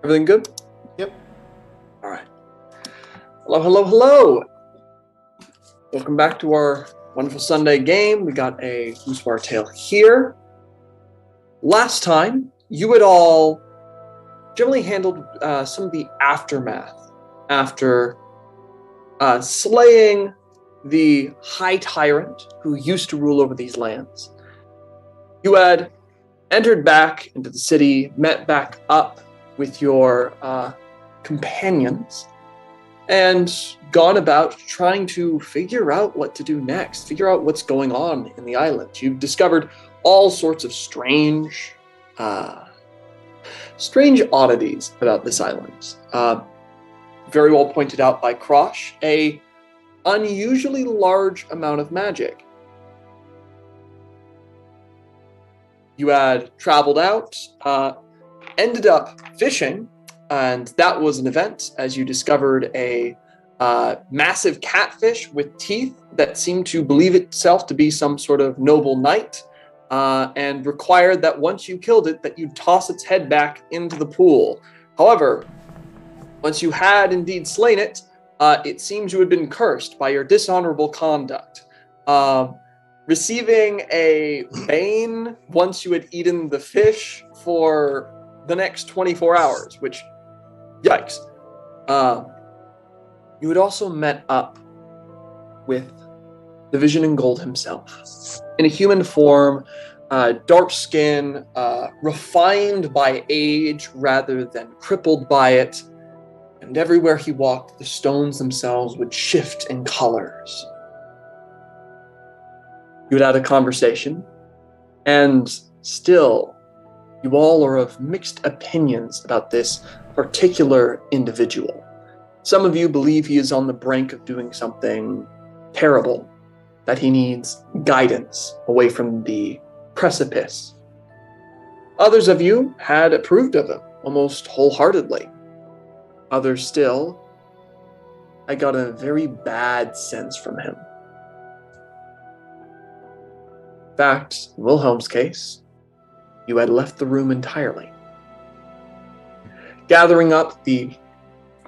Everything good? Yep. All right. Hello, hello, hello. Welcome back to our wonderful Sunday game. We got a Who's Bar Tale here. Last time, you had all generally handled some of the aftermath after slaying the High Tyrant who used to rule over these lands. You had entered back into the city, met back up with your companions, and gone about trying to figure out what to do next, figure out what's going on in the island. You've discovered all sorts of strange oddities about this island. Very well pointed out by Krosh, a unusually large amount of magic. You had traveled out, ended up fishing, and that was an event as you discovered a massive catfish with teeth that seemed to believe itself to be some sort of noble knight, and required that once you killed it, that you toss its head back into the pool. However, once you had indeed slain it, it seems you had been cursed by your dishonorable conduct. Receiving a bane once you had eaten the fish for the next 24 hours, which, yikes. You had also met up with the Vision in Gold himself. In a human form, dark skin, refined by age rather than crippled by it, and everywhere he walked, the stones themselves would shift in colors. You had had a conversation, and still, you all are of mixed opinions about this particular individual. Some of you believe he is on the brink of doing something terrible, that he needs guidance away from the precipice. Others of you had approved of him almost wholeheartedly. Others still, I got a very bad sense from him. In fact, in Wilhelm's case, you had left the room entirely. Gathering up the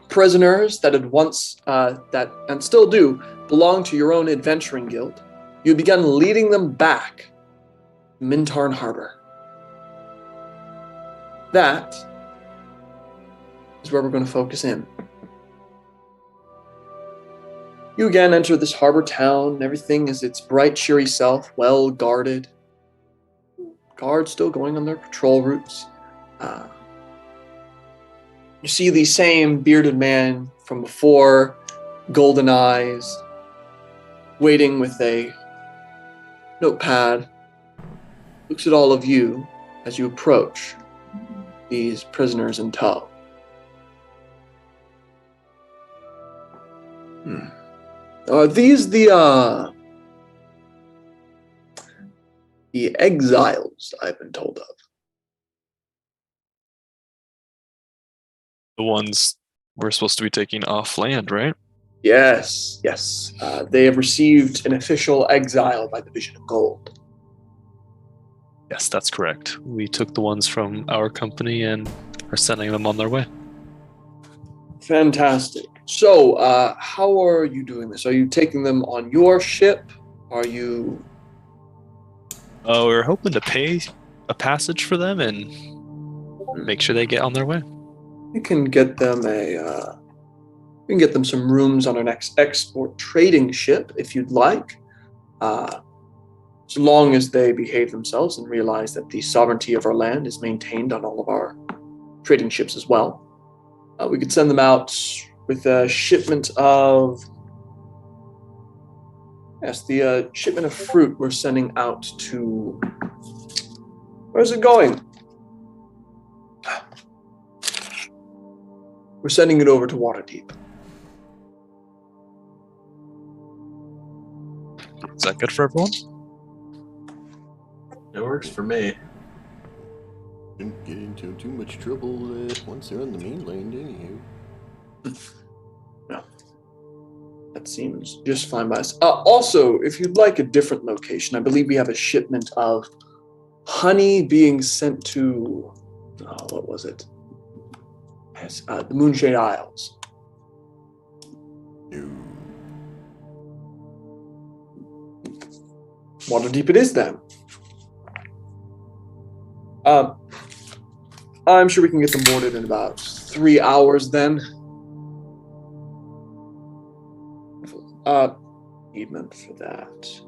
prisoners that had once, and still do, belong to your own adventuring guild, you began leading them back to Mintarn Harbor. That is where we're going to focus in. You again enter this harbor town. Everything is its bright, cheery self, well guarded. Guards still going on their patrol routes. You see the same bearded man from before, golden eyes, waiting with a notepad. Looks at all of you as you approach these prisoners in tow. Are these the exiles I've been told of? The ones we're supposed to be taking off land, right? Yes. They have received an official exile by the Vision of Gold. Yes, that's correct. We took the ones from our company and are sending them on their way. Fantastic. So, how are you doing this? Are you taking them on your ship? Are you... We're hoping to pay a passage for them and make sure they get on their way. We can get them some rooms on our next export trading ship, if you'd like. As long as they behave themselves and realize that the sovereignty of our land is maintained on all of our trading ships as well. We could send them out with a shipment of... Yes, the shipment of fruit we're sending out to... Where's it going? We're sending it over to Waterdeep. Is that good for everyone? It works for me. Didn't get into too much trouble once they're on the mainland, anyhow. No. That seems just fine by us. Also, if you'd like a different location, I believe we have a shipment of honey being sent to... what was it? Yes, the Moonshade Isles. No. Waterdeep it is then. I'm sure we can get them boarded in about 3 hours then. Edmund for that.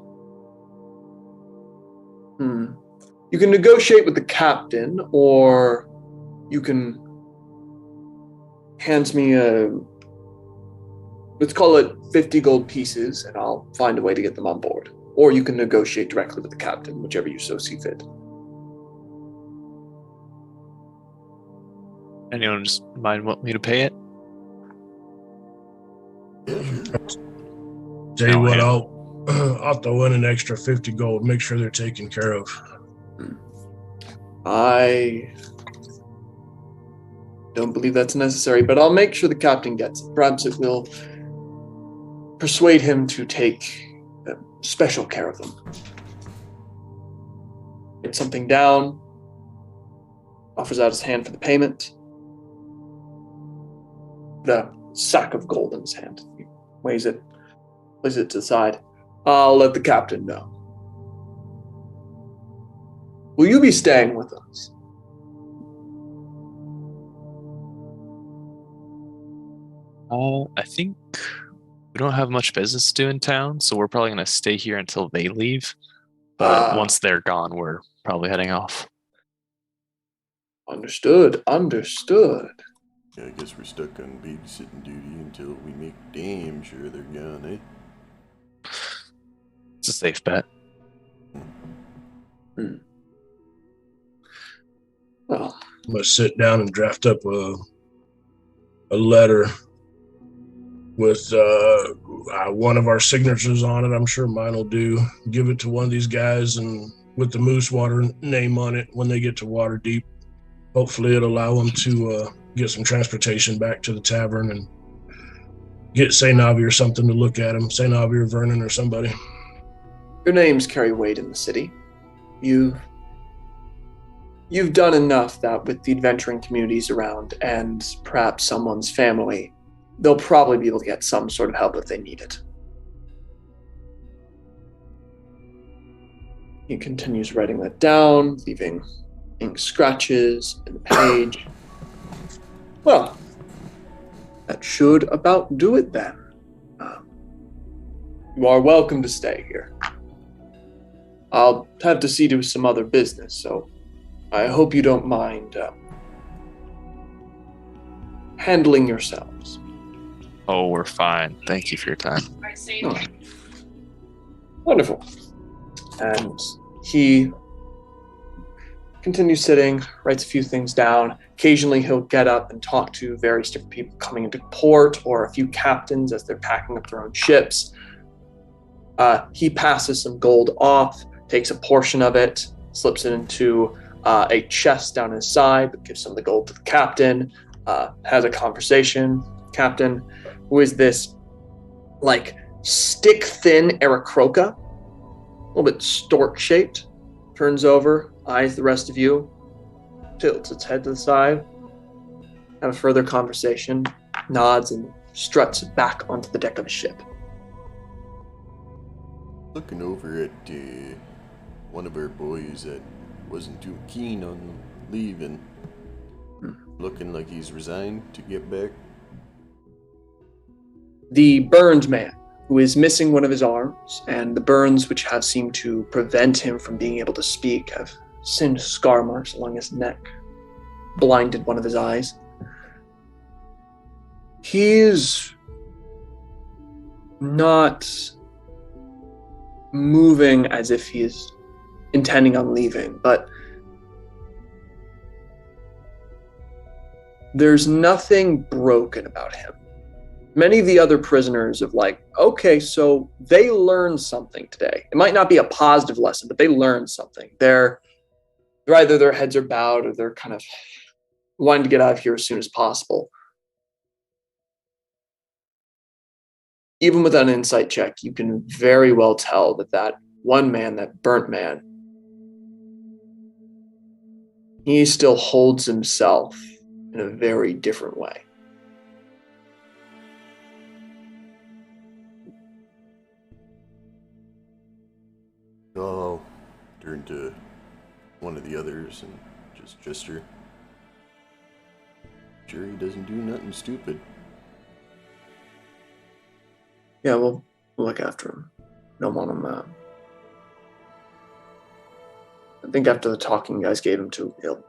You can negotiate with the captain, or you can hand me let's call it 50 gold pieces, and I'll find a way to get them on board. Or you can negotiate directly with the captain, whichever you so see fit. Anyone just want me to pay it? Yeah, sure. Tell you No, what, yeah. I'll throw in an extra 50 gold. Make sure they're taken care of. I don't believe that's necessary, but I'll make sure the captain gets it. Perhaps it will persuade him to take special care of them. Get something down, offers out his hand for the payment. The sack of gold in his hand. He weighs it, places it to the side. I'll let the captain know. Will you be staying with us? I think we don't have much business to do in town, so we're probably going to stay here until they leave. But once they're gone, we're probably heading off. Understood. Yeah, I guess we're stuck on babysitting duty until we make damn sure they're gone, eh? It's a safe bet. Well, I'm going to sit down and draft up a letter with one of our signatures on it. I'm sure mine will do. Give it to one of these guys and with the Moose Water name on it when they get to Waterdeep. Hopefully it'll allow them to get some transportation back to the tavern and get St. Navi or something to look at him. St. Navi or Vernon or somebody. your names carry weight in the city. You've done enough that with the adventuring communities around and perhaps someone's family, they'll probably be able to get some sort of help if they need it. He continues writing that down, leaving ink scratches in the page. Well, that should about do it then. You are welcome to stay here. I'll have to see to some other business, so I hope you don't mind handling yourselves. Oh, we're fine. Thank you for your time. Oh. Wonderful. And he continues sitting, writes a few things down. Occasionally he'll get up and talk to various different people coming into port or a few captains as they're packing up their own ships. He passes some gold off, takes a portion of it, slips it into a chest down his side, but gives some of the gold to the captain, has a conversation. Captain, who is this, like, stick-thin Aarakocra, a little bit stork-shaped, turns over, eyes the rest of you, tilts its head to the side, have a further conversation, nods, and struts back onto the deck of a ship. Looking over at one of our boys that wasn't too keen on leaving. Looking like he's resigned to get back. The burned man, who is missing one of his arms, and the burns which have seemed to prevent him from being able to speak have singed scar marks along his neck, blinded one of his eyes. He's not moving as if he is intending on leaving, but there's nothing broken about him. Many of the other prisoners have okay, so they learned something today. It might not be a positive lesson, but they learned something. They're either their heads are bowed or they're kind of wanting to get out of here as soon as possible. Even with an insight check, you can very well tell that one man, that burnt man, he still holds himself in a very different way. I'll turn to one of the others and just gesture. Sure he doesn't do nothing stupid. Yeah, we'll look after him. Don't want him. I think after the talking you guys gave him to, he'll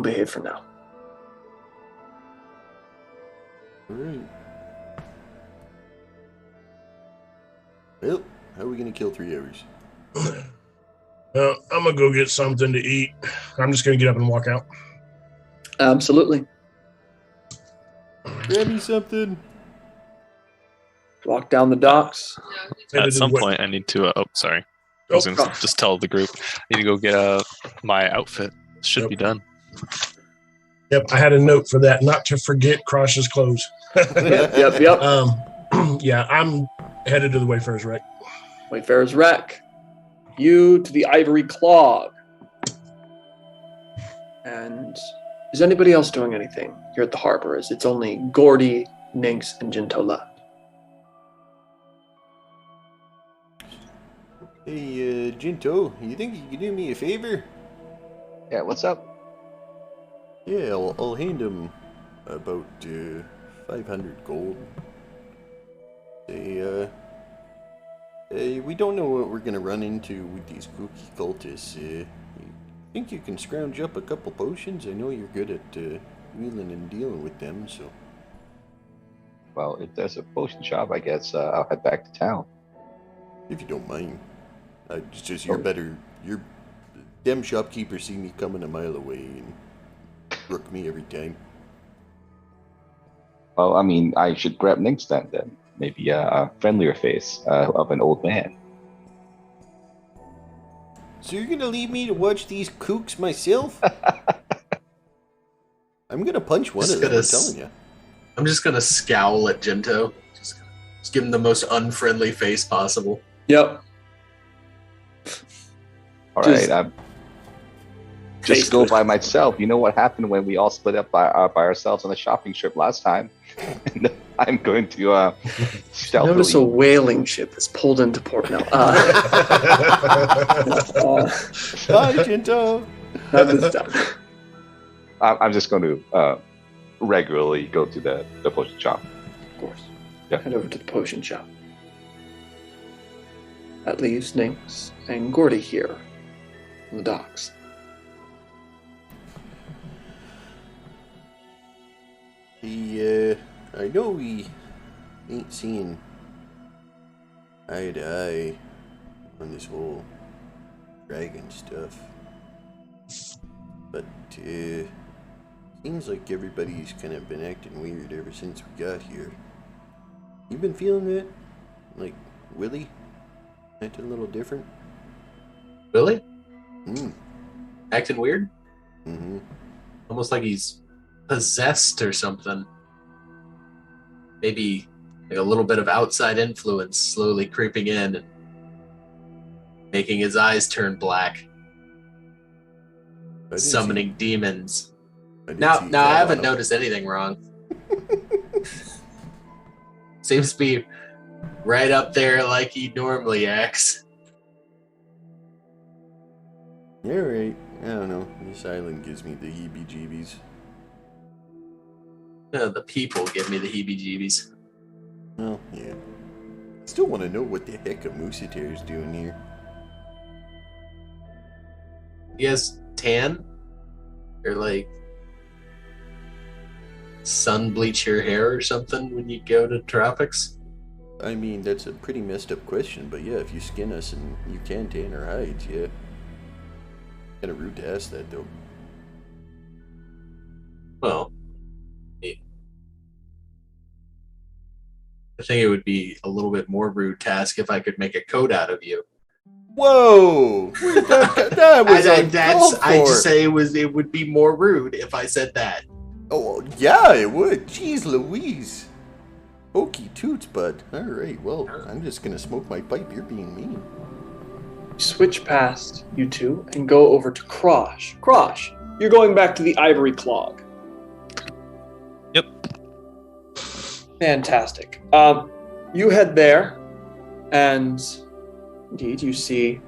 behave for now. Alright. Well, how are we gonna kill 3 hours? I'm gonna go get something to eat. I'm just gonna get up and walk out. Absolutely. Grab me something. Walk down the docks. At some point, I need to. Sorry. I was going to just tell the group. I need to go get my outfit. Should be done. Yep, I had a note for that. Not to forget Krosh's clothes. Yep. Yeah, I'm headed to the Wayfarer's Wreck. Wayfarer's Wreck. You to the Ivory Clog. And is anybody else doing anything here at the harbor? Is it's only Gordy, Nynx, and Jinto left? Hey, Jinto, you think you could do me a favor? Yeah, what's up? Yeah, I'll hand him about 500 gold. We don't know what we're gonna run into with these kooky cultists. You think you can scrounge up a couple potions? I know you're good at wheeling and dealing with them, so... Well, if there's a potion shop, I guess I'll head back to town. If you don't mind. It's just you're better. Them shopkeepers see me coming a mile away and rook me every time. Well, I mean, I should grab Nynx then. Maybe a friendlier face of an old man. So you're gonna leave me to watch these kooks myself? I'm gonna punch one of them, I'm telling you. I'm just gonna scowl at Jinto. Just give him the most unfriendly face possible. Yep. All right, I'm just go by myself. You know what happened when we all split up by ourselves on a shopping trip last time? I'm going to stealthily. Notice a whaling ship is pulled into port now. Bye, Jinto. Not this time. I'm just going to regularly go to the potion shop. Of course. Yeah. Head over to the potion shop. That leaves Nynx and Gordy here on the docks. I know we ain't seeing eye to eye on this whole dragon stuff, but seems like everybody's kind of been acting weird ever since we got here. You been feeling it? Like Willie? Acting a little different? Really? Mm. Acting weird? Mm-hmm. Almost like he's possessed or something. Maybe like a little bit of outside influence slowly creeping in and making his eyes turn black. Summoning demons. Now I haven't noticed anything wrong. Seems to be right up there like he normally acts. Yeah, right. I don't know. This island gives me the heebie-jeebies. The people give me the heebie-jeebies. Well, yeah. Still want to know what the heck a Musitair's doing here. You guys tan? Or like sun bleach your hair or something when you go to tropics? I mean, that's a pretty messed up question, but yeah, if you skin us and you can tan our hides, yeah. Kinda rude to ask that, though. Well, I think it would be a little bit more rude to ask if I could make a coat out of you. Whoa! That was I'd say it would be more rude if I said that. Oh, yeah, it would. Jeez Louise. Hokey toots, bud. Alright, well, I'm just gonna smoke my pipe. You're being mean. Switch past you two and go over to Krosh. Krosh, you're going back to the Ivory Clog. Yep. Fantastic. You head there, and indeed you see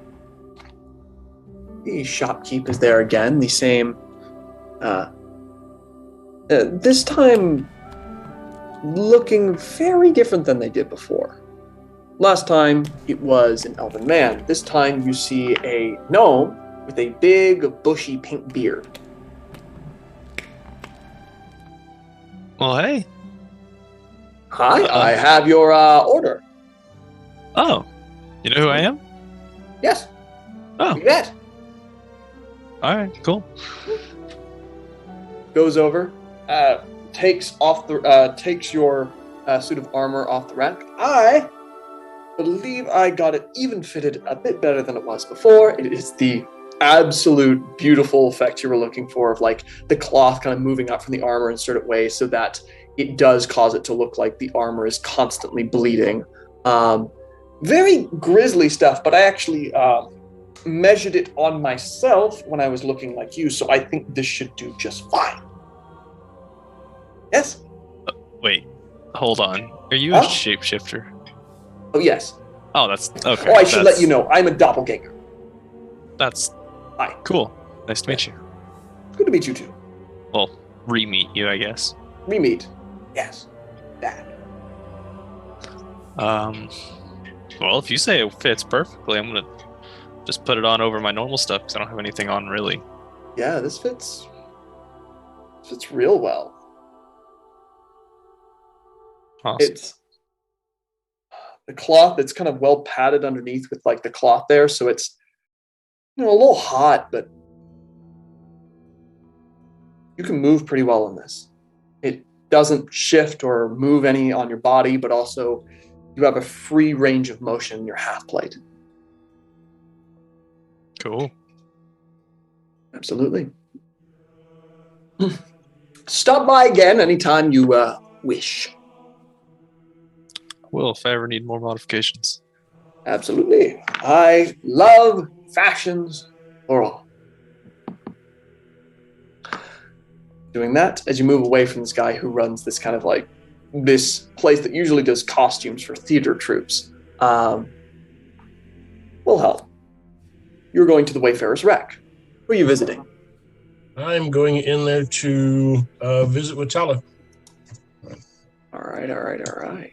the shopkeep is there again, the same. This time, looking very different than they did before. Last time, it was an elven man. This time, you see a gnome with a big, bushy pink beard. Well, hey. Hi, I have your order. Oh, you know who I am? Yes. Oh, You bet. all right, cool. Goes over, takes your suit of armor off the rack. I believe I got it even fitted a bit better than it was before. It is the absolute beautiful effect you were looking for of like the cloth kind of moving up from the armor in certain ways so that it does cause it to look like the armor is constantly bleeding. Very grisly stuff, but I actually measured it on myself when I was looking like you, so I think this should do just fine. Yes? Wait, hold on. Are you Huh? a shapeshifter? Oh, yes. Oh, that's okay. Oh, I should let you know, I'm a doppelganger. That's Hi. cool. Nice to meet you. Good to meet you too. Well, re-meet you, I guess. We meet. Yes. That. Well, if you say it fits perfectly, I'm gonna just put it on over my normal stuff because I don't have anything on really. Yeah, this fits real well. Awesome. It's the cloth that's kind of well padded underneath with like the cloth there, so it's a little hot, but you can move pretty well in this. It doesn't shift or move any on your body, but also you have a free range of motion in your half plate. Cool. Absolutely. Stop by again anytime you wish. Well, if I ever need more modifications. Absolutely. I love fashions for all. Doing that as you move away from this guy who runs this kind of like this place that usually does costumes for theater troupes. Wilhelm, you're going to the Wayfarer's Wreck. Who are you visiting? I'm going in there to visit with Tala. All right.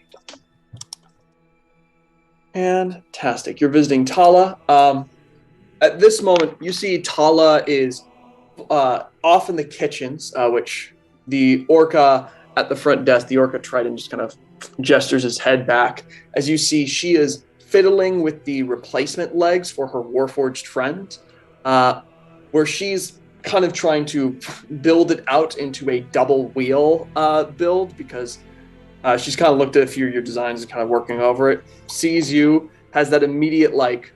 Fantastic. You're visiting Tala. At this moment, you see Tala is off in the kitchens, which the orca at the front desk, the orca Triton, just kind of gestures his head back. As you see, she is fiddling with the replacement legs for her Warforged friend, where she's kind of trying to build it out into a double wheel build because she's kind of looked at a few of your designs and kind of working over it, sees you, has that immediate like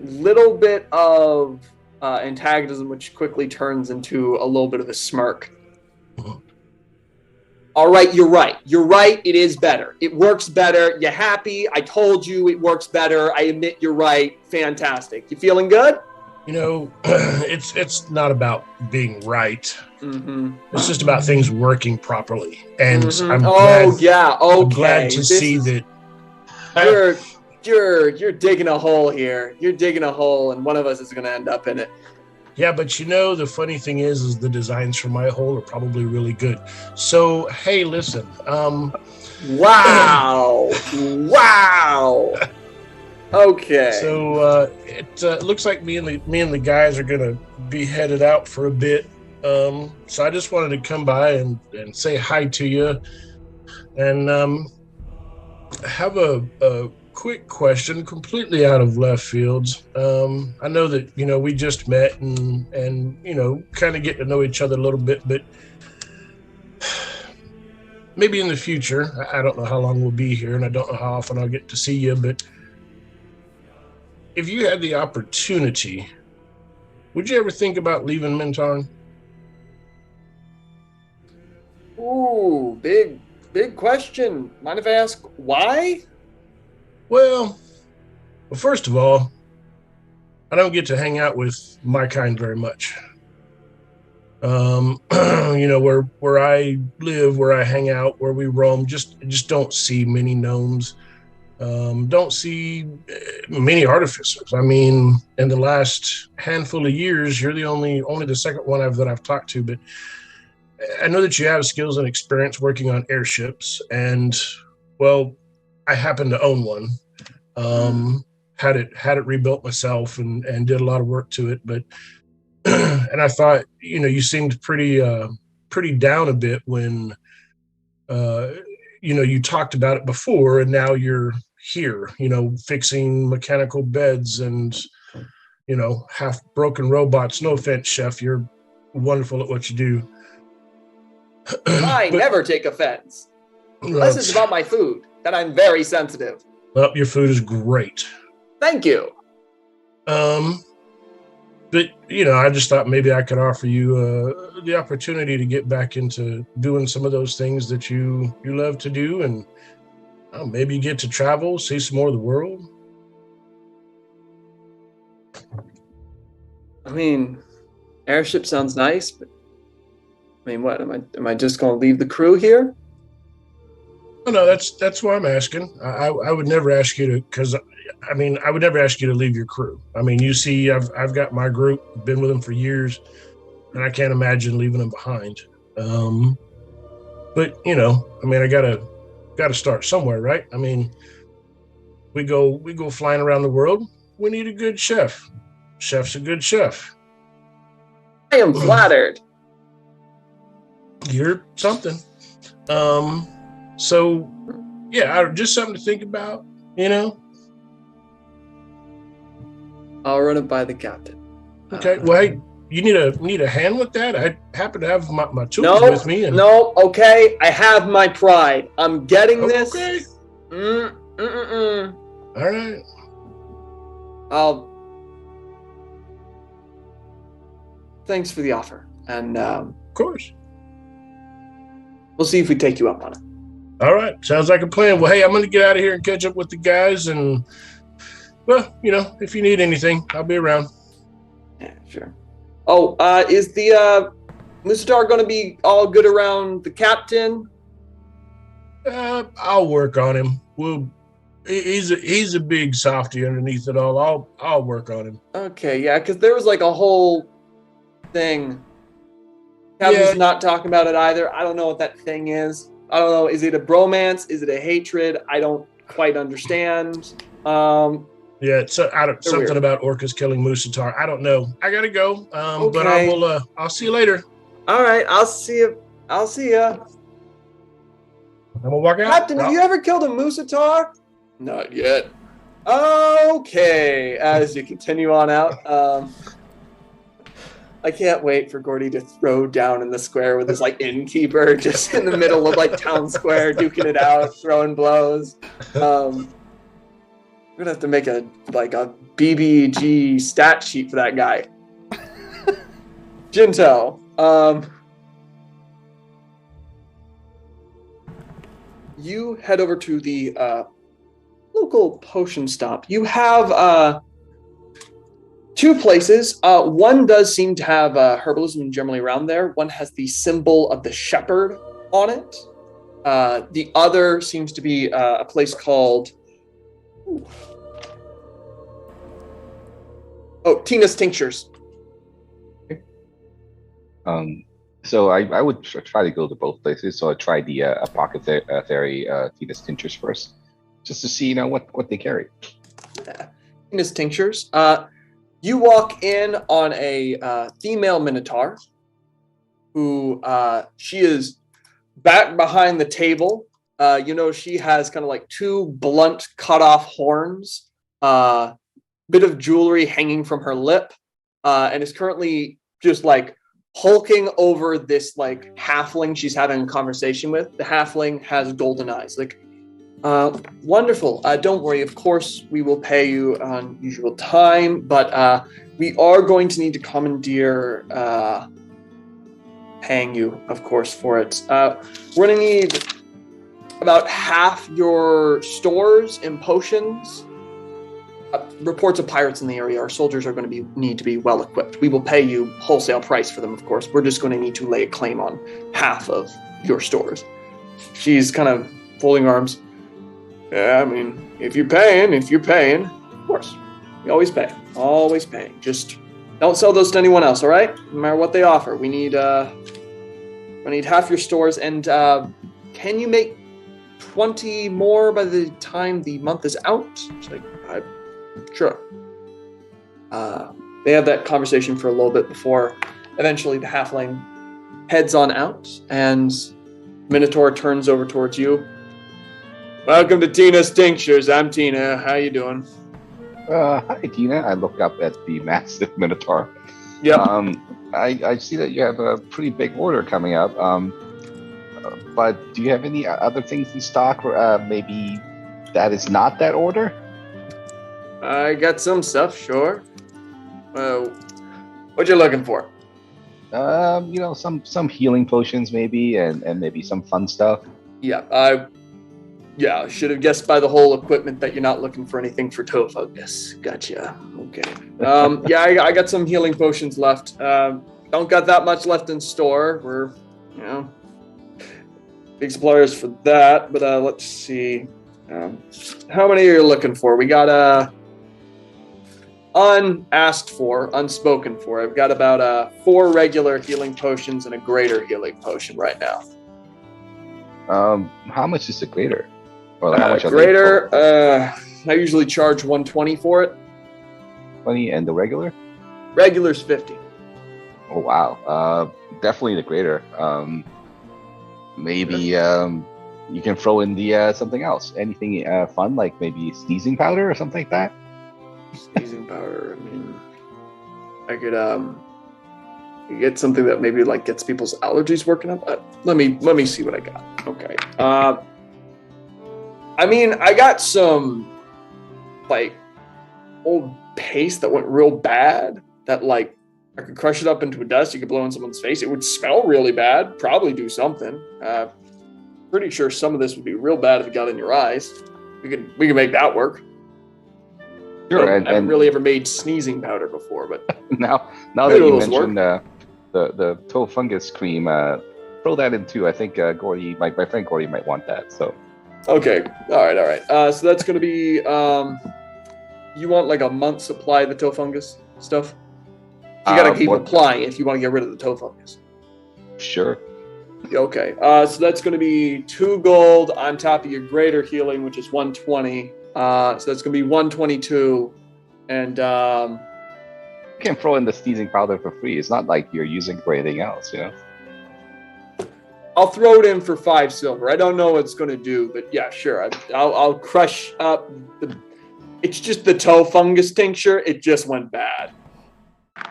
little bit of antagonism, which quickly turns into a little bit of a smirk. All right, you're right. It is better. It works better. You happy? I told you it works better. I admit you're right. Fantastic. You feeling good? It's not about being right. Mm-hmm. It's just about things working properly. And Mm-hmm. I'm Okay. glad to see that. You're digging a hole here. You're digging a hole, and one of us is going to end up in it. Yeah, but the funny thing is the designs for my hole are probably really good. So, hey, listen. Wow. Okay. So it looks like me and the guys are gonna be headed out for a bit. So I just wanted to come by and say hi to you, and have a quick question, completely out of left field. I know that we just met and kind of get to know each other a little bit, but maybe in the future, I don't know how long we'll be here, and I don't know how often I'll get to see you, but if you had the opportunity, would you ever think about leaving Mintarn? Ooh, big question. Mind if I ask why? Well, first of all, I don't get to hang out with my kind very much. Where I live, where I hang out, where we roam, just don't see many gnomes. Don't see many artificers. I mean, in the last handful of years, you're only the second one that I've talked to, but I know that you have skills and experience working on airships, and well, I happen to own one. Had it rebuilt myself and did a lot of work to it, but and I thought, you seemed pretty down a bit when you talked about it before, and now you're here, fixing mechanical beds and half broken robots. No offense, chef, you're wonderful at what you do. I never take offense. Unless it's about my food, then I'm very sensitive. Well, your food is great. Thank you. But, I just thought maybe I could offer you the opportunity to get back into doing some of those things that you love to do, and maybe you get to travel, see some more of the world. I mean, airship sounds nice, but what am I just going to leave the crew here? No, that's why I'm asking. I would never ask you to, because I would never ask you to leave your crew. I mean, you see, I've got my group, been with them for years, and I can't imagine leaving them behind. But I gotta start somewhere, right? I mean, we go flying around the world. We need a good chef. Chef's a good chef. I am flattered. You're something. So yeah, just something to think about, I'll run it by the captain. Okay. Well, hey, you need a hand with that? I happen to have my tools with me. No, okay. I have my pride. I'm getting this. Okay. All right. Thanks for the offer. And of course. We'll see if we take you up on it. All right. Sounds like a plan. Well, hey, I'm going to get out of here and catch up with the guys. And, well, if you need anything, I'll be around. Yeah, sure. Oh, is the Musadar going to be all good around the captain? I'll work on him. He's a big softy underneath it all. I'll work on him. Okay, yeah, because there was like a whole thing. Captain's not talking about it either. I don't know what that thing is. I don't know. Is it a bromance? Is it a hatred? I don't quite understand. Yeah, it's something weird about orcas killing Musatar. I don't know. I gotta go. Okay. But I'll see you later. All right, I'll see you. I'm gonna walk out. Captain, have you ever killed a Musatar? Not yet. Okay, as you continue on out. I can't wait for Gordy to throw down in the square with his innkeeper just in the middle of town square, duking it out, throwing blows. We're gonna have to make a BBG stat sheet for that guy. Jinto. You head over to the local potion stop. You have two places. One does seem to have herbalism generally around there. One has the symbol of the shepherd on it. The other seems to be a place called Tina's Tinctures. So I would try to go to both places. So I tried the Apothecary Tina's Tinctures first, just to see what they carry. Tina's Tinctures. You walk in on a female Minotaur who she is back behind the table. She has kind of two blunt cut off horns, bit of jewelry hanging from her lip, and is currently just hulking over this halfling she's having a conversation with. The halfling has golden eyes. Wonderful. Don't worry. Of course, we will pay you on usual time, but we are going to need to commandeer paying you, of course, for it. We're going to need about half your stores in potions. reports of pirates in the area. Our soldiers are going to need to be well equipped. We will pay you wholesale price for them, of course. We're just going to need to lay a claim on half of your stores. She's kind of folding arms. Yeah, I mean, if you're paying, of course. We always pay. Always pay. Just don't sell those to anyone else, all right? No matter what they offer. We need half your stores, and can you make 20 more by the time the month is out? It's like, sure. They have that conversation for a little bit before eventually the halfling heads on out, and Minotaur turns over towards you. Welcome to Tina's Tinctures. I'm Tina. How you doing? Hi, Tina. I look up at the massive Minotaur. Yep. I see that you have a pretty big order coming up. But do you have any other things in stock, or maybe that is not that order? I got some stuff, sure. What you looking for? Some healing potions maybe, and maybe some fun stuff. Yeah, I should have guessed by the whole equipment that you're not looking for anything for Tofungus. Gotcha. Okay. I got some healing potions left. Don't got that much left in store. We're, big suppliers for that. But let's see. How many are you looking for? We got unspoken for. I've got about 4 regular healing potions and a greater healing potion right now. How much is the greater? Or how much greater? I usually charge 120 for it. 20, and the regular? Regular's 50. Oh wow! Definitely the greater. Maybe you can throw in the something else. Anything fun, like maybe sneezing powder or something like that. Sneezing powder. I mean, I could get something that maybe like gets people's allergies working up. Let me see what I got. Okay. I mean, I got some like old paste that went real bad. That like I could crush it up into a dust. You could blow in someone's face. It would smell really bad. Probably do something. Pretty sure some of this would be real bad if it got in your eyes. We could make that work. Sure. I haven't really ever made sneezing powder before, but now that you mentioned the Tofungus cream, throw that in too. I think Gordy, my friend Gordy, might want that. So. Okay. All right. So that's going to be. You want like a month's supply of the Tofungus stuff? You got to keep applying if you want to get rid of the Tofungus. Sure. Okay. So that's going to be 2 gold on top of your greater healing, which is 120. So that's going to be 122. And you can throw in the sneezing powder for free. It's not like you're using it for anything else, I'll throw it in for 5 silver. I don't know what it's going to do, but yeah, sure. I'll crush up the. It's just the Tofungus tincture. It just went bad.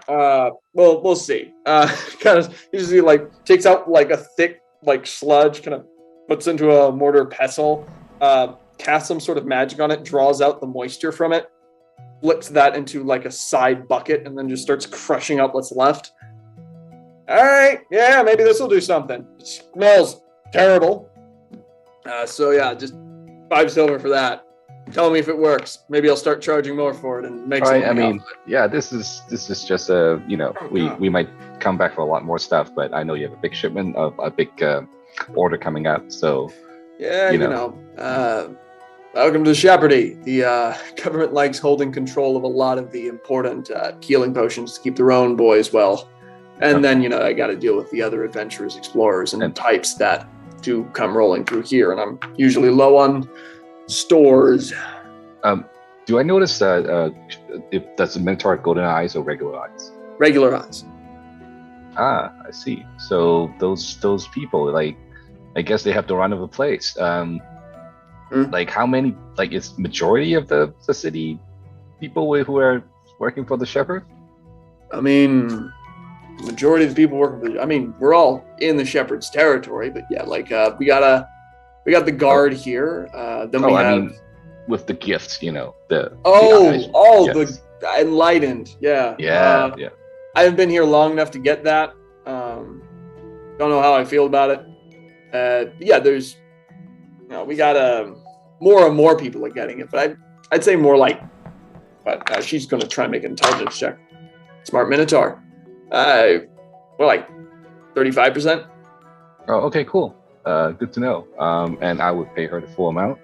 We'll see. Kind of usually like takes out like a thick like sludge, kind of puts into a mortar pestle, casts some sort of magic on it, draws out the moisture from it, flips that into like a side bucket, and then just starts crushing up what's left. All right, yeah, maybe this will do something. It smells terrible. So yeah, just 5 silver for that. Tell me if it works. Maybe I'll start charging more for it and make something. I mean, yeah, this is just a we might come back for a lot more stuff, but I know you have a big shipment of a big order coming up, so yeah, welcome to Shepardy. The government likes holding control of a lot of the important healing potions to keep their own boys well, and then I got to deal with the other adventurers, explorers, and types that do come rolling through here, and I'm usually low on stores. Do I notice that if does the Minotaur have golden eyes or regular eyes? Regular eyes. Ah, I see. So those people, like, I guess they have the run of the place. Like how many? Like, is majority of the city people who are working for the shepherd? I mean, majority of the people working for. I mean, we're all in the shepherd's territory, but yeah, like we got the guard here. Then we have. I mean, with the gifts, the. The enlightened, yeah. Yeah. I haven't been here long enough to get that. Don't know how I feel about it. Yeah, there's. We got more and more people are getting it, but I'd say more like but she's going to try and make an intelligence check. Smart Minotaur. We're like 35%. Oh, okay, cool. Good to know. And I would pay her the full amount.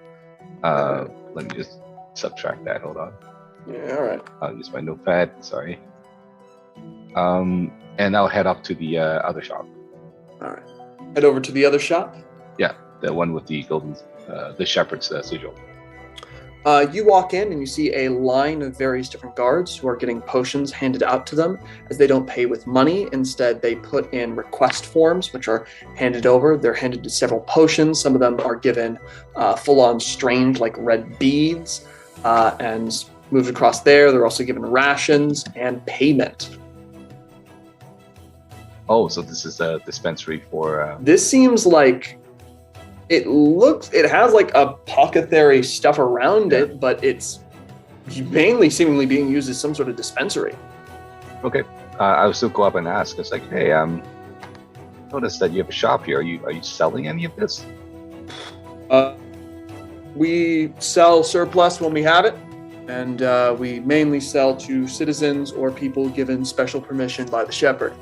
Let me just subtract that. Hold on. Yeah, all right. I'll use my notepad. Sorry. And I'll head up to the other shop. All right. Head over to the other shop. Yeah, the one with the golden, the shepherd's sigil. You walk in and you see a line of various different guards who are getting potions handed out to them, as they don't pay with money. Instead, they put in request forms, which are handed over. They're handed to several potions. Some of them are given full-on strange, like red beads, and moved across there. They're also given rations and payment. Oh, so this is a dispensary for... This seems like... It has like apothecary stuff around it, but it's mainly seemingly being used as some sort of dispensary. Okay. I'll still go up and ask. It's like, hey, noticed that you have a shop here. Are you selling any of this? We sell surplus when we have it, and we mainly sell to citizens or people given special permission by the shepherd.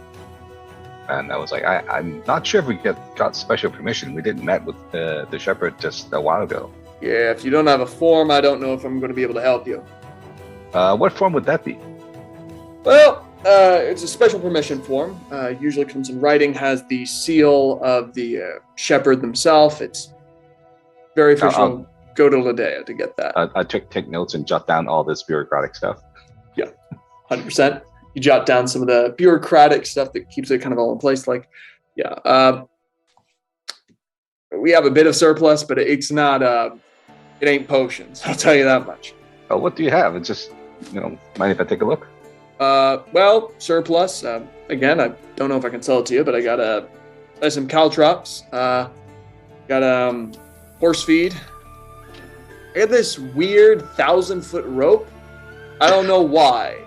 And I was like, I'm not sure if we got special permission. We didn't met with the shepherd just a while ago. Yeah, if you don't have a form, I don't know if I'm going to be able to help you. What form would that be? Well, it's a special permission form. Usually comes in writing, has the seal of the shepherd themselves. It's very official. Go to Ladea to get that. I take notes and jot down all this bureaucratic stuff. Yeah, 100%. You jot down some of the bureaucratic stuff that keeps it kind of all in place. Like, yeah, we have a bit of surplus, but it's not, it ain't potions. I'll tell you that much. Oh, what do you have? It's just, mind if I take a look? Well, surplus. Again, I don't know if I can sell it to you, but I got some caltrops. Got horse feed. I got this weird 1,000-foot rope. I don't know why.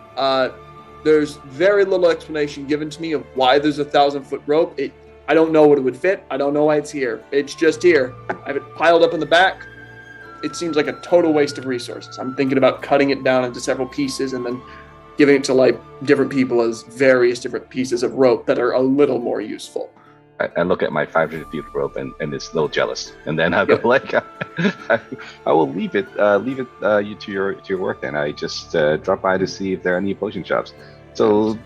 There's very little explanation given to me of why there's a 1,000-foot rope. I don't know what it would fit. I don't know why it's here. It's just here. I have it piled up in the back. It seems like a total waste of resources. I'm thinking about cutting it down into several pieces and then giving it to like different people as various different pieces of rope that are a little more useful. I look at my 500 feet of rope and it's a little jealous, and then I go like, I will leave it you to your work. Then I just drop by to see if there are any potion shops. So,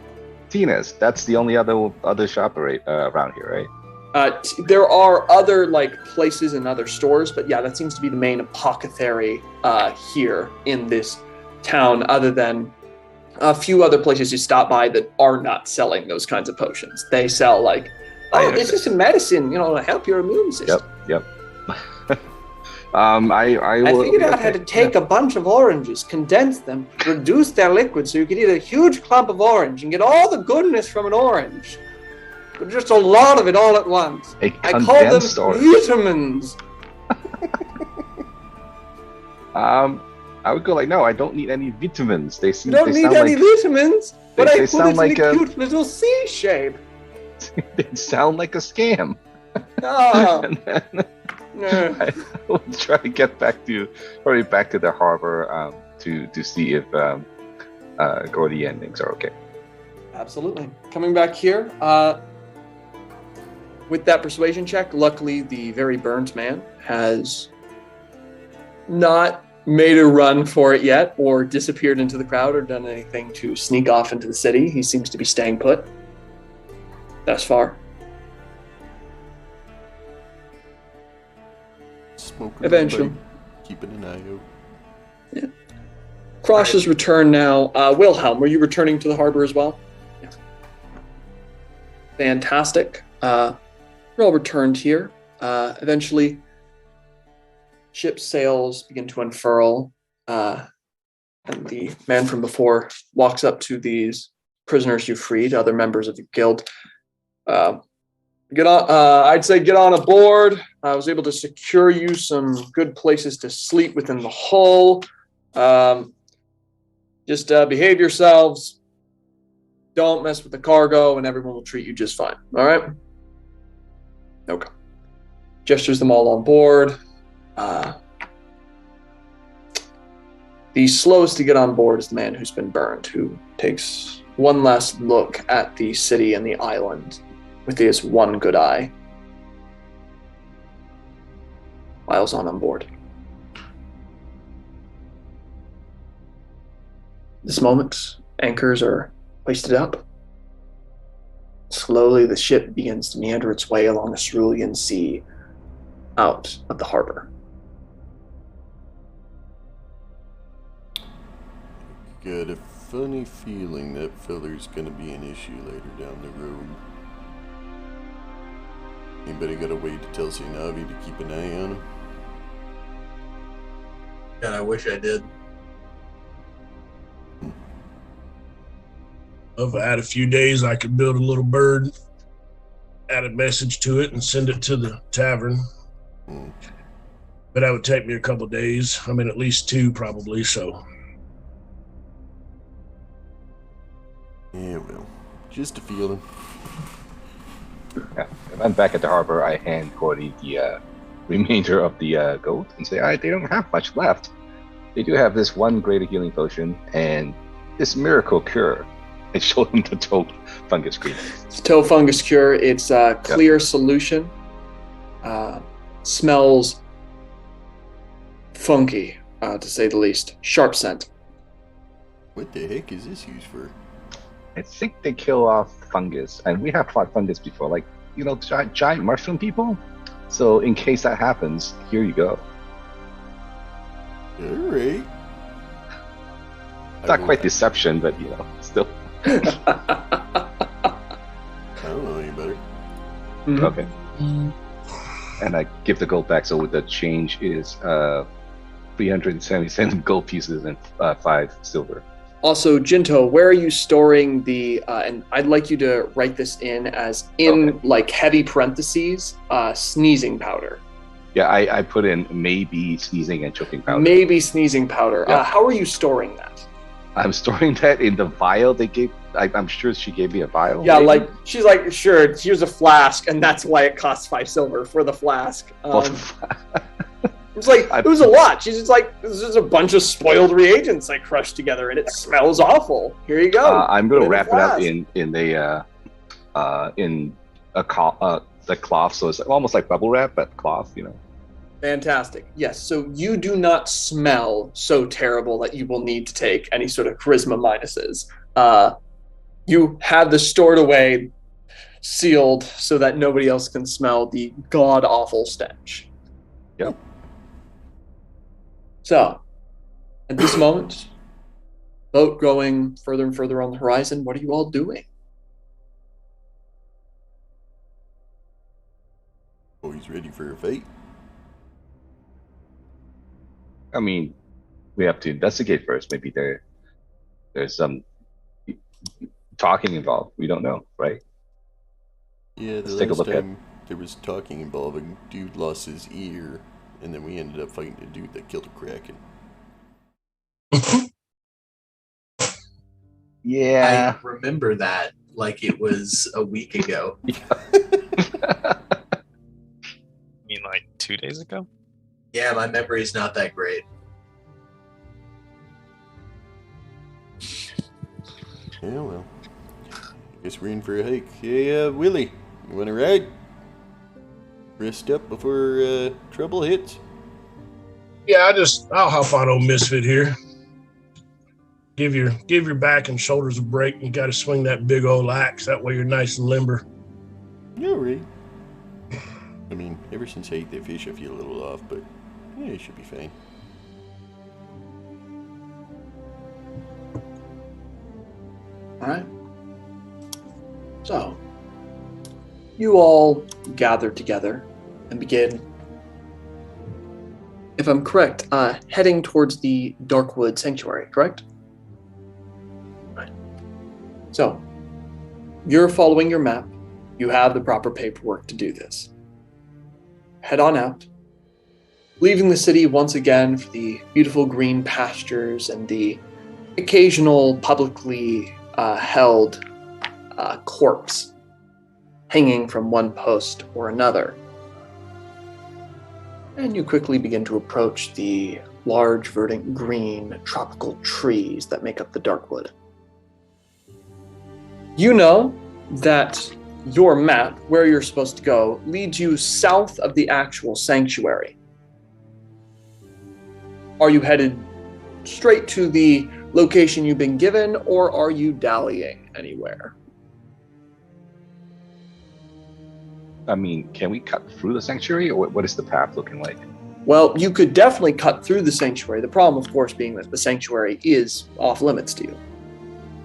Tina's, that's the only other shop around here, right? There are other like places and other stores, but yeah, that seems to be the main apothecary here in this town. Other than a few other places you stop by that are not selling those kinds of potions. They sell like. Oh, this is some medicine, to help your immune system. Yep. I figured out how to take a bunch of oranges, condense them, reduce their liquid so you could eat a huge clump of orange and get all the goodness from an orange. But just a lot of it all at once. I call them vitamins. I would go like, no, I don't need any vitamins. They seem. You don't need any vitamins, but I put it in a cute little C shape. They sound like a scam. Oh. And then I will try to get back to the harbor to see if Gordy and things are okay. Absolutely. Coming back here, with that persuasion check, luckily the very burnt man has not made a run for it yet or disappeared into the crowd or done anything to sneak off into the city. He seems to be staying put. Thus far. Smoking eventually. Keeping an eye out. Yeah. Krosh's return now. Wilhelm, were you returning to the harbor as well? Yeah. Fantastic. You're all returned here. Eventually, ship's sails begin to unfurl, and the man from before walks up to these prisoners you freed, other members of the guild. Get on. I'd say get on aboard. I was able to secure you some good places to sleep within the hull. Just behave yourselves. Don't mess with the cargo, and everyone will treat you just fine. All right? Okay. Gestures them all on board. The slowest to get on board is the man who's been burned, who takes one last look at the city and the island with his one good eye. Miles on board. This moment, anchors are hoisted up. Slowly, the ship begins to meander its way along the Cerulean Sea out of the harbor. Got a funny feeling that feller's gonna be an issue later down the road. Anybody got a way to tell Navi to keep an eye on him? God, I wish I did. If I had a few days, I could build a little bird, add a message to it, and send it to the tavern. But that would take me a couple days. I mean, at least 2 probably, so. Yeah, well, just a feeling. Yeah. If I'm back at the harbor, I hand Cordy the remainder of the gold and say, they don't have much left. They do have this one greater healing potion and this miracle cure. I show him the toe fungus cream. It's toe fungus cure. It's a clear solution. Smells funky, to say the least. Sharp scent. What the heck is this used for? I think they kill off fungus, and we have fought fungus before, like, giant mushroom people. So in case that happens, here you go. Alright. Not quite deception, but still. I don't know any better. Mm-hmm. Okay. And I give the gold back, so the change is 377 gold pieces and 5 silver. Also, Jinto, where are you storing the, and I'd like you to write this in as like heavy parentheses, sneezing powder. Yeah, I put in maybe sneezing and choking powder. Maybe sneezing powder. Yeah. How are you storing that? I'm storing that in the vial they gave. I'm sure she gave me a vial. Yeah, maybe. like, she's like, sure, here's a flask, and that's why it costs 5 silver for the flask. It's like, it was a lot. She's just like, this is a bunch of spoiled reagents I crushed together, and it smells awful. Here you go. I'm going to wrap it up in a the cloth, so it's almost like bubble wrap, but cloth, Fantastic. Yes, so you do not smell so terrible that you will need to take any sort of charisma minuses. You have this stored away, sealed, so that nobody else can smell the god-awful stench. Yep. So, at this moment, boat going further and further on the horizon, what are you all doing? Oh, he's ready for a fight. I mean, we have to investigate first. Maybe there's some talking involved. We don't know, right? Yeah, Let's take a look at. There was talking involved. A dude lost his ear, and then we ended up fighting the dude that killed a kraken. Yeah. I remember that like it was a week ago. You mean like 2 days ago? Yeah, my memory's not that great. Yeah, well. I guess we're in for a hike. Hey, Willie, you want to ride? Rest up before trouble hits? Yeah, I'll hop on old Misfit here. Give your back and shoulders a break. You got to swing that big old axe. That way you're nice and limber. Yeah, right. I mean, ever since I ate that fish, I feel a little off, but yeah, it should be fine. All right. So, you all gather together and begin, if I'm correct, heading towards the Darkwood Sanctuary, correct? Right. So, you're following your map. You have the proper paperwork to do this. Head on out, leaving the city once again for the beautiful green pastures and the occasional publicly held corpse hanging from one post or another. And you quickly begin to approach the large, verdant green tropical trees that make up the Darkwood. You know that your map, where you're supposed to go, leads you south of the actual sanctuary. Are you headed straight to the location you've been given, or are you dallying anywhere? I mean, can we cut through the sanctuary, or what is the path looking like? Well, you could definitely cut through the sanctuary. The problem, of course, being that the sanctuary is off limits to you.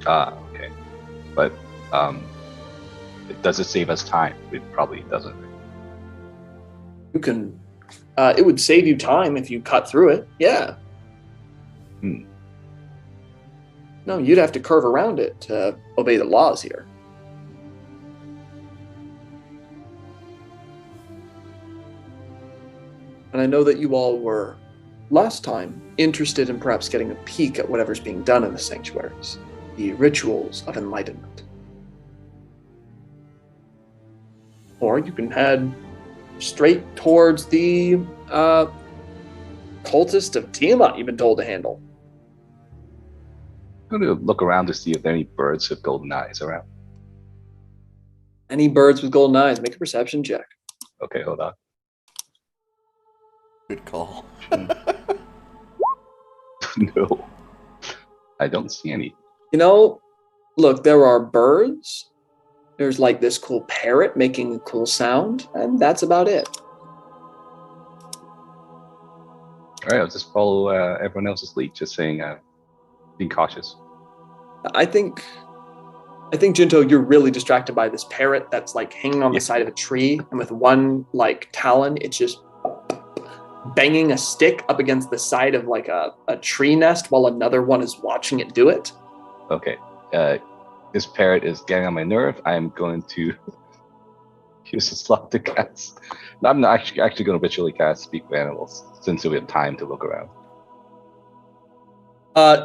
Okay. But does it save us time? It probably doesn't. You can. It would save you time if you cut through it. Yeah. No, you'd have to curve around it to obey the laws here. And I know that you all were, last time, interested in perhaps getting a peek at whatever's being done in the sanctuaries, the rituals of enlightenment. Or you can head straight towards the cultist of Tiamat you've been told to handle. I'm going to look around to see if there are any birds with golden eyes around. Any birds with golden eyes, make a perception check. Okay, hold on. Good call. No. I don't see any. You know, look, there are birds. There's like this cool parrot making a cool sound, and that's about it. All right, I'll just follow everyone else's lead, just saying, being cautious. I think, Jinto, you're really distracted by this parrot that's like hanging on the side of a tree, and with one like talon, it's just banging a stick up against the side of like a tree nest while another one is watching it do it. Okay. This parrot is getting on my nerve. I'm going to use a slot to cast. I'm not actually going to ritually cast Speak with Animals, since we have time to look around.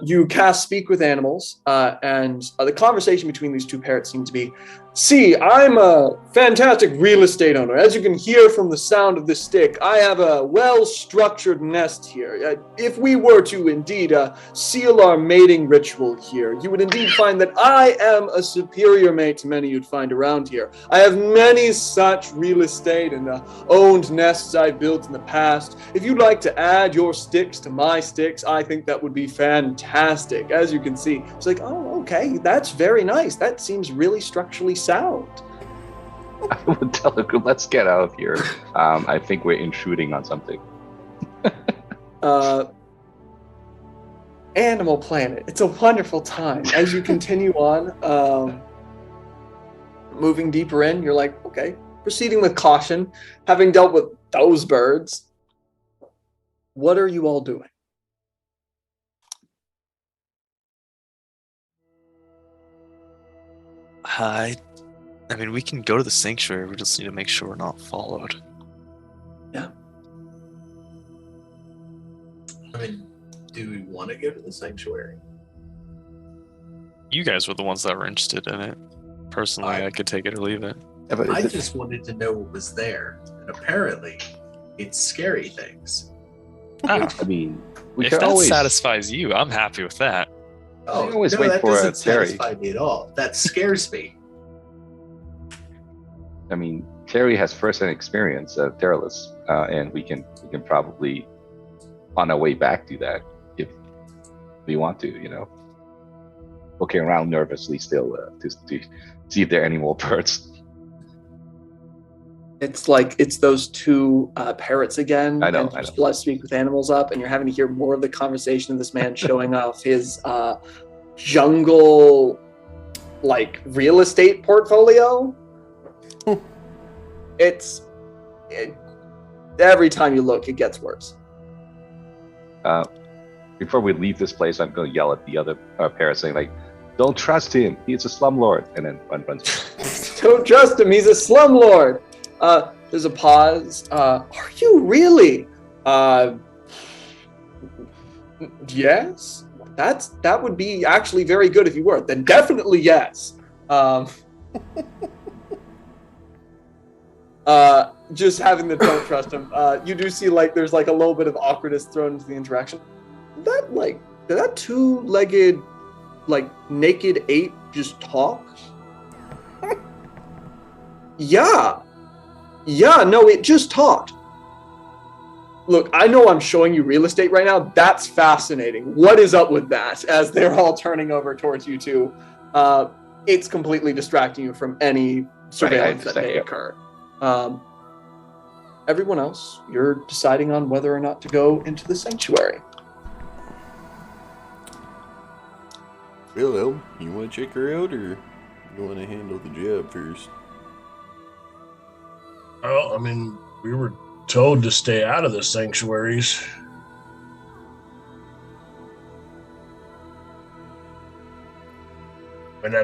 You cast Speak with Animals, and the conversation between these two parrots seems to be, "See, I'm a fantastic real estate owner. As you can hear from the sound of this stick, I have a well-structured nest here. If we were to indeed seal our mating ritual here, you would indeed find that I am a superior mate to many you'd find around here. I have many such real estate and owned nests I've built in the past. If you'd like to add your sticks to my sticks, I think that would be fantastic." As you can see, it's like, oh, okay, that's very nice. That seems really structurally sound. I would tell the group, let's get out of here. I think we're intruding on something. Animal Planet. It's a wonderful time. As you continue on, moving deeper in, you're like, okay, proceeding with caution, having dealt with those birds. What are you all doing? I mean, we can go to the sanctuary. We just need to make sure we're not followed. Yeah. I mean, do we want to go to the sanctuary? You guys were the ones that were interested in it. Personally, I could take it or leave it. Yeah, but I just wanted to know what was there. And apparently, it's scary things. Ah, I mean, we if can that always satisfies you, I'm happy with that. Oh, can always no, wait that for a doesn't Terry. satisfy me at all. That scares me. I mean, Terry has first-hand experience of Terralus, and we can probably, on our way back, do that if we want to. You know, looking around nervously still to see if there are any more birds. It's like it's those two parrots again. I know. And you still Speak with Animals up, and you're having to hear more of the conversation of this man showing off his jungle, like real estate portfolio. Every time you look, it gets worse. Before we leave this place, I'm going to yell at the other parrot, saying like, "Don't trust him. He's a slumlord." And then one runs. Don't trust him. He's a slumlord. There's a pause. Are you really? Yes. That would be actually very good if you were. Then definitely yes. Just having the don't trust him. You do see like there's like a little bit of awkwardness thrown into the interaction. Did that two-legged, like naked ape just talk? Yeah, no, it just talked. Look, I know I'm showing you real estate right now. That's fascinating. What is up with that? As they're all turning over towards you two, it's completely distracting you from any surveillance that may occur. Everyone else, you're deciding on whether or not to go into the sanctuary. Well, you want to check her out, or you want to handle the job first? Well, I mean, we were told to stay out of the sanctuaries. And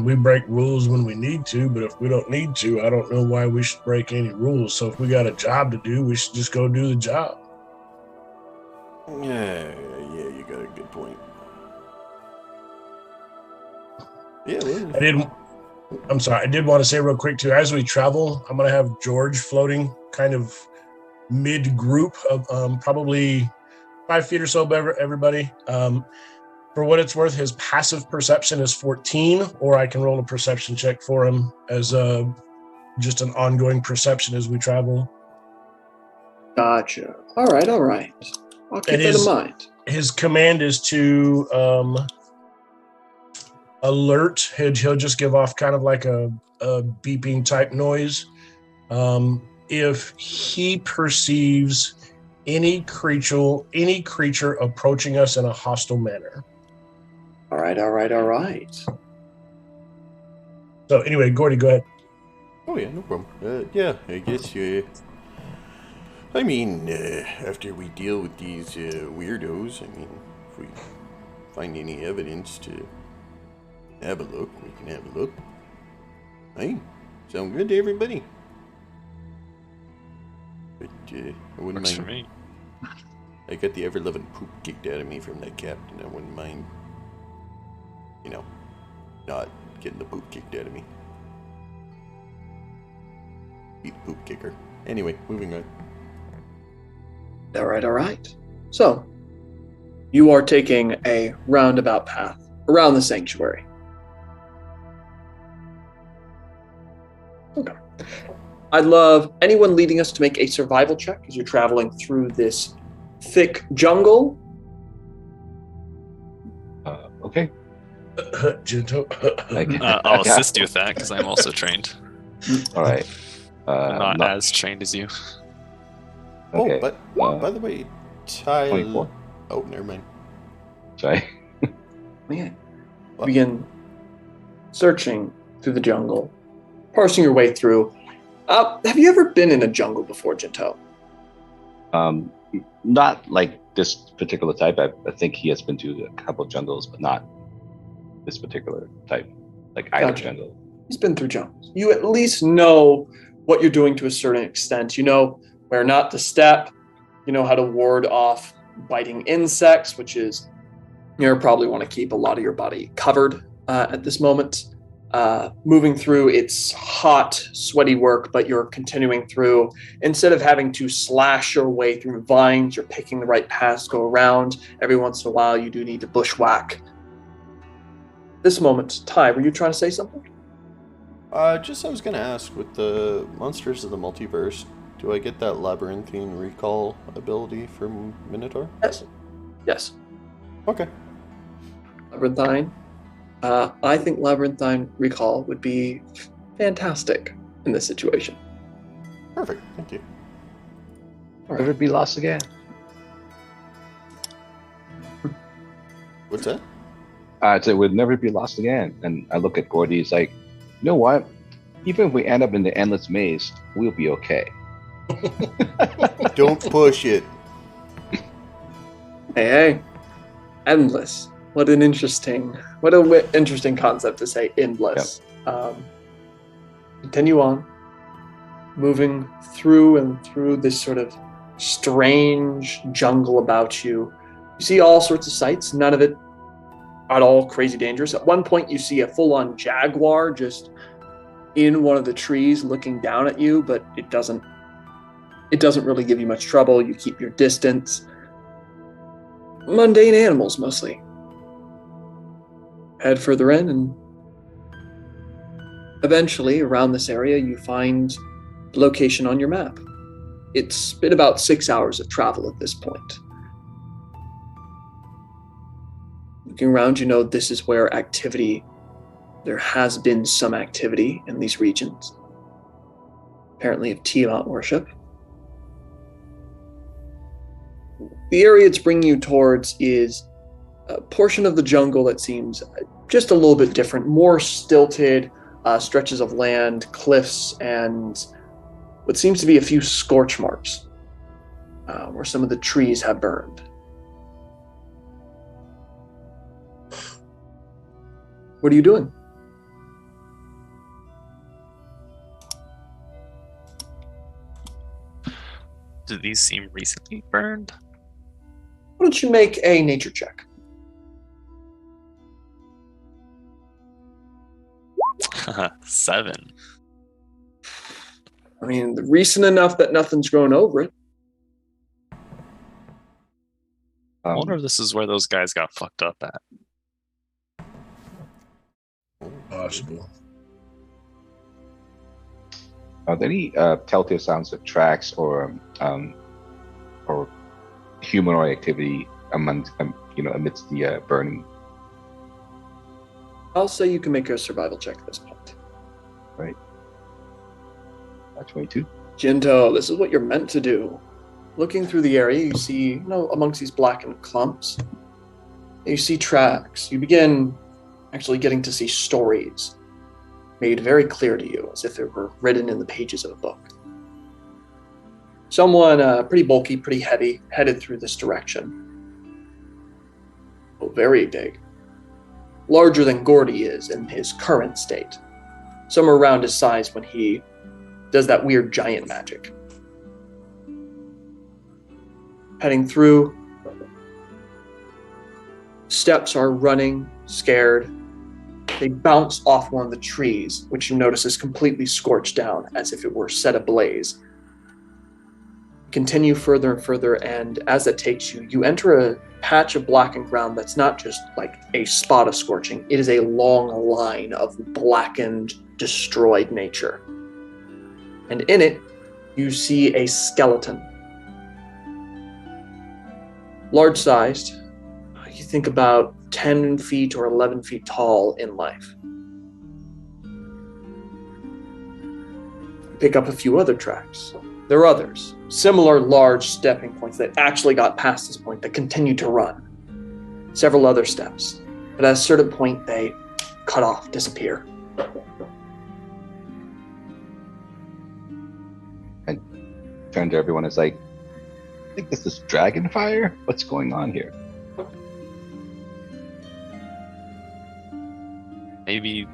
we break rules when we need to, but if we don't need to, I don't know why we should break any rules. So if we got a job to do, we should just go do the job. Yeah, you got a good point. Yeah, well. I did want to say real quick too, as we travel, I'm going to have George floating kind of mid-group of probably 5 feet or so above everybody. For what it's worth, his passive perception is 14, or I can roll a perception check for him as just an ongoing perception as we travel. Gotcha. All right. I'll keep that in mind. His command is to alert. He'll just give off kind of like a beeping type noise. If he perceives any creature approaching us in a hostile manner. All right. So anyway, Gordy, go ahead. Oh yeah, no problem. I guess. After we deal with these weirdos, if we find any evidence to have a look, we can have a look. Hey, sound good to everybody? But I wouldn't Works mind. for me. I got the ever-loving poop kicked out of me from that captain. I wouldn't mind, not getting the poop kicked out of me. Be the poop kicker. Anyway, moving on. All right. So, you are taking a roundabout path around the sanctuary. Okay. I'd love anyone leading us to make a survival check as you're traveling through this thick jungle. Okay. Jinto. I'll assist you with that because I'm also trained. All right. I'm not as trained as you. Okay. Oh, but by the way, Tyler. 24. Oh, never mind. Sorry. Man, begin searching through the jungle, parsing your way through. Have you ever been in a jungle before, Jinto? Not like this particular type. I think he has been to a couple jungles, but not this particular type, like either jungle. He's been through jungles. You at least know what you're doing to a certain extent. You know where not to step. You know how to ward off biting insects, which is you probably want to keep a lot of your body covered at this moment. Moving through, it's hot, sweaty work, but you're continuing through. Instead of having to slash your way through vines, you're picking the right paths to go around. Every once in a while, you do need to bushwhack. This moment, Ty, were you trying to say something? I was going to ask, with the Monsters of the Multiverse, do I get that Labyrinthine Recall ability from Minotaur? Yes. Okay. Labyrinthine. I think Labyrinthine Recall would be fantastic in this situation. Perfect. Thank you. All Never right. be lost again. What's that? So it would never be lost again. And I look at Gordy, he's like, you know what? Even if we end up in the endless maze, we'll be okay. Don't push it. Hey. Endless. What an interesting concept to say, endless. Continue on, moving through this sort of strange jungle about you. You see all sorts of sights, none of it at all crazy dangerous. At one point, you see a full-on jaguar just in one of the trees looking down at you, but it doesn't really give you much trouble. You keep your distance. Mundane animals, mostly. Head further in, and eventually, around this area, you find the location on your map. It's been about 6 hours of travel at this point. Looking around, you know this is where there has been some activity in these regions. Apparently of Tiamat worship. The area it's bringing you towards is a portion of the jungle that seems just a little bit different, more stilted stretches of land, cliffs, and what seems to be a few scorch marks where some of the trees have burned. What are you doing? Do these seem recently burned? Why don't you make a nature check? Seven. I mean, recent enough that nothing's grown over it. I wonder if this is where those guys got fucked up at. Possible. Are there any telltale sounds of tracks or humanoid activity amidst the burning? I'll say you can make a survival check at this point. Right. 22. Jinto, this is what you're meant to do. Looking through the area, you see, amongst these blackened clumps, you see tracks. You begin actually getting to see stories made very clear to you, as if it were written in the pages of a book. Someone pretty bulky, pretty heavy, headed through this direction. Oh, very big. Larger than Gordy is in his current state. Somewhere around his size when he does that weird giant magic. Heading through. Steps are running, scared. They bounce off one of the trees, which you notice is completely scorched down, as if it were set ablaze. Continue further and further, and as it takes you, you enter a patch of blackened ground that's not just like a spot of scorching. It is a long line of blackened, destroyed nature. And in it, you see a skeleton. Large-sized. You think about 10 feet or 11 feet tall in life. Pick up a few other tracks. There are others, similar large stepping points that actually got past this point that continue to run. Several other steps, but at a certain point they cut off, disappear. And turn to everyone, it's like, I think this is dragon fire? What's going on here? Maybe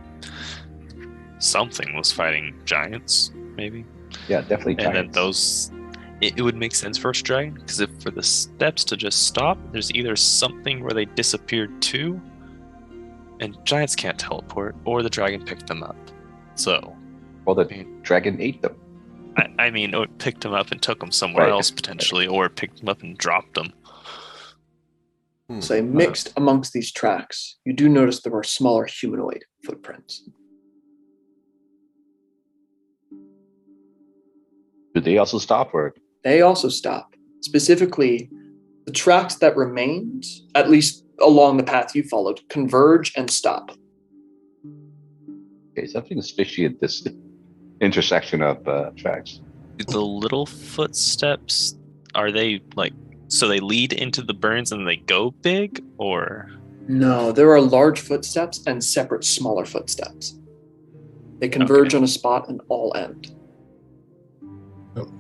something was fighting giants, maybe. Yeah, definitely giants. And then those, it would make sense for a dragon, because if for the steps to just stop, there's either something where they disappeared too, and giants can't teleport, or the dragon picked them up. So, well, the dragon ate them. I mean, it picked them up and took them somewhere else potentially, or picked them up and dropped them. So mixed amongst these tracks, you do notice there are smaller humanoid footprints. Do they also stop, or? They also stop. Specifically, the tracks that remained, at least along the path you followed, converge and stop. Okay, something's fishy at this intersection of tracks. The little footsteps, are they like, so they lead into the burns and they go big, or? No, there are large footsteps and separate smaller footsteps. They converge on a spot and all end.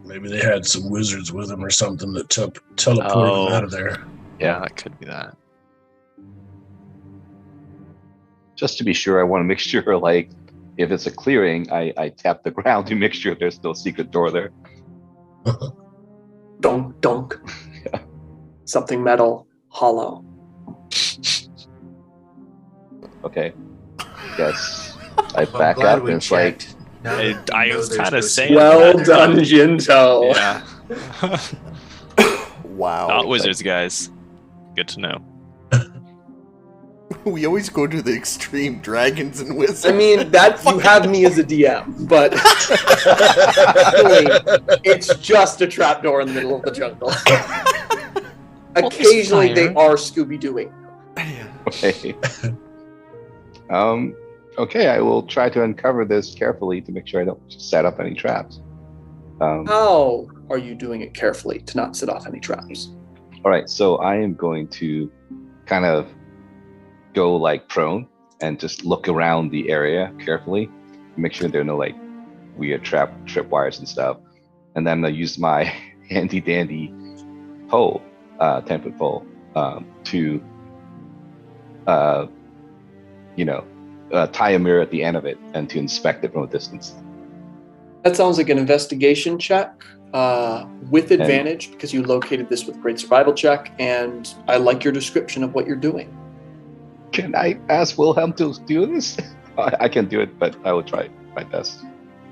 Maybe they had some wizards with them or something that teleported them out of there. Yeah, that could be that. Just to be sure, I want to make sure, like, if it's a clearing, I tap the ground to make sure there's no secret door there. Donk, donk. Yeah. Something metal, hollow. Okay. Yes. I back up and it's like, Now that you I know was there's kind of no saying Well that. done, Jinto. Yeah. Wow. Not wizards, guys. Good to know. We always go to the extreme, dragons and wizards. I mean, that you have me as a DM, but it's just a trapdoor in the middle of the jungle. Occasionally, they are Scooby-Dooing. Okay. Okay, I will try to uncover this carefully to make sure I don't set up any traps. How are you doing it carefully to not set off any traps? All right, so I am going to kind of go like prone and just look around the area carefully, make sure there are no like weird tripwires and stuff. And then I'm gonna use my handy dandy pole, 10-foot pole, to tie a mirror at the end of it and to inspect it from a distance. That sounds like an investigation check with advantage because you located this with great survival check, and I like your description of what you're doing. Can I ask Wilhelm to do this? I can do it, but I will try my best.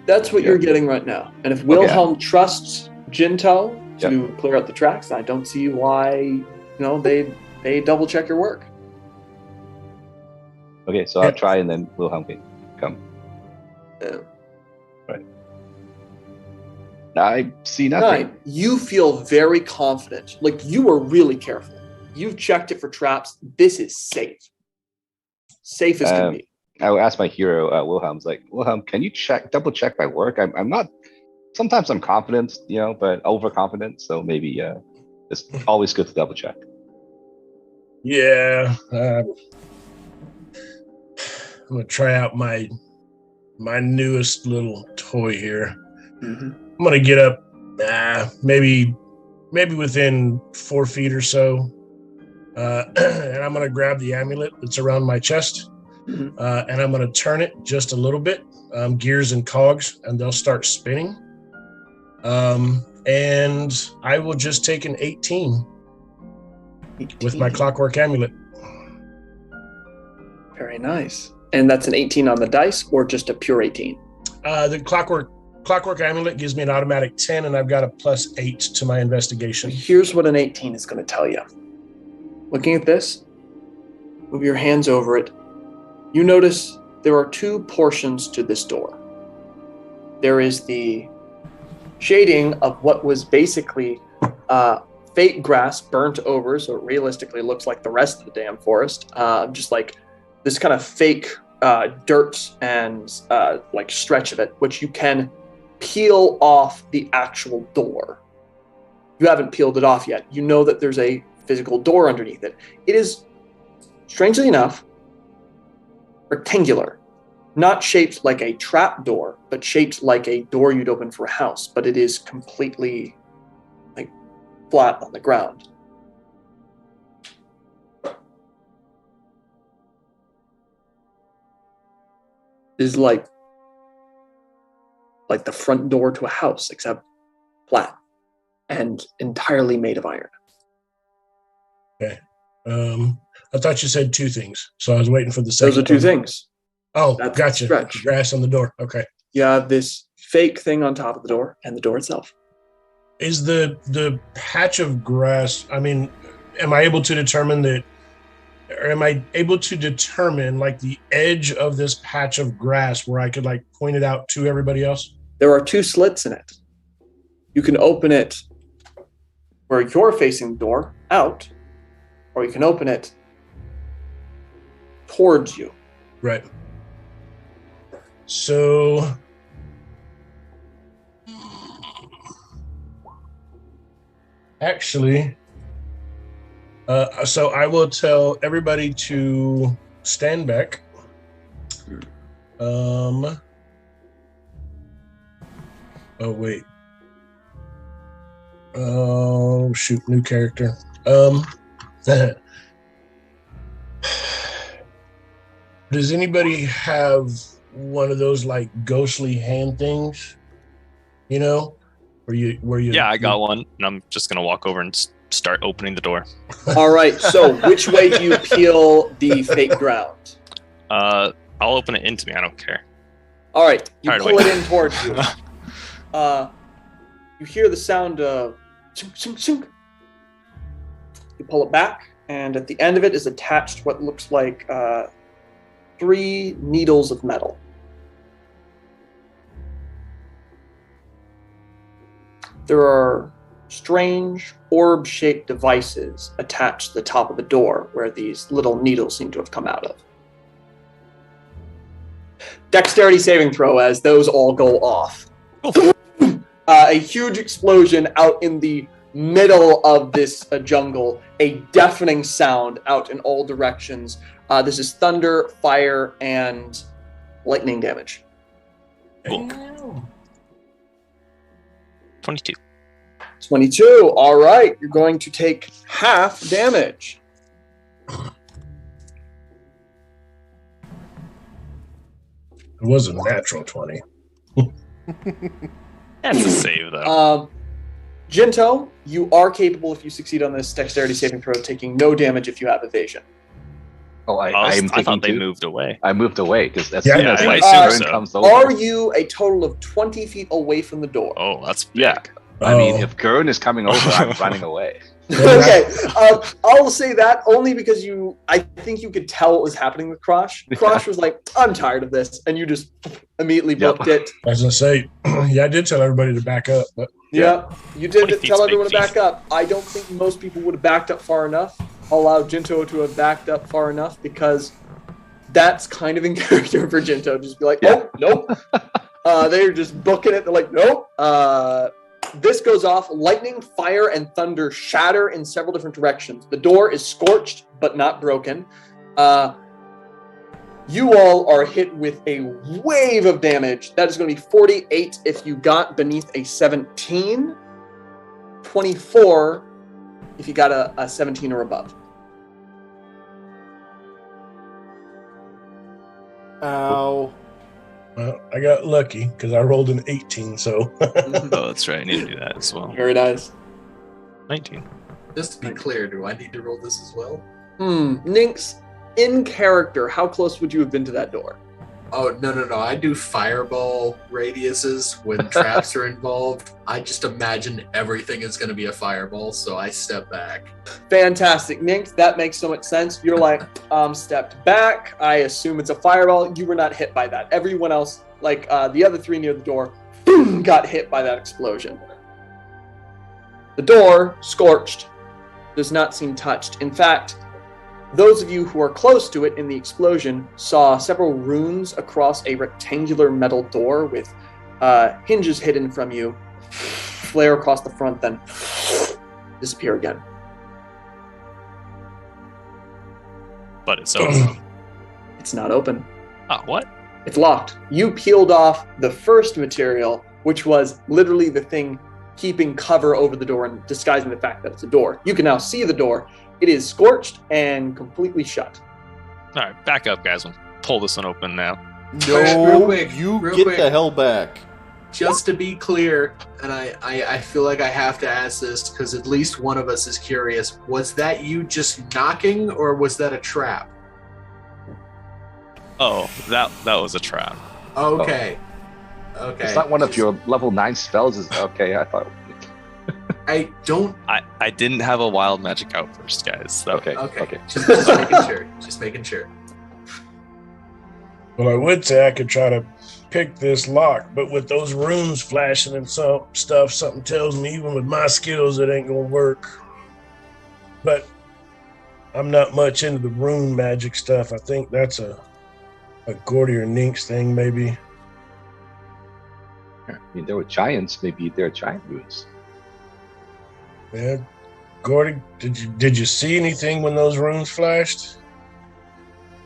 That's what you're getting right now. And if Wilhelm trusts Jinto to clear out the tracks, I don't see why they double check your work. Okay, so I'll try and then Wilhelm can come. Yeah. Right. I see nothing. 9. You feel very confident. Like you were really careful. You've checked it for traps. This is safe. Safe as can be. I will ask my hero, Wilhelm's like, Wilhelm, can you double check my work? I'm not, sometimes I'm confident, but overconfident. So maybe it's always good to double check. Yeah. I'm going to try out my newest little toy here. Mm-hmm. I'm going to get up maybe within 4 feet or so. And I'm going to grab the amulet that's around my chest. Mm-hmm. And I'm going to turn it just a little bit, gears and cogs, and they'll start spinning. And I will just take an 18 with my clockwork amulet. Very nice. And that's an 18 on the dice or just a pure 18? The clockwork amulet gives me an automatic 10, and I've got a +8 to my investigation. Here's what an 18 is going to tell you. Looking at this, move your hands over it. You notice there are 2 portions to this door. There is the shading of what was basically fake grass burnt over, so it realistically looks like the rest of the damn forest. Just like this kind of fake dirt and like stretch of it, which you can peel off the actual door. You haven't peeled it off yet. You know that there's a physical door underneath it. It is, strangely enough, rectangular, not shaped like a trap door, but shaped like a door you'd open for a house, but it is completely like flat on the ground. It is like the front door to a house, except flat and entirely made of iron. Okay. I thought you said 2 things, so I was waiting for the second. Those are 2 things. Oh, That's gotcha. stretch. Grass on the door. Okay. You have this fake thing on top of the door and the door itself. Is the patch of grass, I mean, am I able to determine that, or am I able to determine like the edge of this patch of grass where I could like point it out to everybody else? There are 2 slits in it. You can open it where you're facing the door out, or you can open it towards you. Right. So actually, so I will tell everybody to stand back. Oh wait. Oh shoot, new character. Does anybody have one of those like ghostly hand things? Where you? Yeah, I got one, and I'm just gonna walk over and start opening the door. All right. So, which way do you peel the fake ground? I'll open it into me. I don't care. All right, you Tired of pull it waiting. in towards you. You hear the sound of chunk, chunk, chunk. You pull it back, and at the end of it is attached what looks like 3 needles of metal. There are strange orb-shaped devices attached to the top of the door where these little needles seem to have come out of. Dexterity saving throw as those all go off. A huge explosion out in the middle of this jungle, a deafening sound out in all directions. This is thunder, fire, and lightning damage. Cool. 22. 22. All right, you're going to take half damage. It was a natural 20. That's a save, though. Jinto, you are capable, if you succeed on this dexterity saving throw, taking no damage if you have evasion. Oh, I thought they moved away. I moved away because as Yeah, soon as I my assume turn so. comes over. Are you a total of 20 feet away from the door? Oh, that's big. Yeah. I mean, Oh. if Gurn is coming over, I'm running away. Okay, I'll say that only because I think you could tell what was happening with Krosh. Krosh was like, I'm tired of this, and you just immediately Yep. booked it. I was gonna say, yeah, I did tell everybody to back up, but Yeah, you did 20 feet's tell big everyone to feet. back up. I don't think most people would have backed up far enough. I'll allow Jinto to have backed up far enough because that's kind of in character for Jinto. Just be like, Yeah. oh, nope. They're just booking it. They're like, nope. This goes off. Lightning, fire, and thunder shatter in several different directions. The door is scorched, but not broken. You all are hit with a wave of damage. That is going to be 48 if you got beneath a 17. 24 if you got a 17 or above. Ow. well, I got lucky because I rolled an 18. So Oh, that's right. I need to do that as well. Very nice. 19. Just to be clear, do I need to roll this as well? Nynx, in character, how close would you have been to that door? Oh, no. I do fireball radiuses when traps are involved. I just imagine everything is going to be a fireball, so I step back. Fantastic. Nynx, that makes so much sense. You're like, stepped back. I assume it's a fireball. You were not hit by that. Everyone else, like the other 3 near the door, boom, got hit by that explosion. The door, scorched, does not seem touched. In fact, those of you who are close to it in the explosion saw several runes across a rectangular metal door with hinges hidden from you, flare across the front, then disappear again. But it's open. It's not open. Oh, what? It's locked. You peeled off the first material, which was literally the thing keeping cover over the door and disguising the fact that it's a door. You can now see the door. It is scorched and completely shut. All right, back up, guys. We'll pull this one open now. No, Real quick, you real get quick. the hell back. Just to be clear, and I feel like I have to ask this because at least one of us is curious, was that you just knocking or was that a trap? Oh, that was a trap. Okay. Okay. It's not one of your level 9 spells. Is okay. I thought. I don't. I didn't have a wild magic outburst, guys. So. Okay. Okay. Just making sure. Just making sure. well, I would say I could try to pick this lock, but with those runes flashing and some stuff, something tells me even with my skills it ain't gonna work. But I'm not much into the rune magic stuff. I think that's a Gordy or Nynx thing, maybe. I mean, there were giants. Maybe they're giant runes. Yeah, Gordy, did you see anything when those runes flashed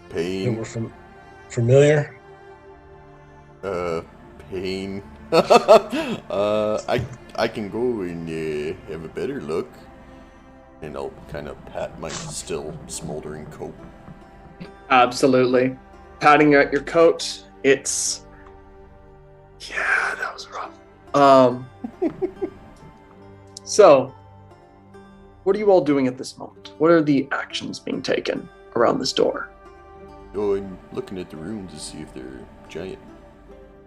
that Pain. were familiar? Pain. I can go and have a better look. And I'll kind of pat my still smoldering coat. Absolutely. Patting at your coat, it's... Yeah, that was rough. So, what are you all doing at this moment? What are the actions being taken around this door? Oh, I'm looking at the runes to see if they're giant.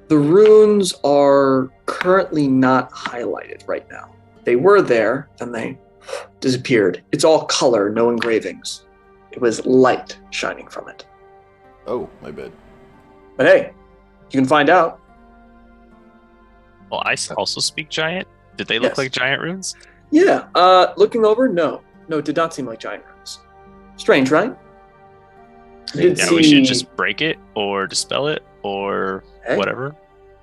The runes are currently not highlighted right now. They were there, and they disappeared. It's all color, no engravings. It was light shining from it. Oh, my bad. But hey, you can find out. Well, I also speak giant. Did they look Yes. like giant runes? Yeah, looking over, no. No, it did not seem like giant runes. Strange, right? You did Yeah, see... we should just break it or dispel it or Hey. whatever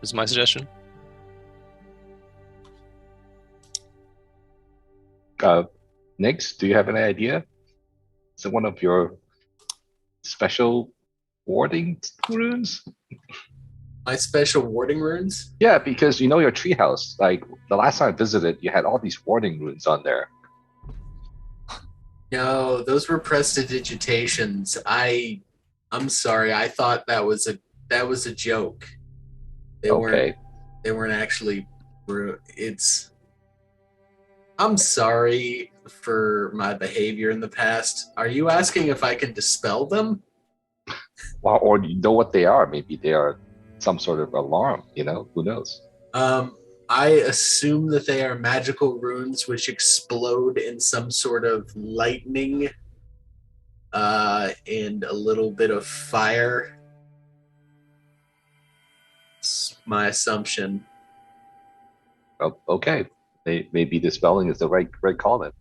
is my suggestion. Nix, do you have any idea? Is it one of your special warding runes? My special warding runes? Yeah, because you know your treehouse. Like the last time I visited, you had all these warding runes on there. No, those were prestidigitations. I'm sorry. I thought that was a joke. They Okay. weren't actually. I'm sorry for my behavior in the past. Are you asking if I can dispel them? Well, or you know what they are? Maybe they are some sort of alarm. You know, who knows? I assume that they are magical runes which explode in some sort of lightning and a little bit of fire. It's my assumption. Oh, okay. Maybe dispelling is the right call then.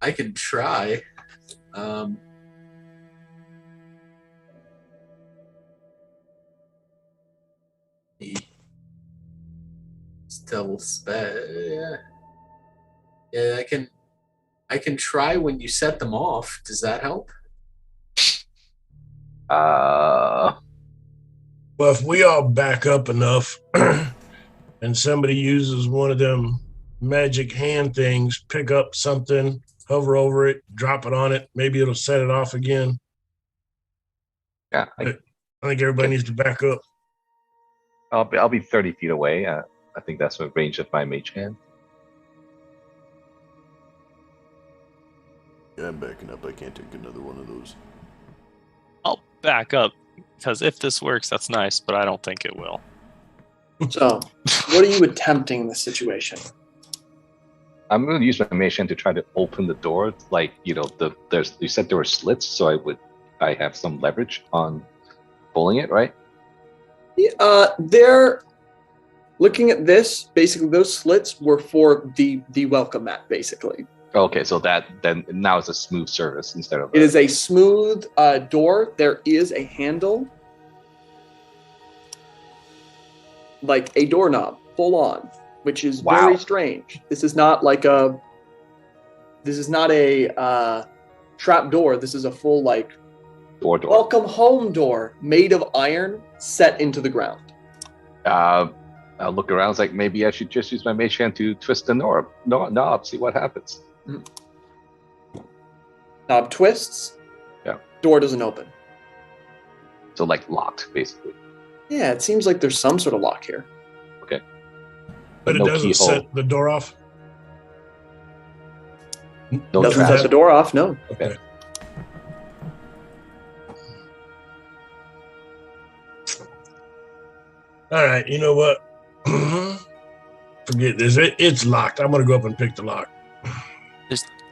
I could try. Double spell. Yeah, I can try when you set them off. Does that help? Well, if we all back up enough and somebody uses one of them magic hand things, pick up something, hover over it, drop it on it, maybe it'll set it off again. Yeah, I think everybody needs to back up. I'll be 30 feet away. I think that's the range of my mage hand. Yeah, I'm backing up. I can't take another one of those. I'll back up because if this works, that's nice, but I don't think it will. So, what are you attempting in this situation? I'm going to use my mage hand to try to open the door. Like, you know, you said there were slits, so I have some leverage on pulling it, right? They're looking at this. Basically, those slits were for the welcome mat. Basically, Okay, so then now it's a smooth surface instead of. it is a smooth door. There is a handle, like a doorknob, full on, which is Wow. very strange. This is not a trap door. This is a full door. welcome home door made of iron set into the ground. I'll look around. It's like maybe I should just use my mage hand to twist the knob, see what happens. Knob twists. Yeah. Door doesn't open. So like locked, basically. Yeah, it seems like there's some sort of lock here. But it No doesn't keyhole. set the door off. No Doesn't trap. set the door off. No. Okay. All right, you know what? Forget this. It's locked. I'm gonna go up and pick the lock.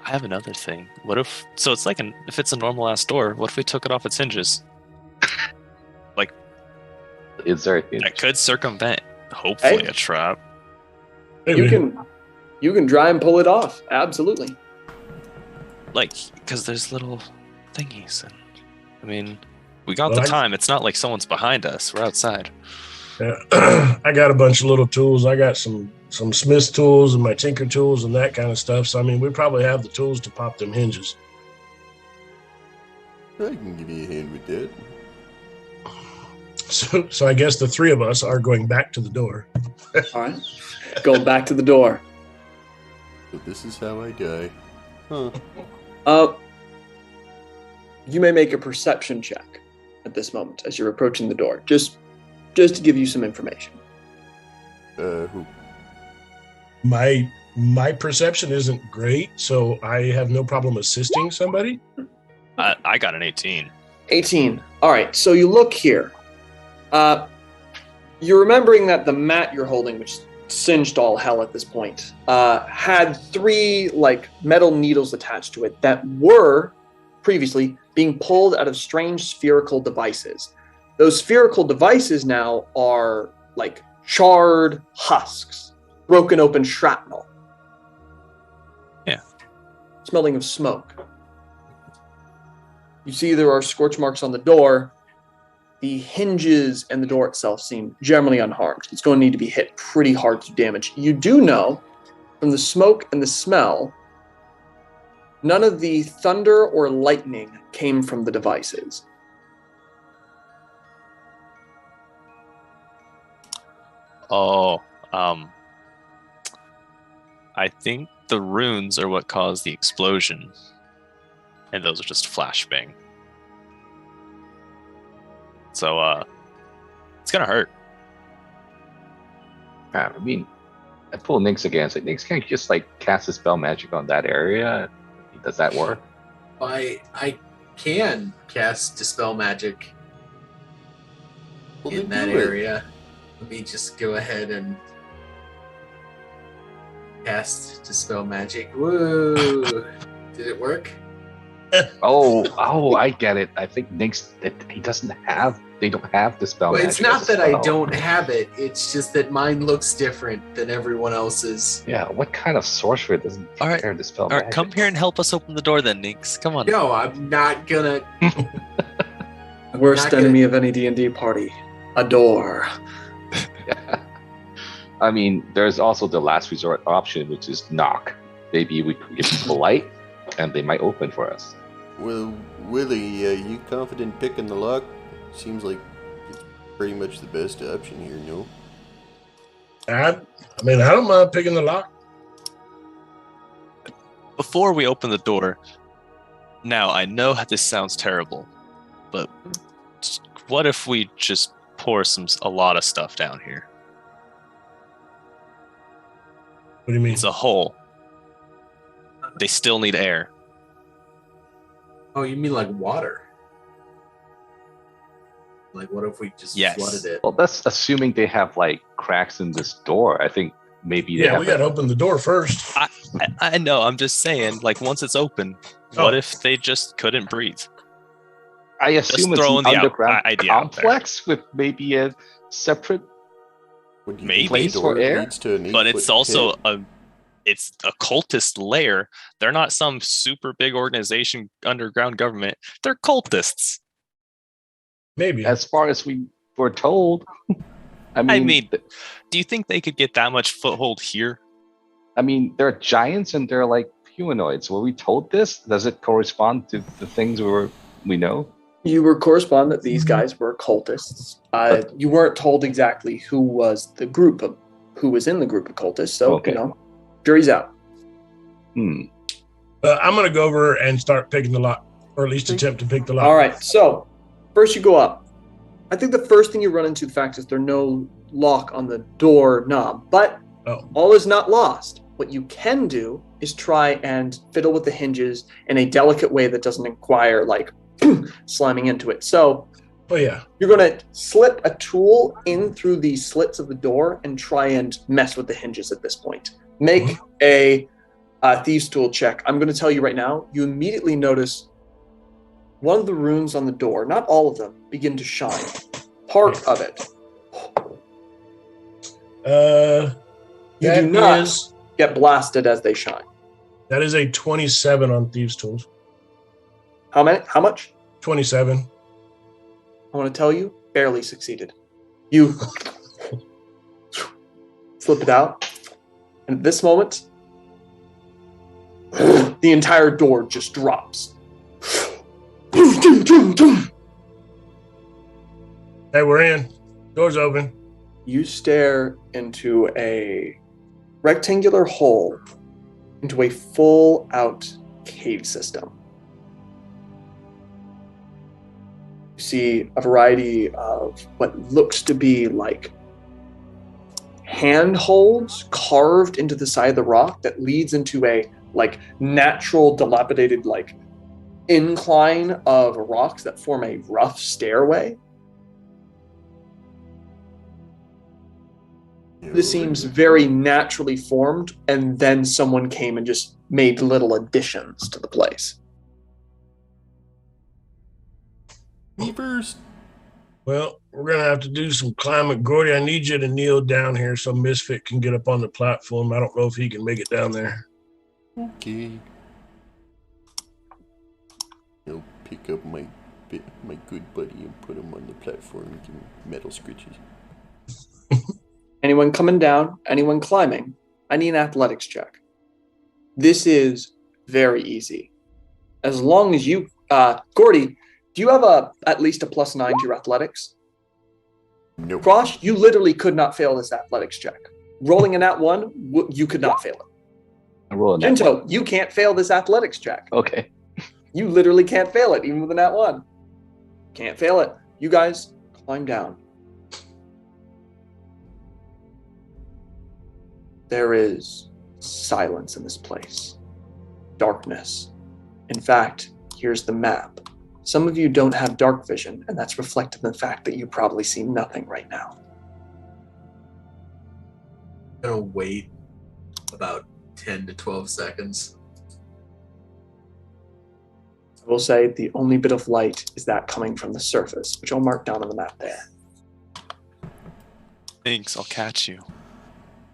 I have another thing. What if? So it's like if it's a normal ass door. What if we took it off its hinges? Is there? That could circumvent, hopefully, Hey. a trap. You can try and pull it off. Absolutely. Like, because there's little thingies, and I mean, we got Well, the time. It's not like someone's behind us. We're outside. Yeah. I got a bunch of little tools. I got some Smith's tools and my tinker tools and that kind of stuff. So I mean, we probably have the tools to pop them hinges. I can give you a hand with that. So I guess the three of us are going back to the door. All right. Go back to the door. But this is how I die. Huh. You may make a perception check at this moment as you're approaching the door. Just to give you some information. Who? My perception isn't great, so I have no problem assisting somebody. I got an 18. 18. All right. So you look here. You're remembering that the mat you're holding, which singed all hell at this point, had 3 like metal needles attached to it that were previously being pulled out of strange spherical devices. Those spherical devices now are like charred husks, broken open shrapnel. Yeah. Smelling of smoke. You see there are scorch marks on the door. The hinges and the door itself seem generally unharmed. It's going to need to be hit pretty hard to damage. You do know, from the smoke and the smell, none of the thunder or lightning came from the devices. Oh, I think the runes are what caused the explosion, and those are just flashbang. So, it's gonna hurt. I mean, I pull Nix again. It's like, Nix, can't you just like cast a spell magic on that area? Does that work? I can cast Dispel Magic Well, in then that do it. area. Let me just go ahead and cast Dispel Magic. Whoa! Did it work? Oh, I get it. I think Nix, he doesn't have, they don't have the spell Well, magic. it's not as a that I spell. don't have it. It's just that mine looks different than everyone else's. Yeah, what kind of sorcerer doesn't All right, care to spell All right, magic? come here and help us open the door then, Ninx. Come on. No, I'm not gonna. The worst Not good. enemy of any D&D party. A door. Yeah. I mean, there's also the last resort option, which is knock. Maybe we could get polite, and they might open for us. Well, Willie, you confident picking the lock? Seems like it's pretty much the best option here, no? I mean, I don't mind picking the lock. Before we open the door, now I know how this sounds terrible, but what if we just pour a lot of stuff down here? What do you mean? It's a hole. They still need air. Oh, you mean like water? Like, what if we just Yes. flooded it? Well, that's assuming they have like cracks in this door. I think maybe they Yeah, have we got to open the door first. I know, I'm just saying, like, once it's open, what if they just couldn't breathe? I assume it's throwing an the underground idea out there. complex with maybe a separate. Would you Maybe. think Place the for door air? leads to an But 8-foot it's also pit? it's a cultist lair. They're not some super big organization, underground government. They're cultists. Maybe. As far as we were told. I mean, Do you think they could get that much foothold here? they're giants and they're like humanoids. Were we told this? Does it correspond to the things we know? You were correspond that these guys were cultists. You weren't told exactly who was in the group of cultists. So, Okay. jury's out. Hmm. I'm going to go over and start picking the lock, or at least attempt to pick the lock. All right. So, first you go up. I think the first thing you run into, the fact is there's no lock on the door knob, but Oh. all is not lost. What you can do is try and fiddle with the hinges in a delicate way that doesn't require like slamming into it. So Oh, yeah. you're going to slip a tool in through the slits of the door and try and mess with the hinges at this point. Make a thieves tool check. I'm going to tell you right now, you immediately notice one of the runes on the door, not all of them, begin to shine. Part of it. You That do not is- get blasted as they shine. that is a 27 on Thieves' Tools. How many? How much? 27. I want to tell you, barely succeeded. You slip it out, and at this moment, the entire door just drops. Hey, we're in. Door's open. You stare into a rectangular hole into a full-out cave system. You see a variety of what looks to be like handholds carved into the side of the rock that leads into a like natural dilapidated like incline of rocks that form a rough stairway. This seems very naturally formed, and then someone came and just made little additions to the place. Me first. Well, we're going to have to do some climbing. Gordy, I need you to kneel down here so Misfit can get up on the platform. I don't know if he can make it down there. Okay. I'll pick up my good buddy and put him on the platform and give him metal scritches. Anyone coming down? Anyone climbing? I need an athletics check. This is very easy. As long as you... Gordy, do you have at least a +9 to your athletics? Nope. Krosh, you literally could not fail this athletics check. Rolling a nat 1, you could not fail it. I'm rolling that. Jinto, you can't fail this athletics check. Okay. You literally can't fail it, even with a nat 1. Can't fail it. You guys, climb down. There is silence in this place. Darkness. In fact, here's the map. Some of you don't have dark vision, and that's reflected in the fact that you probably see nothing right now. I'm gonna wait about 10 to 12 seconds. I will say the only bit of light is that coming from the surface, which I'll mark down on the map there. Thanks, I'll catch you.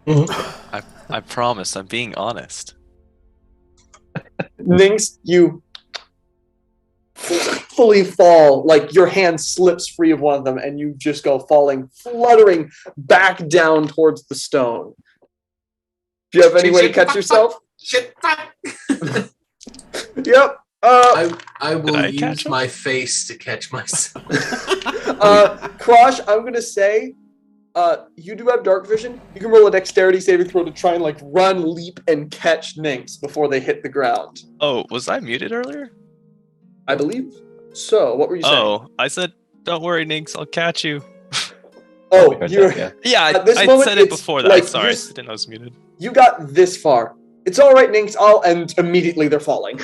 Mm-hmm. I promise, I'm being honest. Nynx, you fully fall, like your hand slips free of one of them, and you just go falling, fluttering back down towards the stone. Do you have any way to catch yourself? Shit, fuck. Yep. I will I catch use him? my face to catch myself. Krosh, I'm gonna say, you do have dark vision. You can roll a dexterity saving throw to try and like run, leap, and catch Nynx before they hit the ground. Oh, was I muted earlier? I believe so. What were you saying? Oh, I said, don't worry, Nynx, I'll catch you. Oh, We heard you're, that, yeah. Yeah, At this I moment, said it it's before that. like Sorry, I you're- didn't know I was muted. you got this far. It's all right, Nynx. And immediately they're falling.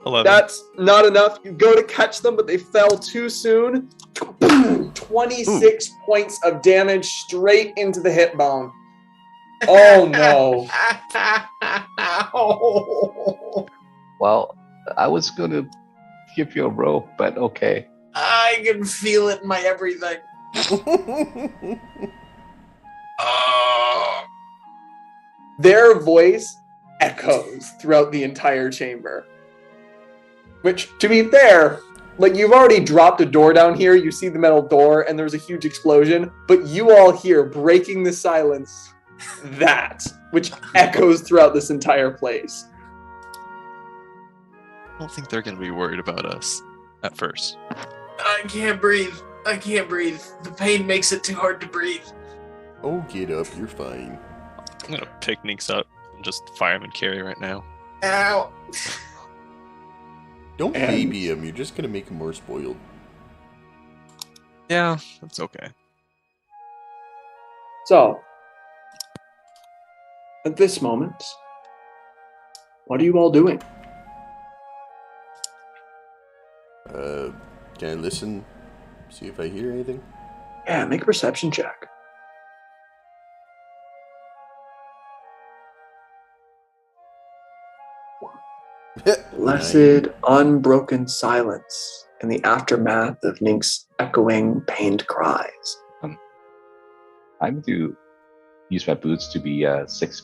11. That's not enough. You go to catch them, but they fell too soon. Boom! 26 points of damage straight into the hip bone. Oh no. Well, I was gonna give you a rope, but okay. I can feel it in my everything. Oh. Their voice echoes throughout the entire chamber. Which, to be fair, like you've already dropped a door down here, you see the metal door, and there's a huge explosion, but you all hear, breaking the silence, that, which echoes throughout this entire place. I don't think they're going to be worried about us at first. I can't breathe. I can't breathe. The pain makes it too hard to breathe. Oh, get up. You're fine. I'm going to pick Nynx up and just fire him and carry right now. Ow. Don't And- baby him. You're just gonna make him more spoiled. Yeah, that's okay. So, at this moment, what are you all doing? Can I listen? See if I hear anything? Yeah, make a perception check. Blessed, unbroken silence in the aftermath of Nynx's echoing, pained cries. I'm going to use my boots to be 6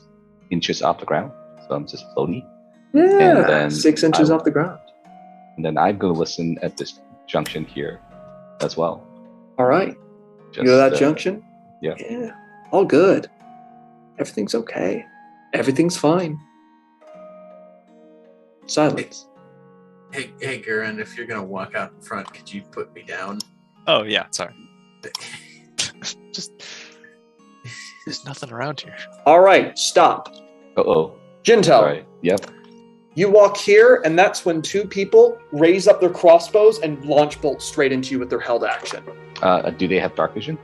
inches off the ground, so I'm just floating. Yeah, And then 6 inches I- off the ground. And then I'm going to listen at this junction here as well. All right, Just, you go to that junction? yeah. Yeah, all good. Everything's okay. Everything's fine. Silence. Hey, Garen, if you're gonna walk out in front, could you put me down? Oh, yeah, sorry. Just, there's nothing around here. All right, stop. Uh-oh. Jinto, Sorry. Yep. you walk here, and that's when two people raise up their crossbows and launch bolts straight into you with their held action. Do they have dark vision?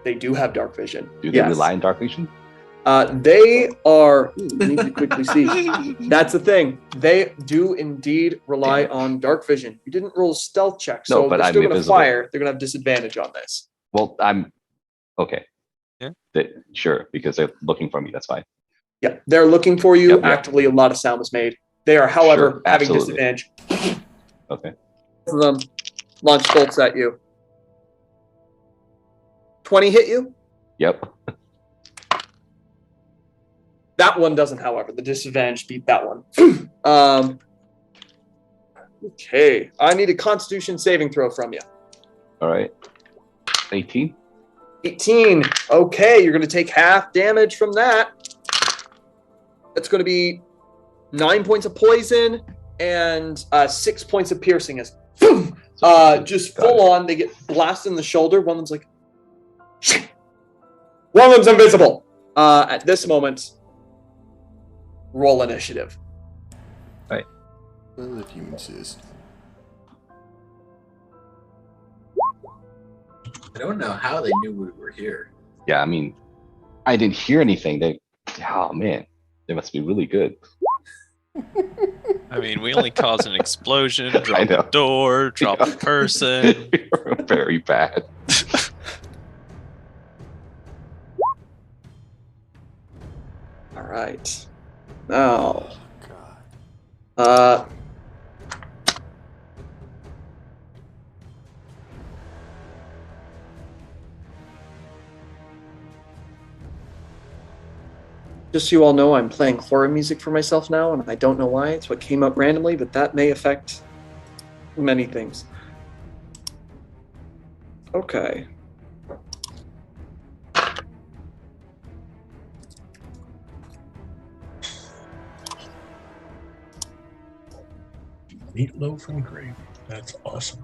They do have dark vision. Do they Yes. rely on dark vision? They are. Ooh, we need to quickly see. That's the thing. They do indeed rely on dark vision. You didn't roll a stealth check, so No, but they're I'm still going to invisible. fire. They're going to have disadvantage on this. Well, I'm okay. Yeah. Sure, because they're looking for me. That's fine. Yeah, they're looking for you. Yep. Actively, a lot of sound was made. They are, however, Sure, having absolutely. disadvantage. Okay. Both of them launch bolts at you. 20 hit you? Yep. That one doesn't, however. The disadvantage beat that one. Okay. I need a Constitution saving throw from you. All right. 18. 18. Okay, you're going to take half damage from that. That's going to be 9 points of poison and 6 points of piercing. As just full on, they get blasted in the shoulder. One of them's like, one of them's invisible. At this moment, roll initiative. Well, if you insist. I don't know how they knew we were here. Yeah, I mean, I didn't hear anything. Oh man, they must be really good. I mean, we only caused an explosion, I dropped know. a door, dropped a person. You're very bad. All right. Now, God. just so you all know, I'm playing horror music for myself now, and I don't know why. It's what came up randomly, but that may affect many things. Okay. Meatloaf and gravy. That's awesome.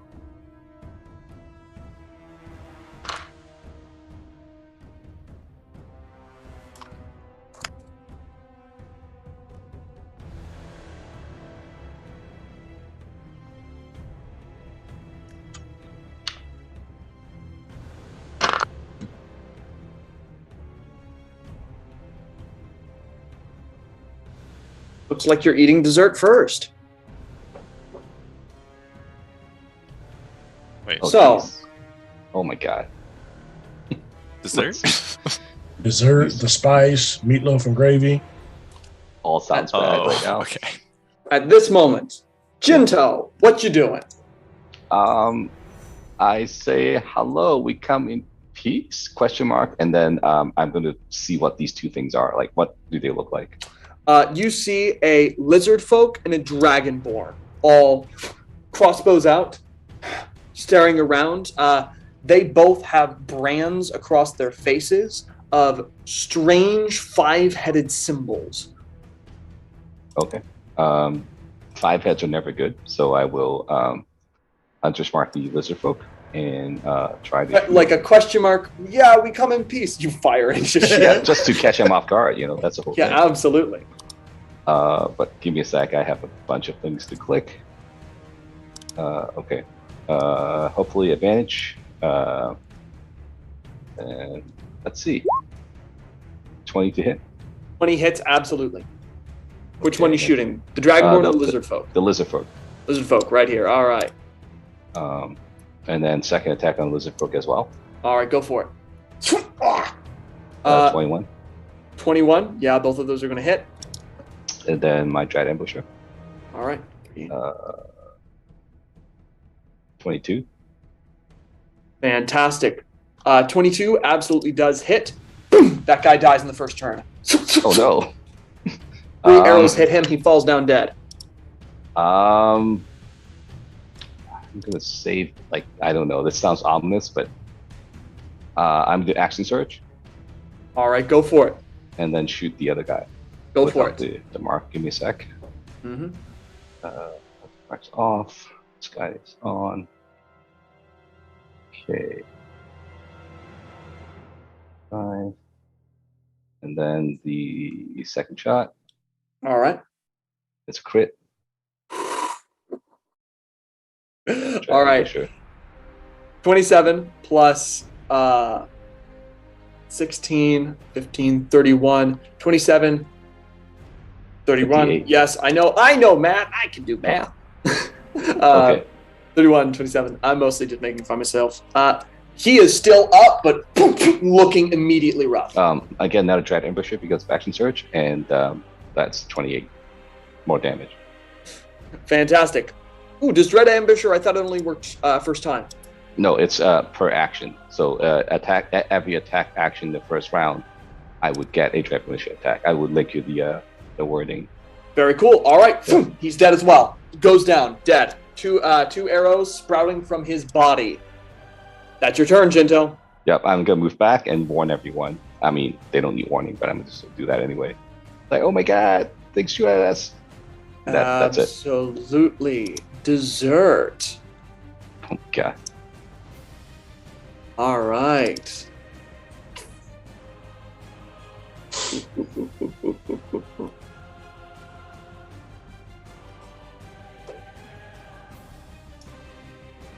Looks like you're eating dessert first. Wait, Oh, So- geez. Oh my god. dessert? Dessert, the spice, meatloaf and gravy. All sounds bad right now. okay. At this moment, Jinto, what you doing? I say hello. We come in peace? Question mark. And then I'm going to see what these two things are. Like, what do they look like? You see a lizard folk and a dragonborn, all crossbows out, staring around. They both have brands across their faces of strange five-headed symbols. Okay. 5 heads are never good, so I will hunter's mark the lizard folk and try to Like a question mark. Yeah, we come in peace. You fire it into shit. yeah, just to catch him off guard. You know, that's the whole Yeah, thing. absolutely. But give me a sec. I have a bunch of things to click. Okay. Hopefully advantage. And let's see. 20 to hit. 20 hits, absolutely. Which Okay, one are you then. shooting? The dragonborn the- or the lizard folk? The lizard folk. Lizard folk, right here. All right. And then second attack on lizard folk as well. All right, go for it. 21. 21. Yeah, both of those are going to hit. And then my dread ambusher. All right. 22. Fantastic. 22 absolutely does hit. Boom! That guy dies in the first turn. Oh no. 3 arrows hit him. He falls down dead. I'm gonna save, like, I don't know, this sounds ominous, but I'm gonna do action surge All right, go for it. and then shoot the other guy. Go for Without it. The mark. Give me a sec. Mm-hmm. Mark's off. This guy is on. Okay. 5. And then the second shot. All right. It's a crit. All right. Sure. 27 plus 16, 15, 31, 27, 31. 58. Yes, I know, Matt. I can do math. Okay. 31, 27. I'm mostly just making fun of myself. He is still up, but looking immediately rough. Again, not a Dread Ambusher because of Action Surge, and that's 28 more damage. Fantastic. Ooh, does Dread Ambusher? I thought it only worked first time. No, it's per action. So every attack action the first round, I would get a Dread Ambusher attack. I would link you the wording. Very cool. All right, Yeah. He's dead as well. Goes down, dead. Two arrows sprouting from his body. That's your turn, Jinto. Yep, I'm gonna move back and warn everyone. I mean, they don't need warning, but I'm gonna just do that anyway. Like, oh my god, thanks shoot at us. That's it. Absolutely. Dessert. Oh god. All right.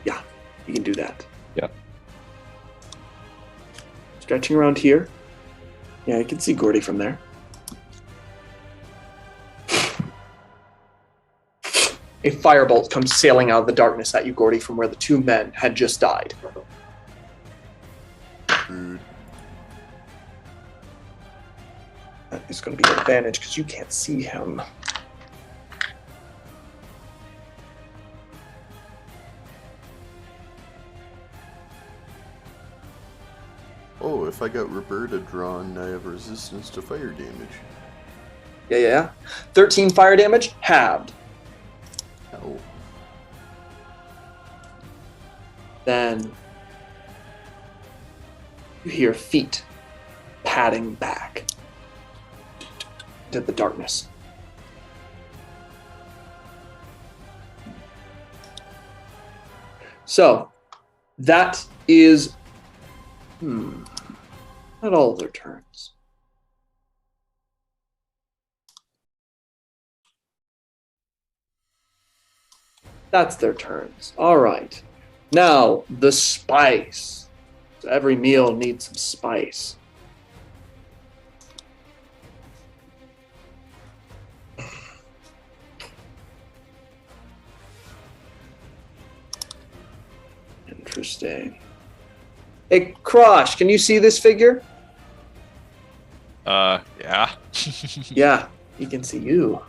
Yeah, you can do that. Yeah. Stretching around here. Yeah, I can see Gordy from there. A firebolt comes sailing out of the darkness at you, Gordy, from where the two men had just died. Rude. That is going to be an advantage because you can't see him. Oh, if I got Roberta drawn, I have resistance to fire damage. Yeah. 13 fire damage, halved. Oh. Then you hear feet padding back into the darkness. So that is not all of their turns. That's their turns. All right. Now, the spice. So every meal needs some spice. Interesting. Hey, Krosh, can you see this figure? Yeah. Yeah, he can see you.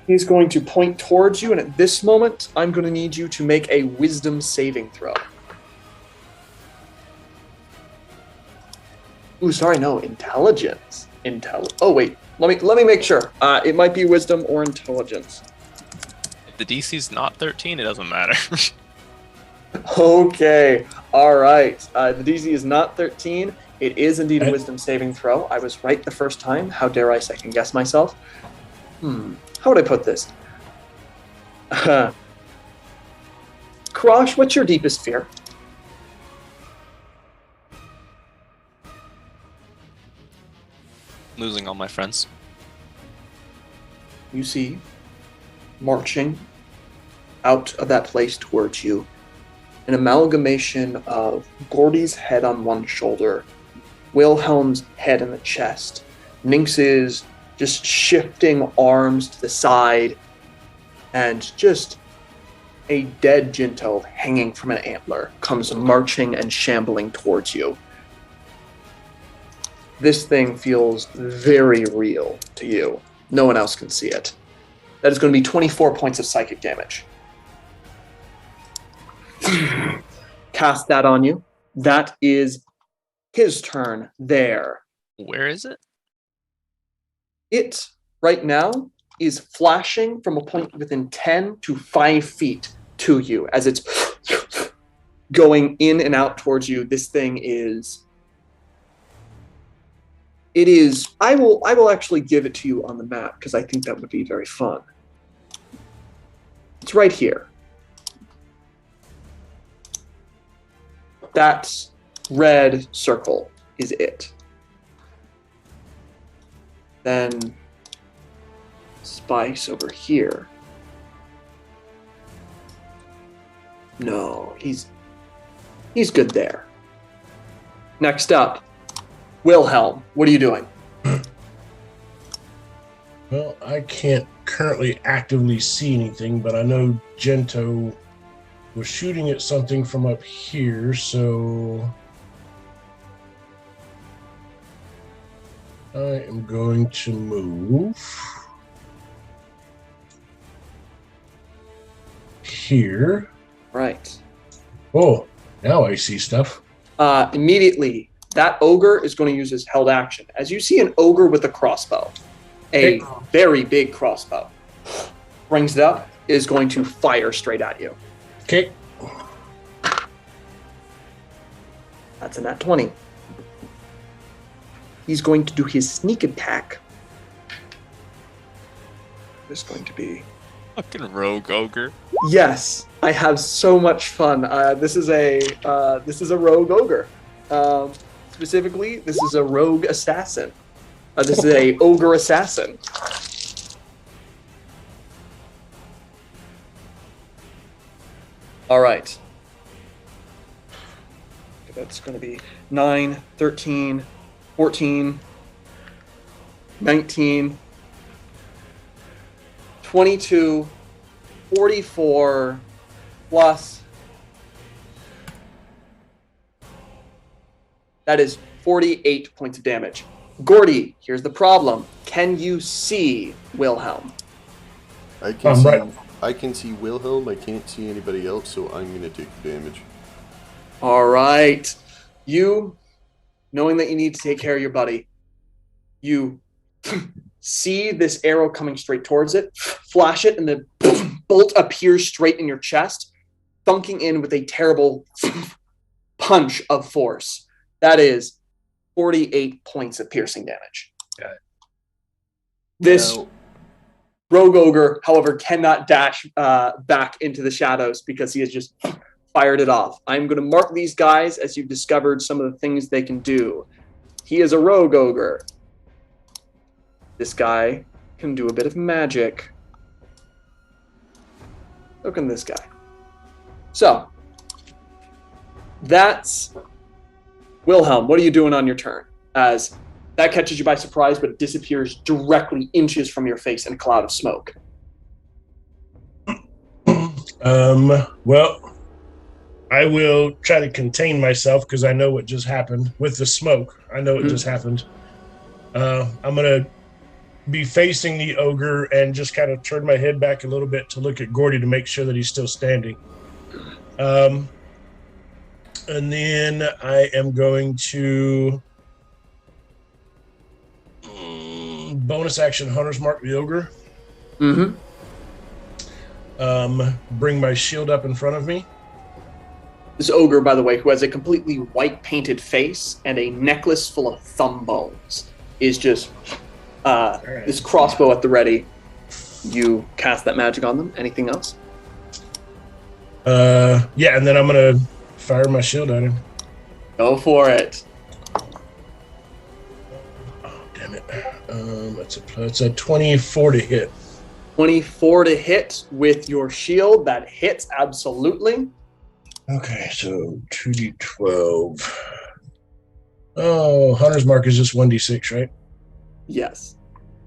He's going to point towards you, and at this moment, I'm going to need you to make a wisdom saving throw. Ooh, sorry, no, intelligence. Oh, wait, let me make sure. It might be wisdom or intelligence. If the DC's not 13, it doesn't matter. Okay, all right. The DC is not 13. It is indeed a wisdom saving throw. I was right the first time. How dare I second guess myself? How would I put this? Krosh, what's your deepest fear? Losing all my friends. You see, marching out of that place towards you, an amalgamation of Gordy's head on one shoulder, Wilhelm's head in the chest, Nynx's just shifting arms to the side, and just a dead Jinto hanging from an antler comes marching and shambling towards you. This thing feels very real to you. No one else can see it. That is going to be 24 points of psychic damage. Cast that on you. That is his turn there. Where is it? It, right now, is flashing from a point within 10 to 5 feet to you as it's going in and out towards you. This thing is... It is... I will actually give it to you on the map because I think that would be very fun. It's right here. That red circle is it. Then Spice over here. No, he's good there. Next up, Wilhelm. What are you doing? Well, I can't currently actively see anything, but I know Gento was shooting at something from up here, so I am going to move here. Right. Oh, now I see stuff. Immediately, that ogre is going to use his held action. As you see an ogre with a crossbow, a very big crossbow, brings it up, is going to fire straight at you. Okay. That's a nat 20. He's going to do his sneak attack. This is going to be... Fucking rogue ogre. Yes, I have so much fun. This is a rogue ogre. Specifically, this is a rogue assassin. This is a ogre assassin. All right. That's going to be 9, 13, 14, 19, 22, 44, plus. That is 48 points of damage. Gordy, here's the problem. Can you see Wilhelm? I can see Wilhelm. I can't see anybody else, so I'm going to take the damage. All right. You, knowing that you need to take care of your buddy, you see this arrow coming straight towards it, flash it, and the bolt appears straight in your chest, thunking in with a terrible punch of force. That is 48 points of piercing damage. Got it. This rogue ogre, however, cannot dash back into the shadows because he has just fired it off. I'm going to mark these guys as you've discovered some of the things they can do. He is a rogue ogre. This guy can do a bit of magic. So can this guy. So, that's Wilhelm. What are you doing on your turn? As that catches you by surprise, but it disappears directly inches from your face in a cloud of smoke. Well, I will try to contain myself because I know what just happened with the smoke. I know it just happened. I'm going to be facing the ogre and just kind of turn my head back a little bit to look at Gordy to make sure that he's still standing. And then I am going to bonus action Hunter's Mark the ogre. Mm-hmm. Bring my shield up in front of me. This ogre, by the way, who has a completely white painted face and a necklace full of thumb bones, is just this crossbow at the ready. You cast that magic on them. Anything else? Yeah, and then I'm going to fire my shield at him. Go for it. Oh, damn it. That's a 24 to hit. 24 to hit with your shield. That hits absolutely. Okay, so 2d12. Oh, Hunter's Mark is just 1d6, right? Yes.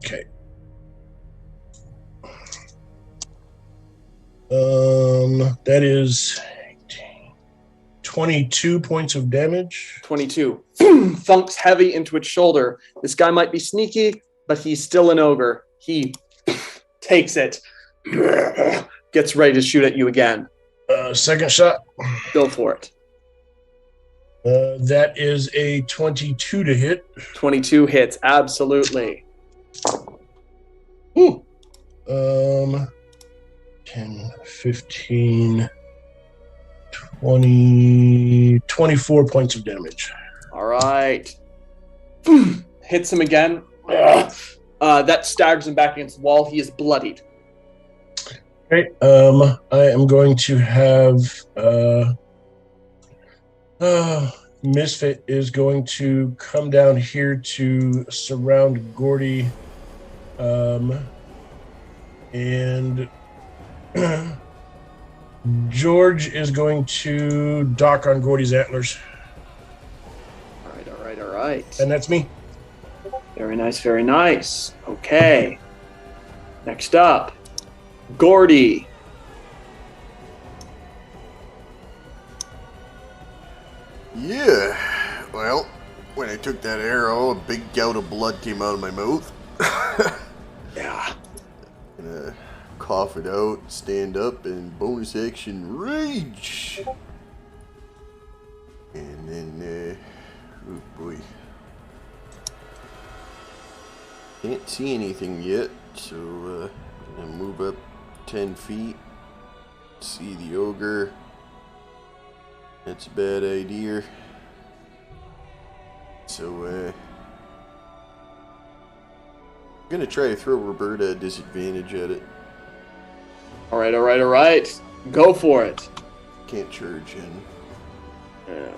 Okay. That is 22 points of damage. 22. Thunks heavy into its shoulder. This guy might be sneaky, but he's still an ogre. He takes it. Gets ready to shoot at you again. Second shot. Go for it. That is a 22 to hit. 22 hits, absolutely. Ooh. 10, 15, 20, 24 points of damage. All right. Hits him again. That staggers him back against the wall. He is bloodied. Okay. I am going to have Misfit is going to come down here to surround Gordy, and George is going to dock on Gordy's antlers. All right. And that's me. Very nice, very nice. Okay. Next up, Gordy. Yeah. Well, when I took that arrow, a big gout of blood came out of my mouth. Yeah. Gonna cough it out, stand up, and bonus action rage. And then, oh boy. Can't see anything yet, so gonna move up 10 feet. See the ogre. That's a bad idea. So, gonna try to throw Roberta a disadvantage at it. All right. Go for it. Can't charge in. Yeah.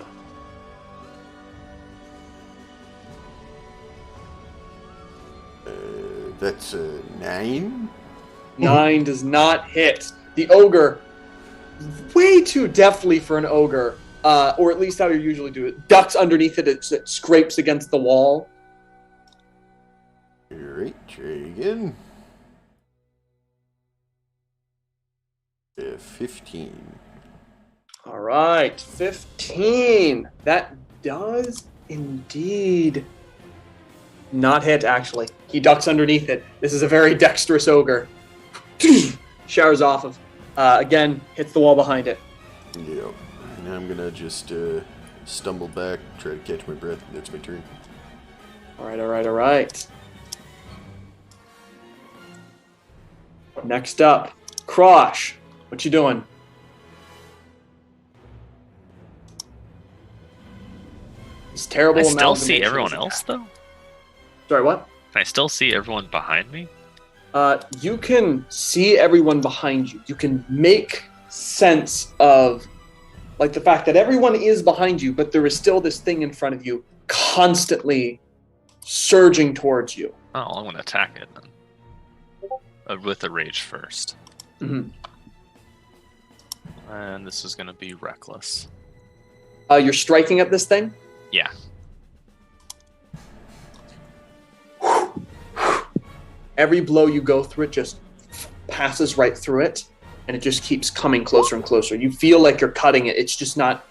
That's a 9. 9 does not hit. The ogre, way too deftly for an ogre, or at least how you usually do it, ducks underneath it, it scrapes against the wall. Alright, try again. 15. All right, 15. That does indeed not hit, actually. He ducks underneath it. This is a very dexterous ogre. Showers off of, again, hits the wall behind it. Yeah. And I'm gonna just stumble back, try to catch my breath. That's my turn. All right. Next up, Krosh. What you doing? It's terrible. I still see amalgamation everyone is else, attack. though? Sorry, what? Can I still see everyone behind me? You can see everyone behind you. You can make sense of, like, the fact that everyone is behind you, but there is still this thing in front of you constantly surging towards you. Oh, I'm going to attack it then. With the rage first. Mm-hmm. And this is going to be reckless. You're striking at this thing? Yeah. Every blow you go through, it just passes right through it, and it just keeps coming closer and closer. You feel like you're cutting it. It's just not,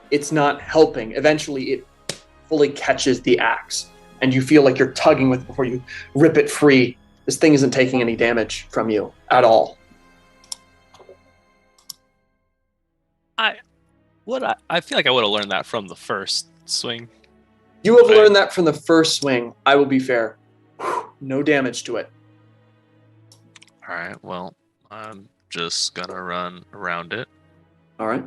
it's not helping. Eventually, it fully catches the axe, and you feel like you're tugging with it before you rip it free. This thing isn't taking any damage from you at all. I feel like I would have learned that from the first swing. You have Right. learned that from the first swing. I will be fair. No damage to it. All right, well, I'm just going to run around it All right.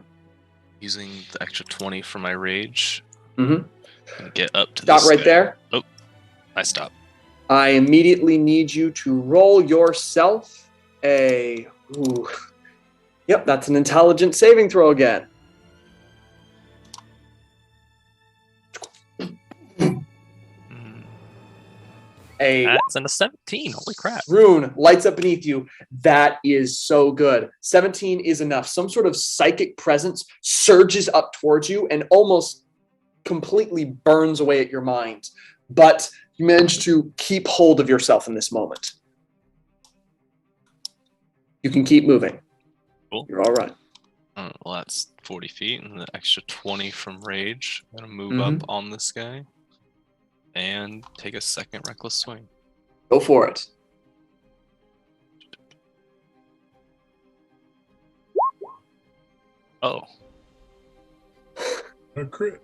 using the extra 20 for my rage. Mm-hmm. And get up to Stop this right guy. there. Oh, I stop. I immediately need you to roll yourself a... Ooh. Yep, that's an intelligence saving throw again. A That's in a 17. Holy crap. rune lights up beneath you. That is so good. 17 is enough. Some sort of psychic presence surges up towards you and almost completely burns away at your mind. But you manage to keep hold of yourself in this moment. You can keep moving. Cool. You're all right. Well, that's 40 feet and the extra 20 from rage. I'm going to move up on this guy and take a second reckless swing. Go for it. Oh, A crit.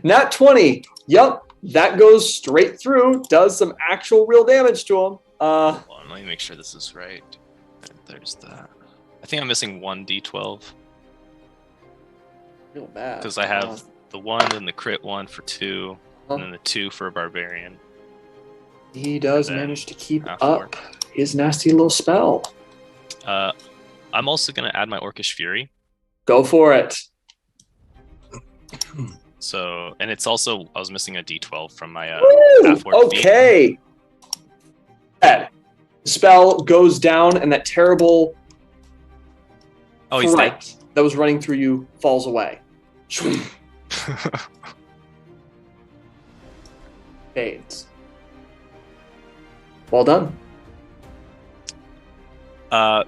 Nat 20. Yep, that goes straight through. Does some actual real damage to him. hold on, let me make sure this is right. There's that. I think I'm missing one d12 Real bad. because I have the 1 and the crit 1 for 2, Huh. and then the 2 for a barbarian. He does and then manage to keep half up his nasty little spell. I'm also going to add my Orcish Fury. Go for it. So, and it's also, I was missing a d12 from my Woo! half-orc feat. Okay. Bad. The spell goes down, and that terrible Oh, he's dead. fright that was running through you falls away. fades. Well done. I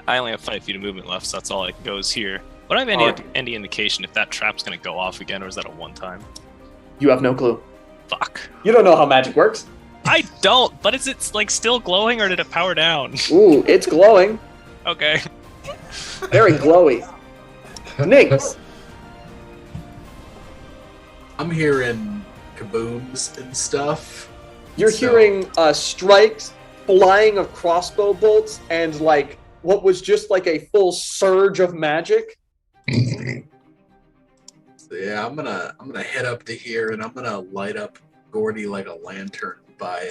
only have 5 feet of movement left, so that's all that goes here. Would I have any indication if that trap's going to go off again, or is that a one-time? You have no clue. Fuck. You don't know how magic works. I don't, but is it like still glowing, or did it power down? Ooh, it's glowing. Okay. Very glowy. Nix. I'm hearing kabooms and stuff. You're hearing strikes, flying of crossbow bolts, and like what was just like a full surge of magic. So yeah, I'm gonna head up to here and I'm gonna light up Gordy like a lantern by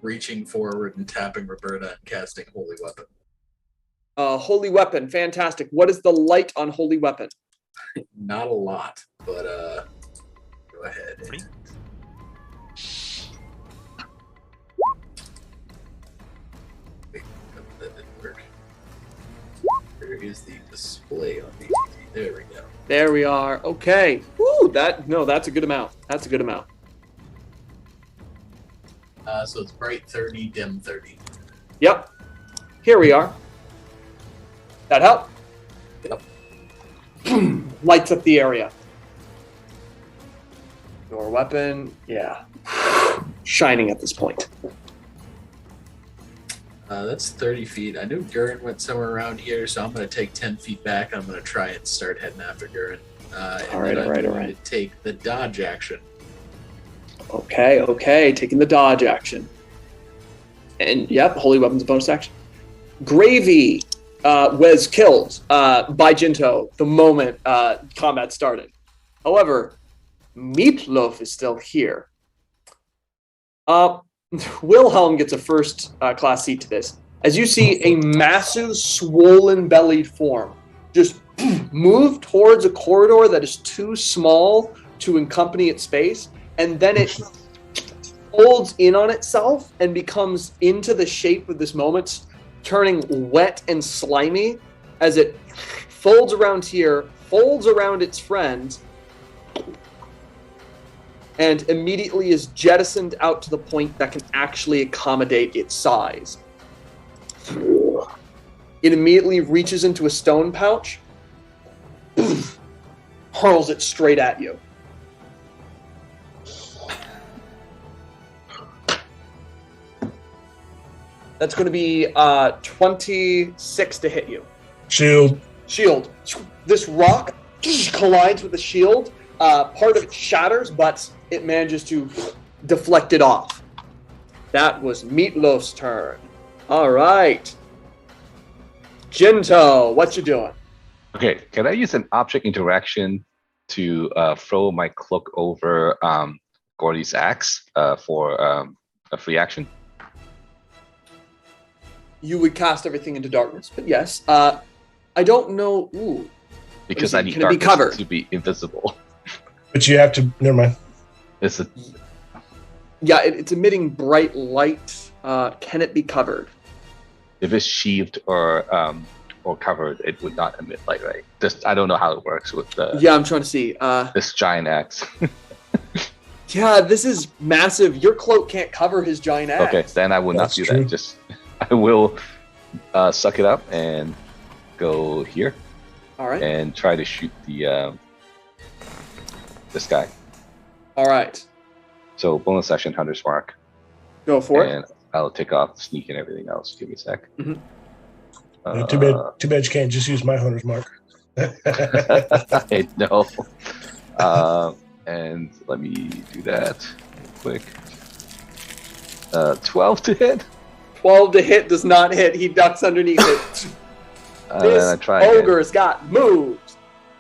reaching forward and tapping Roberta and casting Holy Weapon. Holy Weapon, fantastic. What is the light on Holy Weapon? Not a lot, but go ahead. That didn't work. Where is the display on the? There we go. There we are. Okay. Woo, that's a good amount. That's a good amount. So it's bright 30, dim 30. Yep. Here we are. That help? Yep. Lights up the area. Your weapon, yeah. Shining at this point. That's 30 feet. I knew Gurren went somewhere around here, so I'm going to take 10 feet back. I'm going to try and start heading after Gurren. All right. I'm going to take the dodge action. Okay. Taking the dodge action. And yep, Holy Weapon's a bonus action. Gravy was killed by Jinto the moment combat started. However, Meatloaf is still here. Wilhelm gets a first class seat to this. As you see a massive swollen bellied form just move towards a corridor that is too small to accompany its space, and then it folds in on itself and becomes into the shape of this moment, turning wet and slimy as it folds around here, folds around its friend, and immediately is jettisoned out to the point that can actually accommodate its size. It immediately reaches into a stone pouch, hurls it straight at you. That's going to be 26 to hit you. Shield. This rock collides with the shield. Part of it shatters, but it manages to deflect it off. That was Meatloaf's turn. All right. Jinto, what you doing? Okay, can I use an object interaction to throw my cloak over Gordy's axe for a free action? You would cast everything into darkness, but yes. I don't know. Ooh. Because I need Can it be darkness covered? to be invisible. But you have to. Never mind. It's a, Yeah, it's emitting bright light. Can it be covered? if it's sheathed or covered, it would not emit light, right? Just I don't know how it works with the Yeah, I'm trying to see. this giant axe. Yeah, this is massive. Your cloak can't cover his giant axe. Okay, then I will not That's do true. that. Just I will suck it up and go here All right. and try to shoot the this guy. All right. So bonus action, Hunter's Mark, Go for it. and I'll take off sneak and everything else. Give me a sec. Mhm. Yeah, too bad you can't just use my hunter's mark. I know. And let me do that quick. 12 to hit. 12 to hit does not hit. He ducks underneath it. And This I try again. ogre's got moves.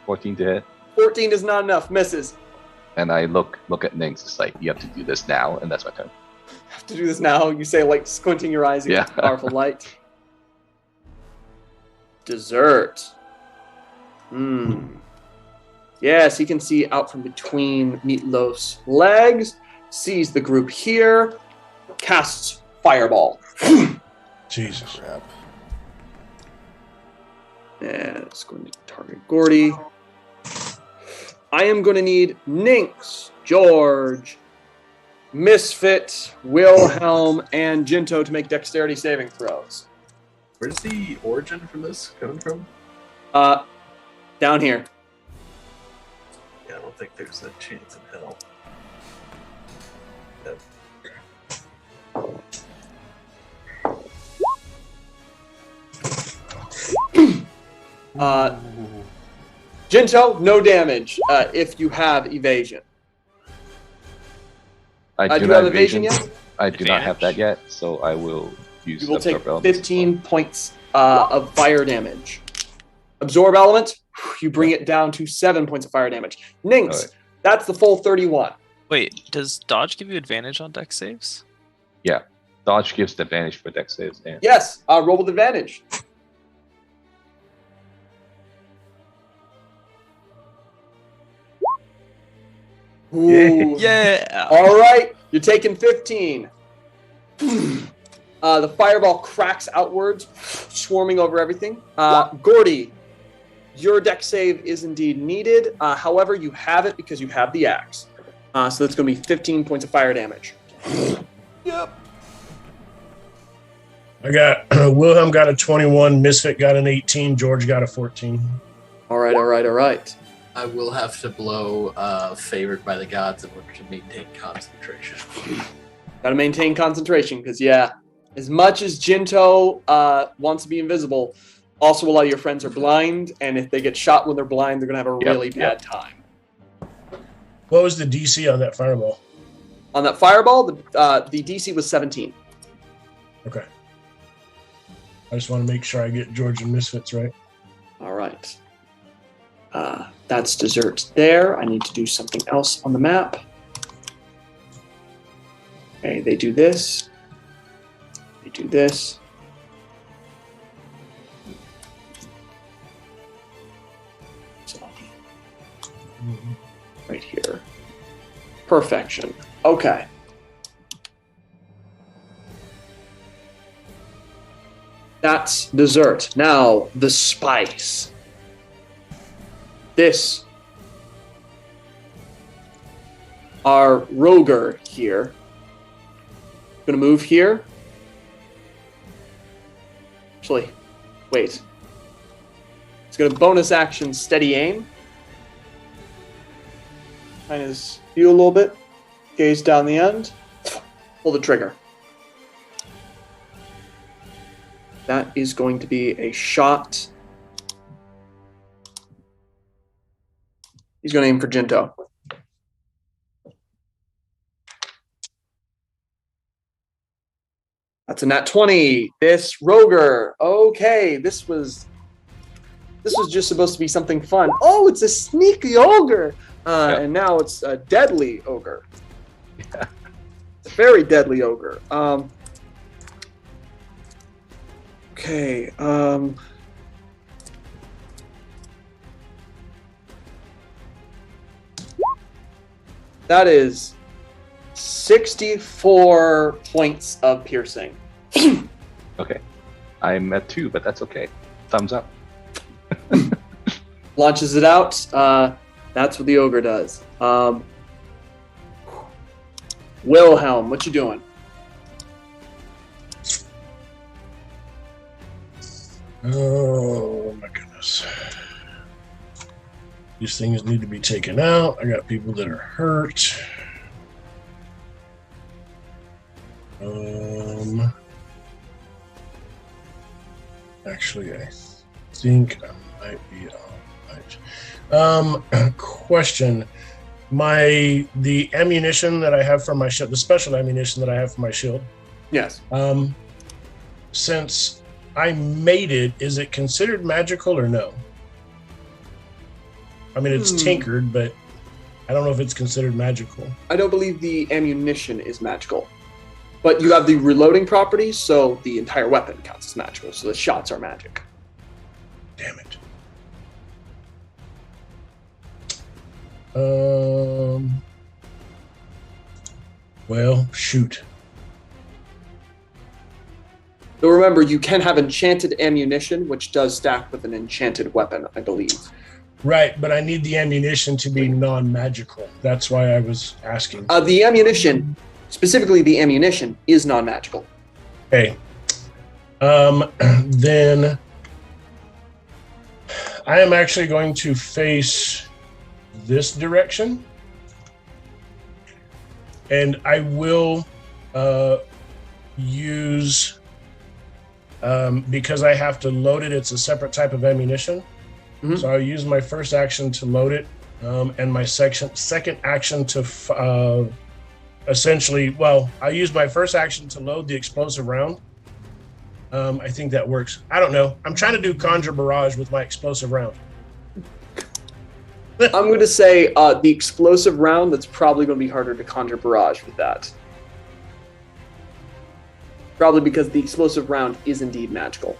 14 to hit. 14 is not enough. Misses. And I look at Nings. It's like, you have to do this now, and that's my turn. Have to do this now. You say, like, squinting your eyes against Yeah. the powerful light. Dessert. Yes, he can see out from between Meatloaf's legs. Sees the group here. Casts Fireball. Jesus. Crap. And it's going to target Gordy. I am going to need Nynx, George, Misfit, Wilhelm, and Jinto to make dexterity saving throws. Where's the origin from this coming from? Down here. Yeah, I don't think there's a chance in hell. Jinto, no damage if you have evasion. I Do do you not have evasion yet? I do not have that yet, so I will use. You will take absorb elements. 15 points of fire damage. Absorb element, you bring it down to 7 points of fire damage. Ninx, Alright. that's the full 31. Wait, does dodge give you advantage on dex saves? Yeah, dodge gives the advantage for dex saves. Yeah. Yes, roll with advantage. Ooh. Yeah. All right, you're taking 15. The fireball cracks outwards, swarming over everything. Gordy, your dex save is indeed needed. However, you have it because you have the axe. So that's going to be 15 points of fire damage. Yep. I got Wilhelm got a 21, Misfit got an 18, George got a 14. All right. I will have to blow favored by the gods in order to maintain concentration. Got to maintain concentration because, as much as Jinto wants to be invisible, also a lot of your friends are blind, and if they get shot when they're blind, they're going to have a really bad time. What was the DC on that fireball? On that fireball, the DC was 17. Okay. I just want to make sure I get George and Misfits right. All right. That's dessert there. I need to do something else on the map. Okay, they do this. They do this. So, right here. Perfection. Okay. That's dessert. Now, the spice. This. Our Roger here. Gonna move here. Actually, wait. It's gonna bonus action steady aim. Kind of skew a little bit. Gaze down the end. Pull the trigger. That is going to be a shot. He's going to aim for Jinto. That's a nat 20. This Roger. Okay, this was just supposed to be something fun. Oh, it's a sneaky ogre. And now it's a deadly ogre. Yeah. It's a very deadly ogre. Okay. That is 64 points of piercing. Okay. I'm at 2, but that's okay. Thumbs up. Launches it out. That's what the ogre does. Wilhelm, what you doing? Oh my goodness. These things need to be taken out. I got people that are hurt. Actually, I think I might be all right. Question. The ammunition that I have for my shield, the special ammunition that I have for my shield. Yes. Since I made it, is it considered magical or no? I mean, it's tinkered, but I don't know if it's considered magical. I don't believe the ammunition is magical. But you have the reloading property, so the entire weapon counts as magical. So the shots are magic. Damn it. Well, shoot. So remember, you can have enchanted ammunition, which does stack with an enchanted weapon, I believe. Right, but I need the ammunition to be non-magical. That's why I was asking. The ammunition, specifically the ammunition, is non-magical. Okay. Then I am actually going to face this direction. And I will use, because I have to load it, it's a separate type of ammunition. Mm-hmm. So I'll use my first action to load it, and my second action to I'll use my first action to load the explosive round. I think that works. I don't know. I'm trying to do Conjure Barrage with my explosive round. I'm going to say the explosive round, that's probably going to be harder to Conjure Barrage with that. Probably because the explosive round is indeed magical.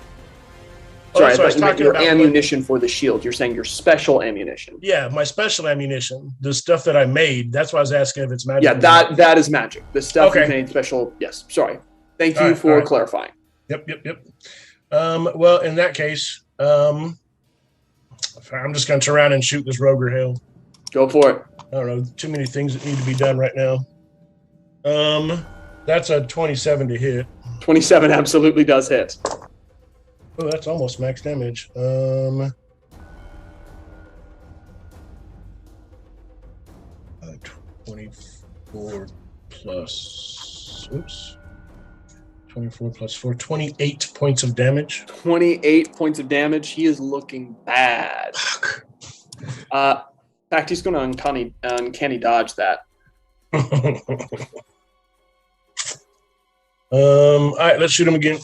Sorry, I thought you meant your ammunition for the shield. You're saying your special ammunition. Yeah, my special ammunition, the stuff that I made. That's why I was asking if it's magical. Yeah, that is magic. The stuff you made special. Yes, sorry. Thank you for clarifying. Yep. Well, in that case, I'm just going to turn around and shoot this Roger Hill. Go for it. I don't know. Too many things that need to be done right now. That's a 27 to hit. 27 absolutely does hit. Oh, that's almost max damage. 24 plus. Oops. 24 plus 4, 28 points of damage. 28 points of damage. He is looking bad. Fuck. In fact, he's going to uncanny dodge that. All right, let's shoot him again.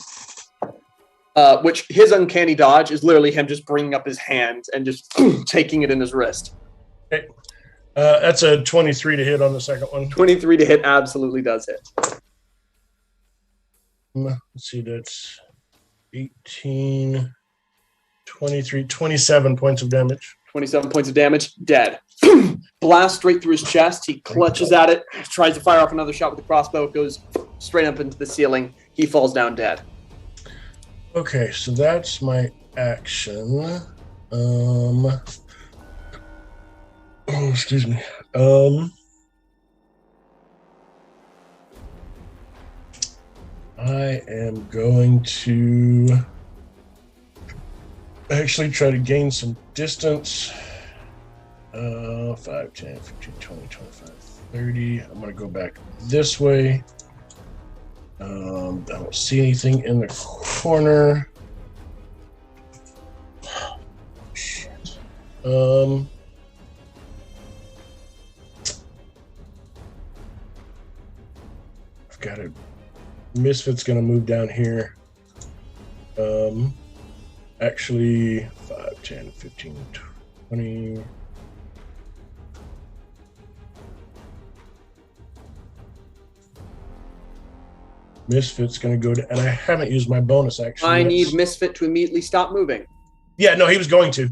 Which his uncanny dodge is literally him just bringing up his hand and just taking it in his wrist. Okay. That's a 23 to hit on the second one. 23 to hit absolutely does hit. Let's see, that's 18, 23, 27 points of damage. 27 points of damage, dead. Blast straight through his chest. He clutches at it, tries to fire off another shot with the crossbow. It goes straight up into the ceiling. He falls down dead. Okay, so that's my action. Excuse me. I am going to actually try to gain some distance. 5, 10, 15, 20, 25, 30. I'm going to go back this way. I don't see anything in the corner. Shit. I've got a Misfit's going to move down here. Actually, 5, 10, 15, 20. Misfit's going to go to, and I haven't used my bonus action. I need Misfit to immediately stop moving. Yeah, no, he was going to.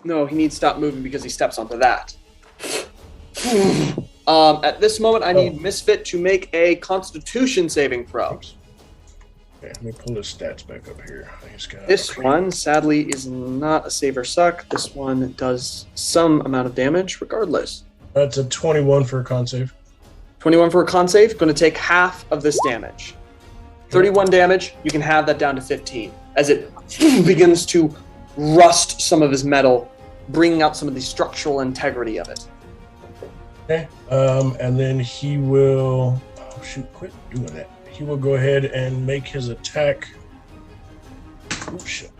No, he needs to stop moving because he steps onto that. At this moment, I need Misfit to make a Constitution saving throw. Oops. Okay, let me pull his stats back up here. This one, sadly, is not a save or suck. This one does some amount of damage, regardless. That's a 21 for a con save. 21 for a con save, going to take half of this damage. 31 damage, you can have that down to 15, as it begins to rust some of his metal, bringing out some of the structural integrity of it. Okay, and then he will... Oh, shoot, quit doing that. He will go ahead and make his attack. Oh, shit.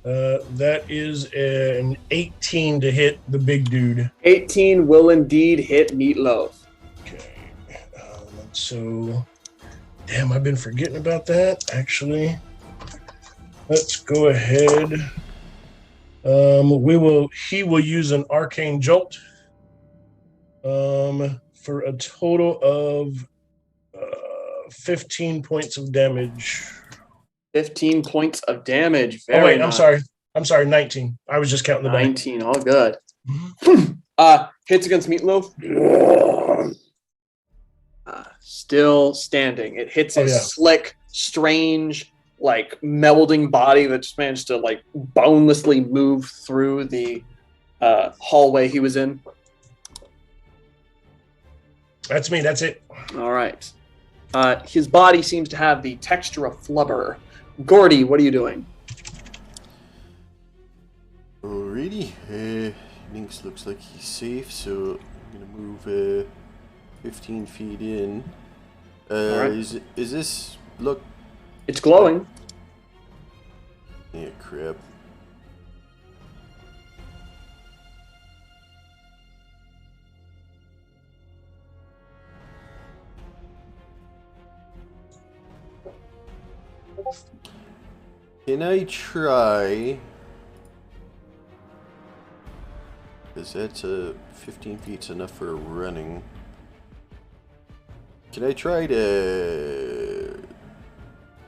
That is an 18 to hit the big dude. 18 will indeed hit Meatloaf. Okay. So, damn, I've been forgetting about that, actually. Let's go ahead. He will use an arcane jolt. For a total of 15 points of damage. 15 points of damage. Oh wait, I'm sorry, 19. I was just counting the 19, all good. Hits against Meatloaf. Still standing. It hits his slick, strange, like melding body that just managed to like bonelessly move through the hallway he was in. That's me. That's it. All right. His body seems to have the texture of flubber. Gordy, what are you doing? Alrighty. Lynx looks like he's safe, so I'm gonna move 15 feet in. Alright. Is this look? It's glowing. Yeah, crap. Can I try? Because that's 15 feet's enough for running. Can I try to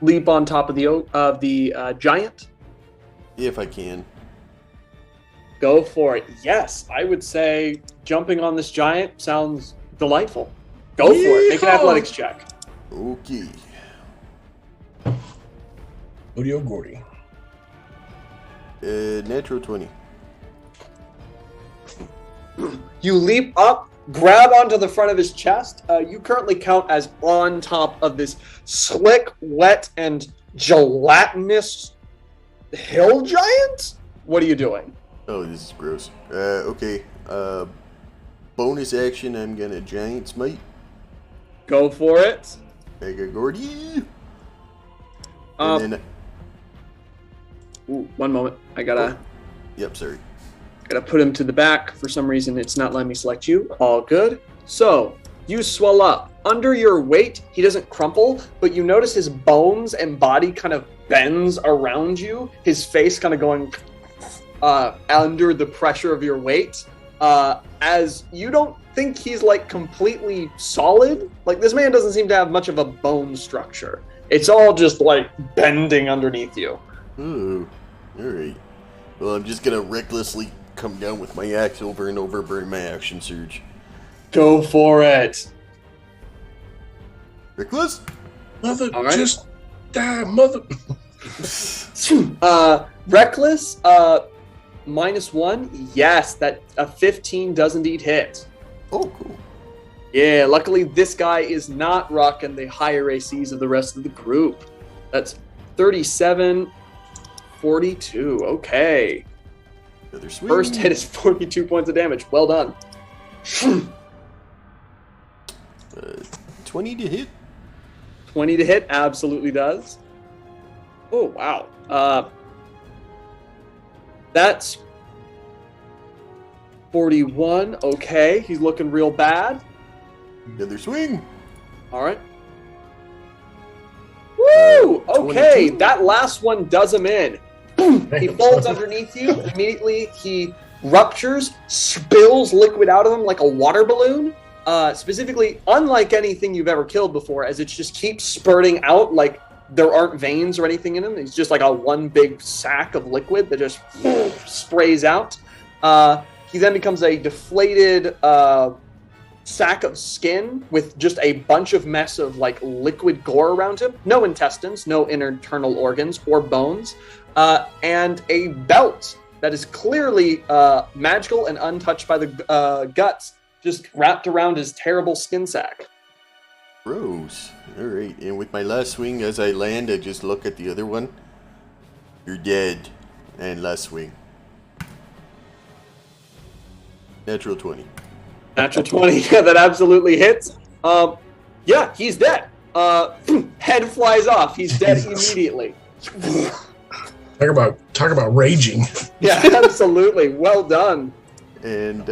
Leap on top of the giant. if I can? Go for it. Yes, I would say jumping on this giant sounds delightful. Go for it. Make an athletics check. Okay. Audio Gordy. Natural 20. You leap up, grab onto the front of his chest. You currently count as on top of this slick, wet, and gelatinous hill giant? What are you doing? Oh, this is gross. Okay. Bonus action, I'm gonna giant smite. Go for it. Mega Gordy. Um, And then, Ooh, one moment. I gotta yep, sorry. put him to the back. For some reason, it's not letting me select you. All good. So, you swell up. Under your weight, he doesn't crumple, but you notice his bones and body kind of bends around you. His face kind of going under the pressure of your weight. As you don't think he's like completely solid. Like, this man doesn't seem to have much of a bone structure. It's all just like bending underneath you. Ooh. Alright. Well, I'm just gonna recklessly come down with my axe over and over, burn my action surge. Go for it. Reckless? Mother, All right. just die, mother. Reckless, -1. Yes, that a 15 does indeed hit. Oh, cool. Yeah, luckily this guy is not rocking the higher ACs of the rest of the group. That's 37, 42. Okay. Another swing. First hit is 42 points of damage. Well done. 20 to hit. 20 to hit, absolutely does. Oh, wow. That's 41. Okay, he's looking real bad. Another swing. All right. Woo! Okay, 22. that last one does him in. He folds underneath you. Immediately, he ruptures, spills liquid out of him like a water balloon. Specifically, unlike anything you've ever killed before, as it just keeps spurting out like there aren't veins or anything in him. It's just like a one big sack of liquid that just sprays out. He then becomes a deflated sack of skin with just a bunch of mess of like liquid gore around him. No intestines, no internal organs or bones, and a belt that is clearly magical and untouched by the guts, just wrapped around his terrible skin sack. Gross. Alright, and with my last swing, as I land, I just look at the other one. You're dead. And last swing. Natural 20. Natural 20, yeah, that absolutely hits. Yeah, he's dead. Head flies off. He's dead immediately. Talk about raging. Yeah, absolutely. Well done. And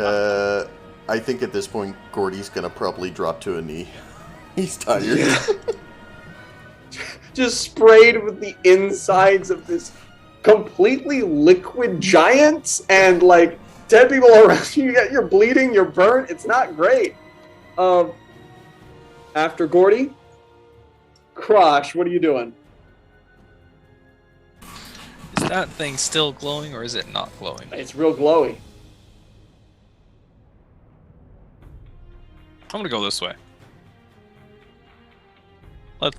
I think at this point, Gordy's gonna probably drop to a knee. He's tired. Just sprayed with the insides of this completely liquid giant, and like 10 people around you. You're bleeding. You're burnt. It's not great. After Gordy, Crush, what are you doing? Is that thing still glowing or is it not glowing? It's real glowy. I'm gonna go this way.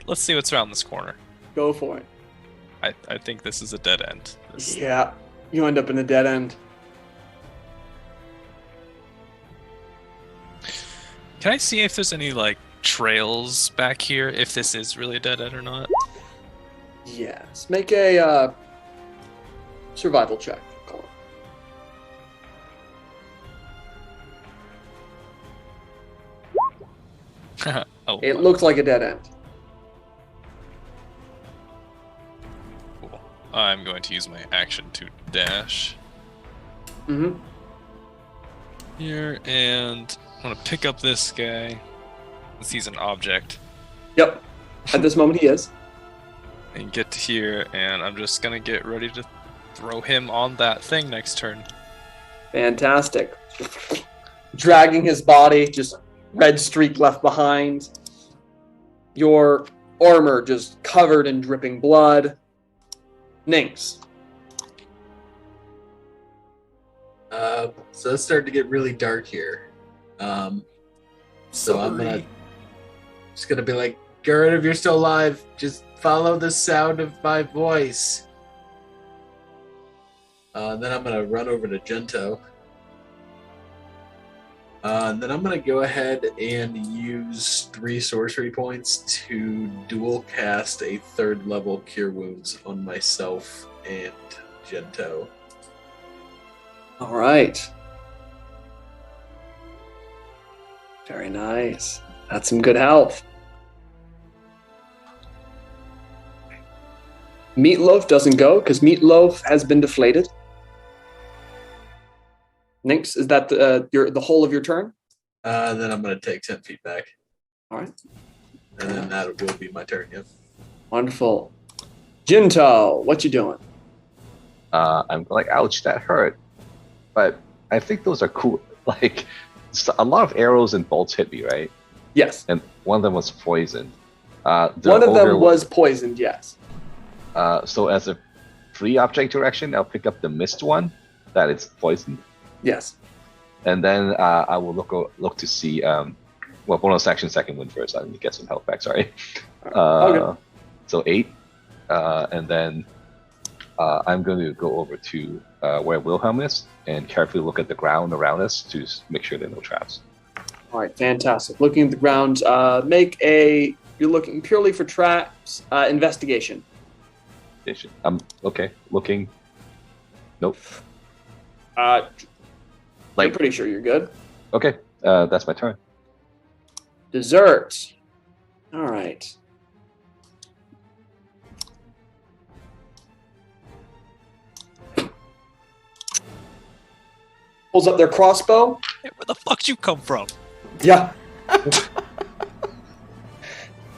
Let's see what's around this corner. Go for it. I think this is a dead end. Yeah, you end up in a dead end. Can I see if there's any like trails back here? If this is really a dead end or not? Yes. Make a survival check. Oh, It looks like a dead end. cool. I'm going to use my action to dash Mm-hmm. here, and I'm gonna pick up this guy. Since he's an object, Yep. At this moment, he is. and get to here, and I'm just gonna get ready to throw him on that thing next turn. Fantastic. Dragging his body, just red streak left behind. Your armor just covered in dripping blood. Nynx. So it's starting to get really dark here. So I'm just gonna be like, Garrett, if you're still alive, just follow the sound of my voice. Then I'm gonna run over to Gento. And then I'm gonna go ahead and use 3 sorcery points to dual cast a 3rd level Cure Wounds on myself and Gento. All right. Very nice. That's some good health. Meatloaf doesn't go because Meatloaf has been deflated. Nynx, is that the whole of your turn? Then I'm going to take 10 feet back. All right. And then that will be my turn, yeah. Wonderful. Jinto, what you doing? I'm like, ouch, that hurt. But I think those are cool. Like, a lot of arrows and bolts hit me, right? Yes. And one of them was poisoned. One of them was poisoned, yes. So as a free object direction, I'll pick up the missed one that is poisoned. Yes. And then I will look to see. Well, bonus action, second wind first. I need to get some health back. Sorry. Okay. So 8, and then I'm going to go over to where Wilhelm is and carefully look at the ground around us to make sure there are no traps. All right, fantastic. Looking at the ground, you're looking purely for traps, investigation. Okay. Looking. Nope. I'm pretty sure you're good. Okay. That's my turn. Dessert. All right. Pulls up their crossbow. Hey, where the fuck did you come from? Yeah.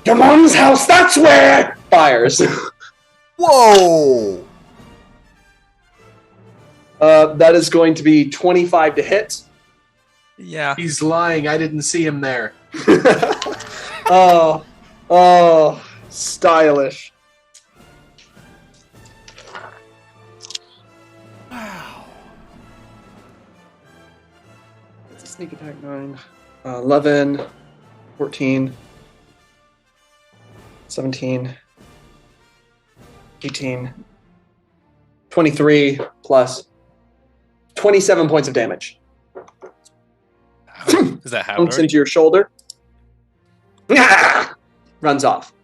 Demon's house, that's where! Fires. Whoa! That is going to be 25 to hit. Yeah. He's lying. I didn't see him there. Oh, stylish. Wow. It's a sneak attack 9. 11, 14, 17, 18, 23 plus 27 points of damage. Is that how? Bounce into your shoulder. Runs off.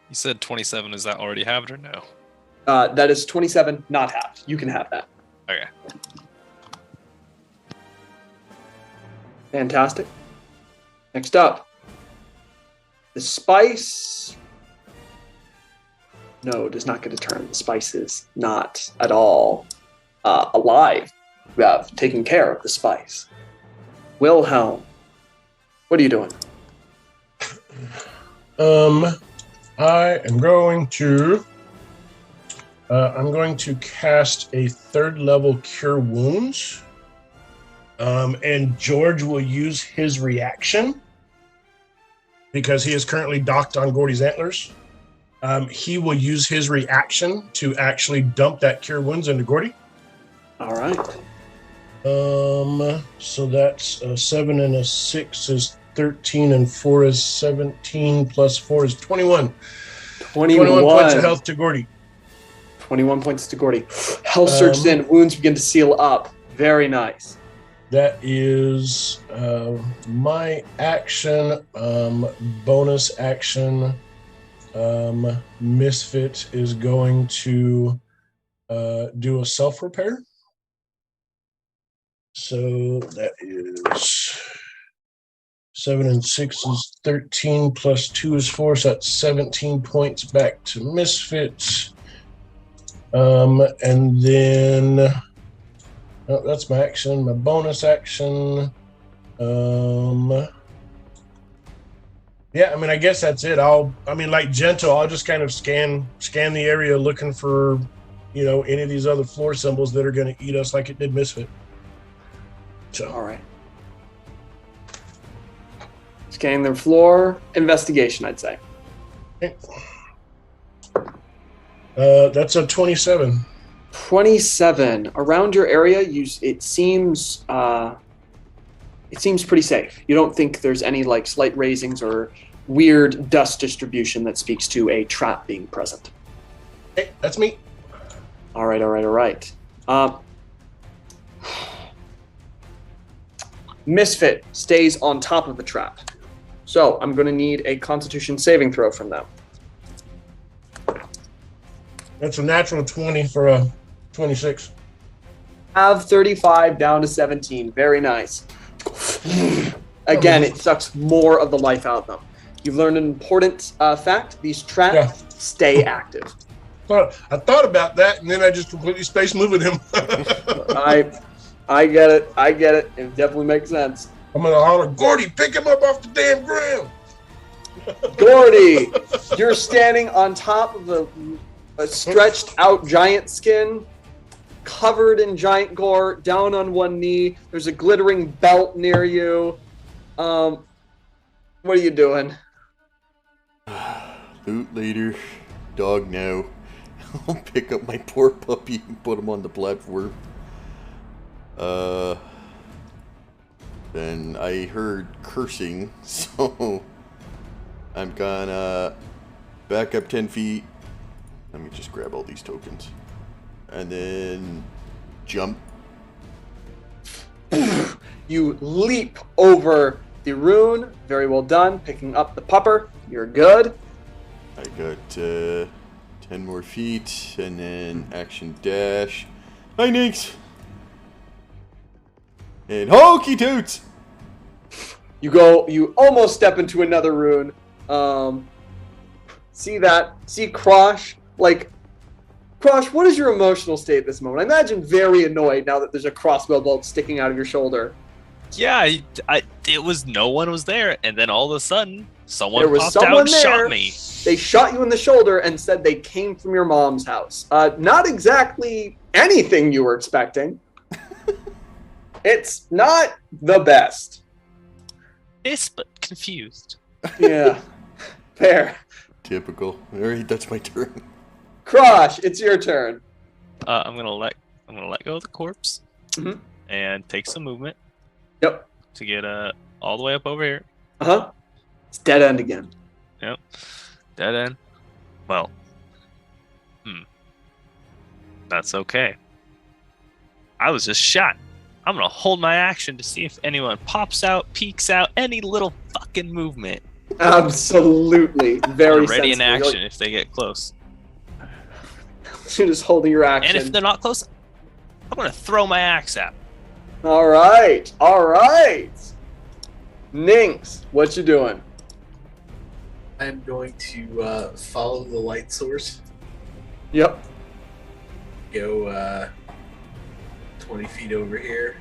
You said 27. Is that already halved or no? That is 27, not halved. You can have that. Okay. Fantastic. Next up, the spice. No, does not get a turn. The spice is not at all alive. You have taken care of the spice. Wilhelm, what are you doing? I am going to. I'm going to cast a 3rd level Cure Wounds. And George will use his reaction because he is currently docked on Gordy's antlers. He will use his reaction to actually dump that Cure Wounds into Gordy. All right. So that's a 7 and a 6 is 13, and 4 is 17, plus 4 is 21. 21 points of health to Gordy. 21 points to Gordy. Health surges in, wounds begin to seal up. Very nice. That is my action, bonus action. Misfit is going to do a self-repair. So that is 7 and 6 is 13, plus 2 is 4, so that's 17 points back to Misfit. And then that's my action. My bonus action. Yeah, I mean, I guess that's it. Like Gentle, I'll just kind of scan the area looking for, any of these other floor symbols that are going to eat us like it did Misfit. So. All right. Scanning the floor. Investigation, I'd say. Okay. That's a 27. 27. Around your area, it seems pretty safe. You don't think there's any slight raisings or weird dust distribution that speaks to a trap being present. Hey, that's me. All right. Misfit stays on top of the trap. So I'm going to need a Constitution saving throw from them. That's a natural 20 for a 26. Have 35 down to 17. Very nice. Again, it sucks more of the life out of them. You've learned an important fact. These traps stay active. Well, I thought about that, and then I just completely space moving him. I get it. It definitely makes sense. I'm going to holler, Gordy, pick him up off the damn ground. Gordy, you're standing on top of a stretched out giant skin, covered in giant gore, down on one knee. There's a glittering belt near you. What are you doing? Loot later, dog now. I'll pick up my poor puppy and put him on the platform. Then I heard cursing, so I'm gonna back up 10 feet. Let me just grab all these tokens. And then jump. You leap over the rune. Very well done. Picking up the pupper. You're good. I got 10 more feet, and then action dash. Hi, Ninx! And hokey toots! You almost step into another rune. See Krosh? Krosh, what is your emotional state at this moment? I imagine very annoyed now that there's a crossbow bolt sticking out of your shoulder. Yeah, it was no one was there, and then all of a sudden, someone popped out and shot me. They shot you in the shoulder and said they came from your mom's house. Not exactly anything you were expecting. It's not the best. Pissed but confused. Yeah, fair. Typical. All right, that's my turn. Krosh, it's your turn. I'm gonna let go of the corpse Mm-hmm. and take some movement. Yep. To get all the way up over here. It's dead end again. Yep. Dead end. Well. That's okay. I was just shot. I'm gonna hold my action to see if anyone pops out, peeks out, any little fucking movement. Absolutely. Very ready in sensible. action if they get close. You're just holding your action. And if they're not close, I'm gonna throw my axe at them. All right. Ninx, what you doing? I'm going to follow the light source. Yep. Go 20 feet over here.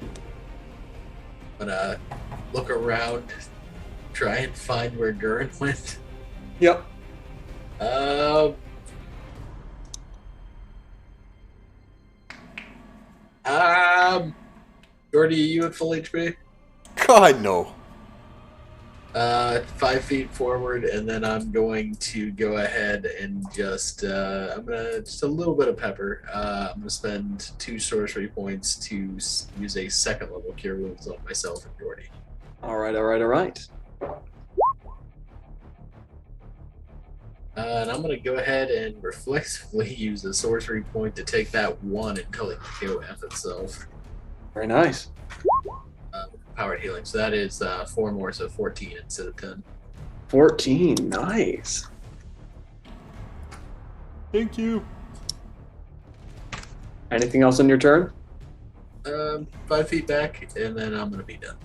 I'm gonna look around, try and find where Gurren went. Yep. Gordy, are you at full HP? God, no. 5 feet forward, and then I'm going to go ahead and just just a little bit of pepper. I'm gonna spend 2 sorcery points to use a 2nd level cure wounds on myself and Jordy. All right. And I'm gonna go ahead and reflexively use a sorcery point to take that 1 until it can KOF itself. Very nice. Powered healing. So that is 4 more, so 14 instead of 10. 14. Nice. Thank you. Anything else on your turn? 5 feet back, and then I'm gonna be done.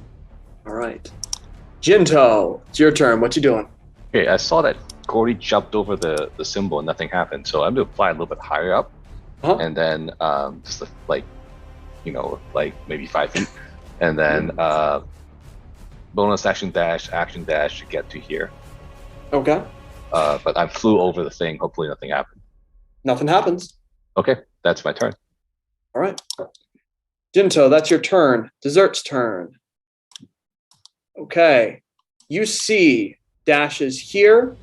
All right. Jinto, it's your turn. What you doing? Okay, I saw that Gordy jumped over the symbol and nothing happened, so I'm gonna fly a little bit higher up, and then just like maybe 5 feet, and then bonus action dash to get to here. Okay. But I flew over the thing. Hopefully nothing happened. Nothing happens. Okay, that's my turn. All right. Jinto, that's your turn. Dessert's turn. Okay. You see dashes here.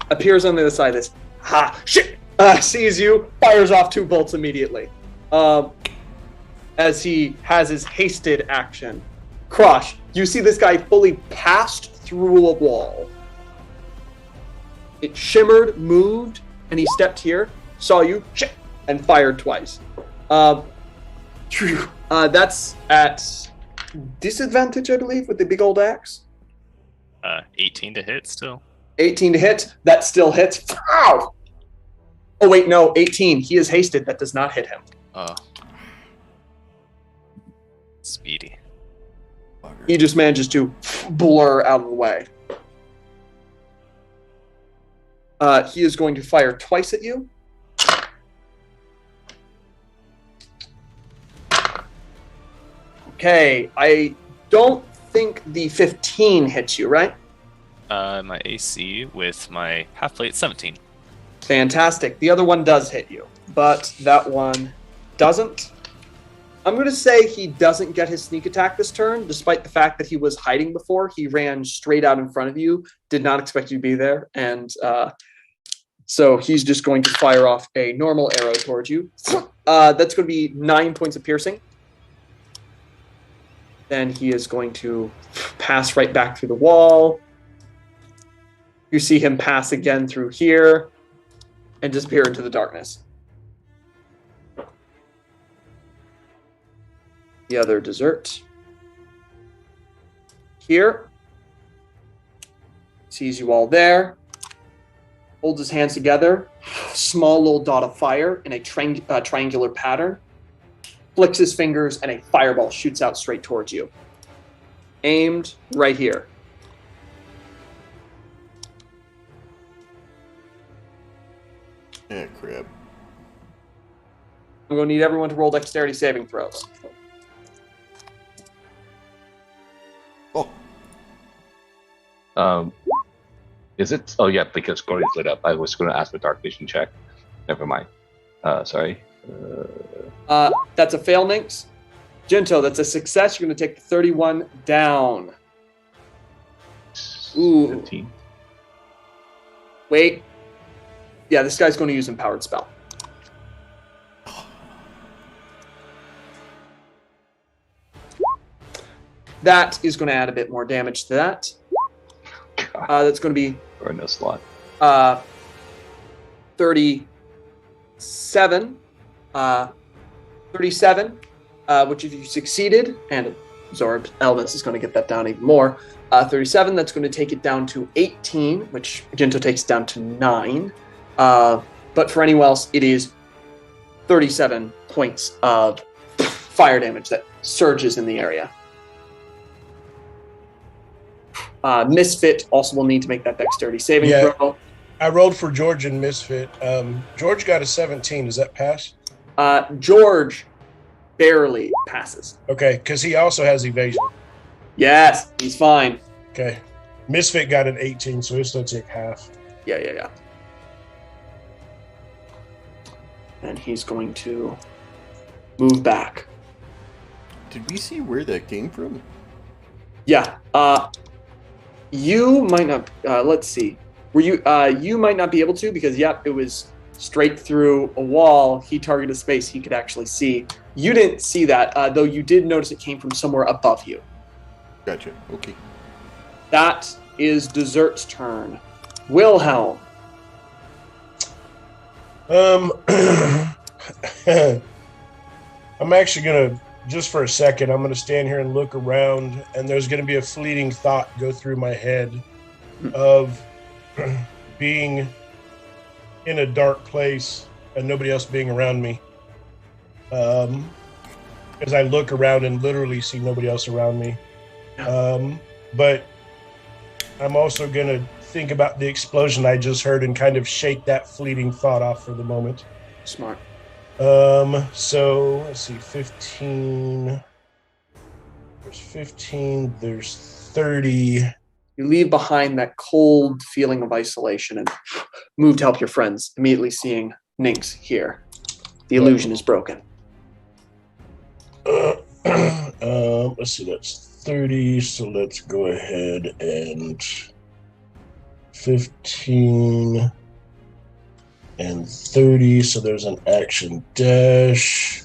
Appears on the other side of this. Ha! Shit! Sees you, fires off 2 bolts immediately. As he has his hasted action. Crush, you see this guy fully passed through a wall. It shimmered, moved, and he stepped here, saw you, shit, and fired twice. That's at disadvantage, I believe, with the big old axe. 18 to hit still. 18 to hit. That still hits. Ow! Oh, wait, no. 18. He is hasted. That does not hit him. Speedy. He just manages to blur out of the way. He is going to fire twice at you. Okay. I don't think the 15 hits you, right? My AC with my half plate 17. Fantastic. The other one does hit you, but that one doesn't. I'm going to say he doesn't get his sneak attack this turn, despite the fact that he was hiding before. He ran straight out in front of you, did not expect you to be there, and so he's just going to fire off a normal arrow towards you. That's going to be 9 points of piercing. Then he is going to pass right back through the wall. You see him pass again through here and disappear into the darkness. The other dessert. Here. Sees you all there. Holds his hands together. Small little dot of fire in a triangular pattern. Flicks his fingers and a fireball shoots out straight towards you. Aimed right here. Yeah, crap. I'm going to need everyone to roll dexterity saving throws. Oh. Is it? Oh, yeah, because Gordy's lit up. I was going to ask for dark vision check. Never mind. Sorry. That's a fail, Nynx. Jinto, that's a success. You're going to take the 31 down. Ooh. 15. Wait. Yeah, this guy's going to use Empowered Spell. That is going to add a bit more damage to that. That's going to be... Or no slot. 37. 37, which if you succeeded, and absorbed elements is going to get that down even more. 37, that's going to take it down to 18, which Jinto takes down to 9. But for anyone else, it is 37 points of fire damage that surges in the area. Misfit also will need to make that dexterity saving throw. I rolled for George and Misfit. George got a 17. Does that pass? George barely passes. Okay, because he also has evasion. Yes, he's fine. Okay. Misfit got an 18, so he'll still take half. Yeah. And he's going to move back. Did we see where that came from? Yeah. You might not. Let's see. Were you? You might not be able to because it was straight through a wall. He targeted a space he could actually see. You didn't see that, though. You did notice it came from somewhere above you. Gotcha. Okay. That is Dessert's turn. Wilhelm. I'm actually gonna, just for a second, I'm gonna stand here and look around, and there's gonna be a fleeting thought go through my head of being in a dark place and nobody else being around me. As I look around and literally see nobody else around me. But I'm also gonna think about the explosion I just heard and kind of shake that fleeting thought off for the moment. Smart. So let's see, 15. There's 15, there's 30. You leave behind that cold feeling of isolation and move to help your friends, immediately seeing Nynx here. The illusion is broken. Let's see, that's 30, so let's go ahead and 15 and 30, so there's an action dash.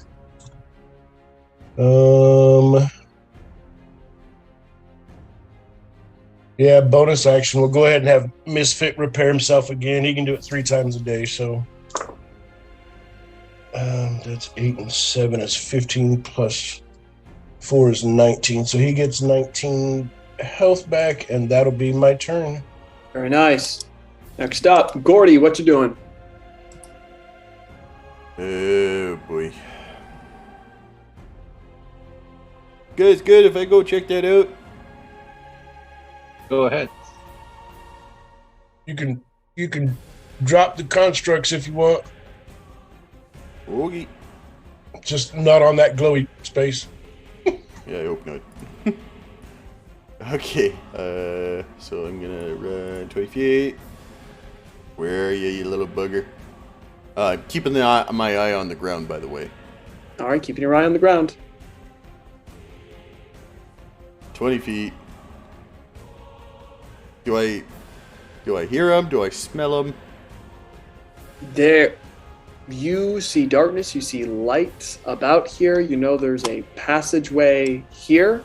Yeah, bonus action. We'll go ahead and have Misfit repair himself again. He can do it 3 times a day, so that's 8 and 7 is 15 plus 4 is 19. So he gets 19 health back, and that'll be my turn. Very nice. Next up, Gordy, what you doing? Oh boy. Guys, good if I go check that out. Go ahead. You can drop the constructs if you want. Okay. Just not on that glowy space. Yeah, I hope not. Okay, so I'm gonna run 20 feet. Where are you, you little bugger? Keeping my eye on the ground, by the way. All right, keeping your eye on the ground. 20 feet. Do I hear him? Do I smell him? There, you see darkness. You see light about here. You know there's a passageway here.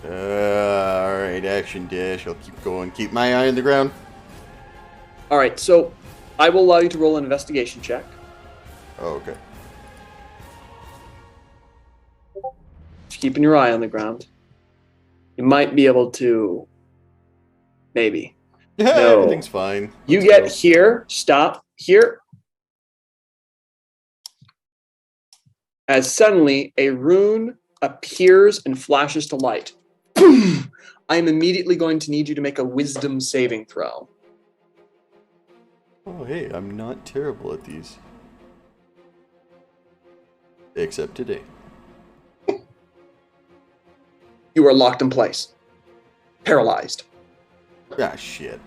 Alright, action dash. I'll keep going. Keep my eye on the ground. All right, so I will allow you to roll an investigation check. Oh, okay. Just keeping your eye on the ground. You might be able to... Maybe. Yeah, No. everything's fine. You Let's get go. here, stop, here. As suddenly a rune appears and flashes to light. Boom! I am immediately going to need you to make a wisdom saving throw. Oh, hey, I'm not terrible at these. Except today. You are locked in place. Paralyzed. Ah, shit.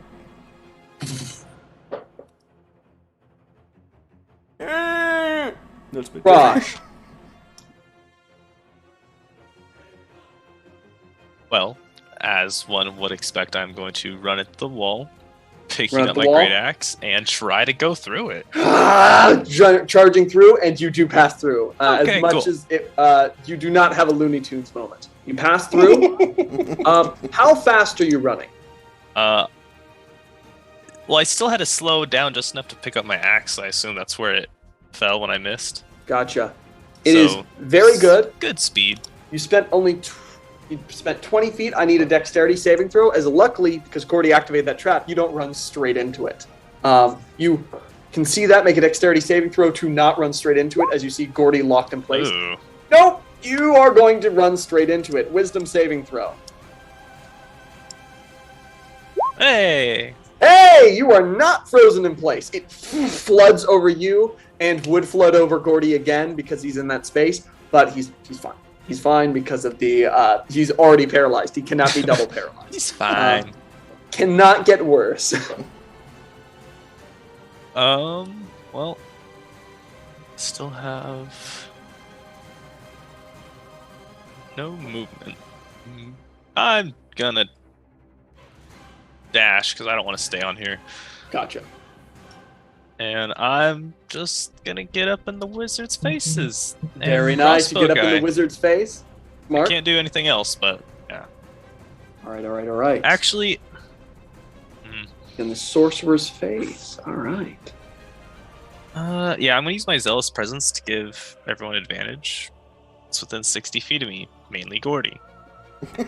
That's been Rosh. Well, as one would expect, I'm going to run at the wall, picking Run at up the my wall? great axe, and try to go through it. Charging through, and you do pass through. Okay, as much cool. as it, you do not have a Looney Tunes moment. You pass through. How fast are you running? Well, I still had to slow down just enough to pick up my axe. I assume that's where it fell when I missed. Gotcha. It is So, very good. Good speed. You spent you spent 20 feet. I need a dexterity saving throw. As luckily, because Gordy activated that trap, you don't run straight into it. You can see that. Make a dexterity saving throw to not run straight into it as you see Gordy locked in place. Ooh. Nope! You are going to run straight into it. Wisdom saving throw. Hey! Hey! You are not frozen in place. It floods over you and would flood over Gordy again because he's in that space, but he's fine. He's fine because of the he's already paralyzed. He cannot be double paralyzed. He's fine. Cannot get worse. Well, still have No movement. I'm gonna dash because I don't want to stay on here. Gotcha. And I'm just gonna get up in the wizard's faces. Very nice. You get up in the wizard's face. Mark? I can't do anything else, but yeah. All right. Actually, in the sorcerer's face. All right. yeah, I'm gonna use my zealous presence to give everyone advantage. It's within 60 feet of me, mainly Gordy,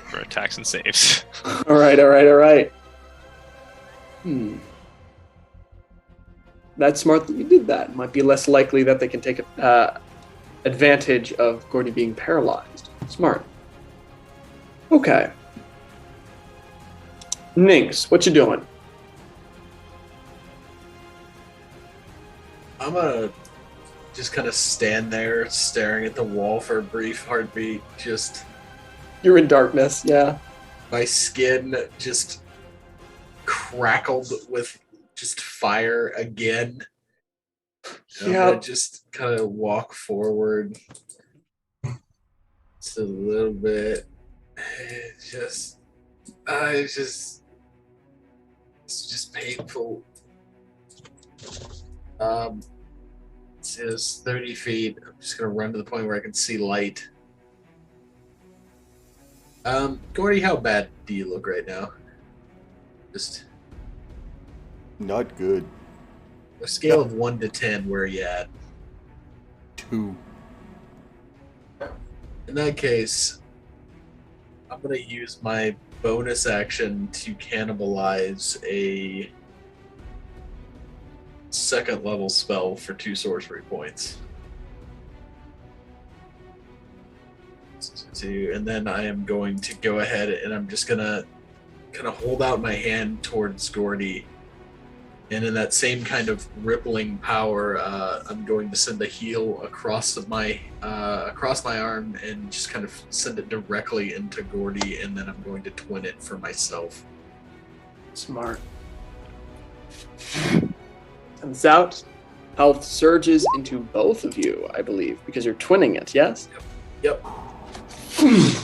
for attacks and saves. All right. That's smart that you did that. Might be less likely that they can take advantage of Gordy being paralyzed. Smart. Okay. Nynx, what you doing? I'm gonna just kind of stand there staring at the wall for a brief heartbeat. Just You're in darkness, yeah. my skin just crackled with just fire again. I'm gonna just kind of walk forward just a little bit. It's just painful. It's 30 feet. I'm just gonna run to the point where I can see light. Gordy, how bad do you look right now? Just Not good. a scale of 1 to 10, where are you at? 2. In that case, I'm gonna use my bonus action to cannibalize a second level spell for 2 sorcery points. And then I am going to go ahead and I'm just gonna kind of hold out my hand towards Gordy, and in that same kind of rippling power, I'm going to send a heal across my arm and just kind of send it directly into Gordy, and then I'm going to twin it for myself. Smart. Comes out. Health surges into both of you, I believe, because you're twinning it, yes? Yep.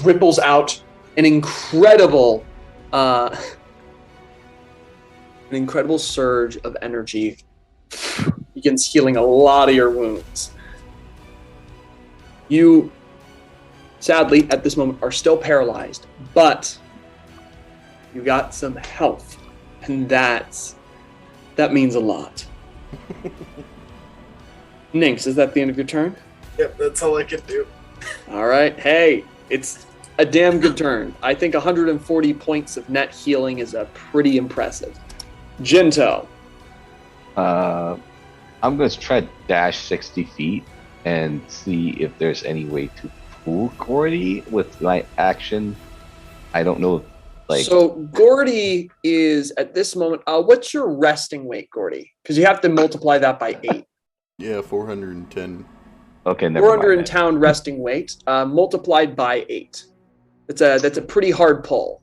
Ripples out an incredible surge of energy. Begins healing a lot of your wounds. You, sadly, at this moment, are still paralyzed, but you got some health, and that means a lot. Nynx, is that the end of your turn? Yep, that's all I can do. All right. Hey, it's a damn good turn. I think 140 points of net healing is pretty impressive. Jinto. I'm going to try to dash 60 feet and see if there's any way to pull Gordy with my action. I don't know. So Gordy is at this moment. What's your resting weight, Gordy? Because you have to multiply that by 8. Yeah, 410. Okay, never 410 resting weight multiplied by 8. That's a pretty hard pull.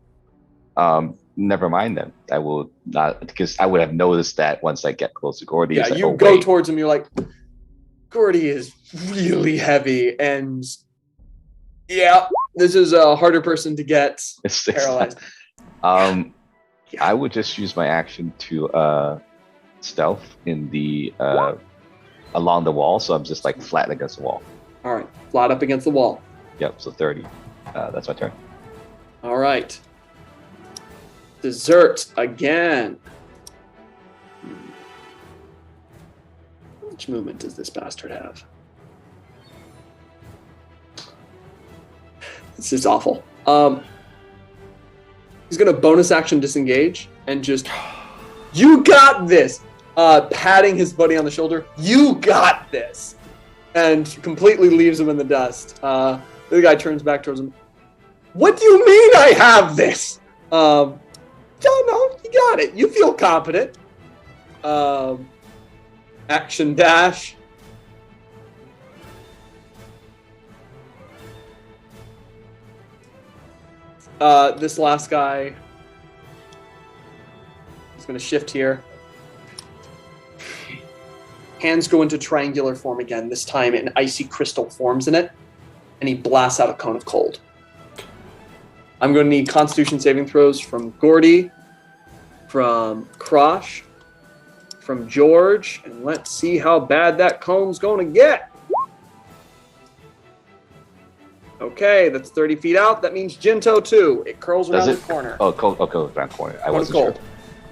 Never mind then. I will not, because I would have noticed that once I get close to Gordy. Yeah, you go towards him. You're like, Gordy is really heavy, and yeah, this is a harder person to get paralyzed. I would just use my action to stealth in the along the wall, so I'm just like flat against the wall. All right, flat up against the wall. Yep, so 30. That's my turn. All right. Dessert again. How much movement does this bastard have? This is awful. He's going to bonus action disengage and just, you got this. Patting his buddy on the shoulder, you got this. And completely leaves him in the dust. The other guy turns back towards him. What do you mean I have this? No, you got it. You feel confident. Action dash. This last guy is going to shift here. Hands go into triangular form again. This time an icy crystal forms in it, and he blasts out a cone of cold. I'm going to need Constitution saving throws from Gordy, from Krosh, from George, and let's see how bad that cone's going to get. Okay, that's 30 feet out. That means Jinto too. It curls around the corner. Oh, cold. Okay, around the corner. I wasn't cold. sure.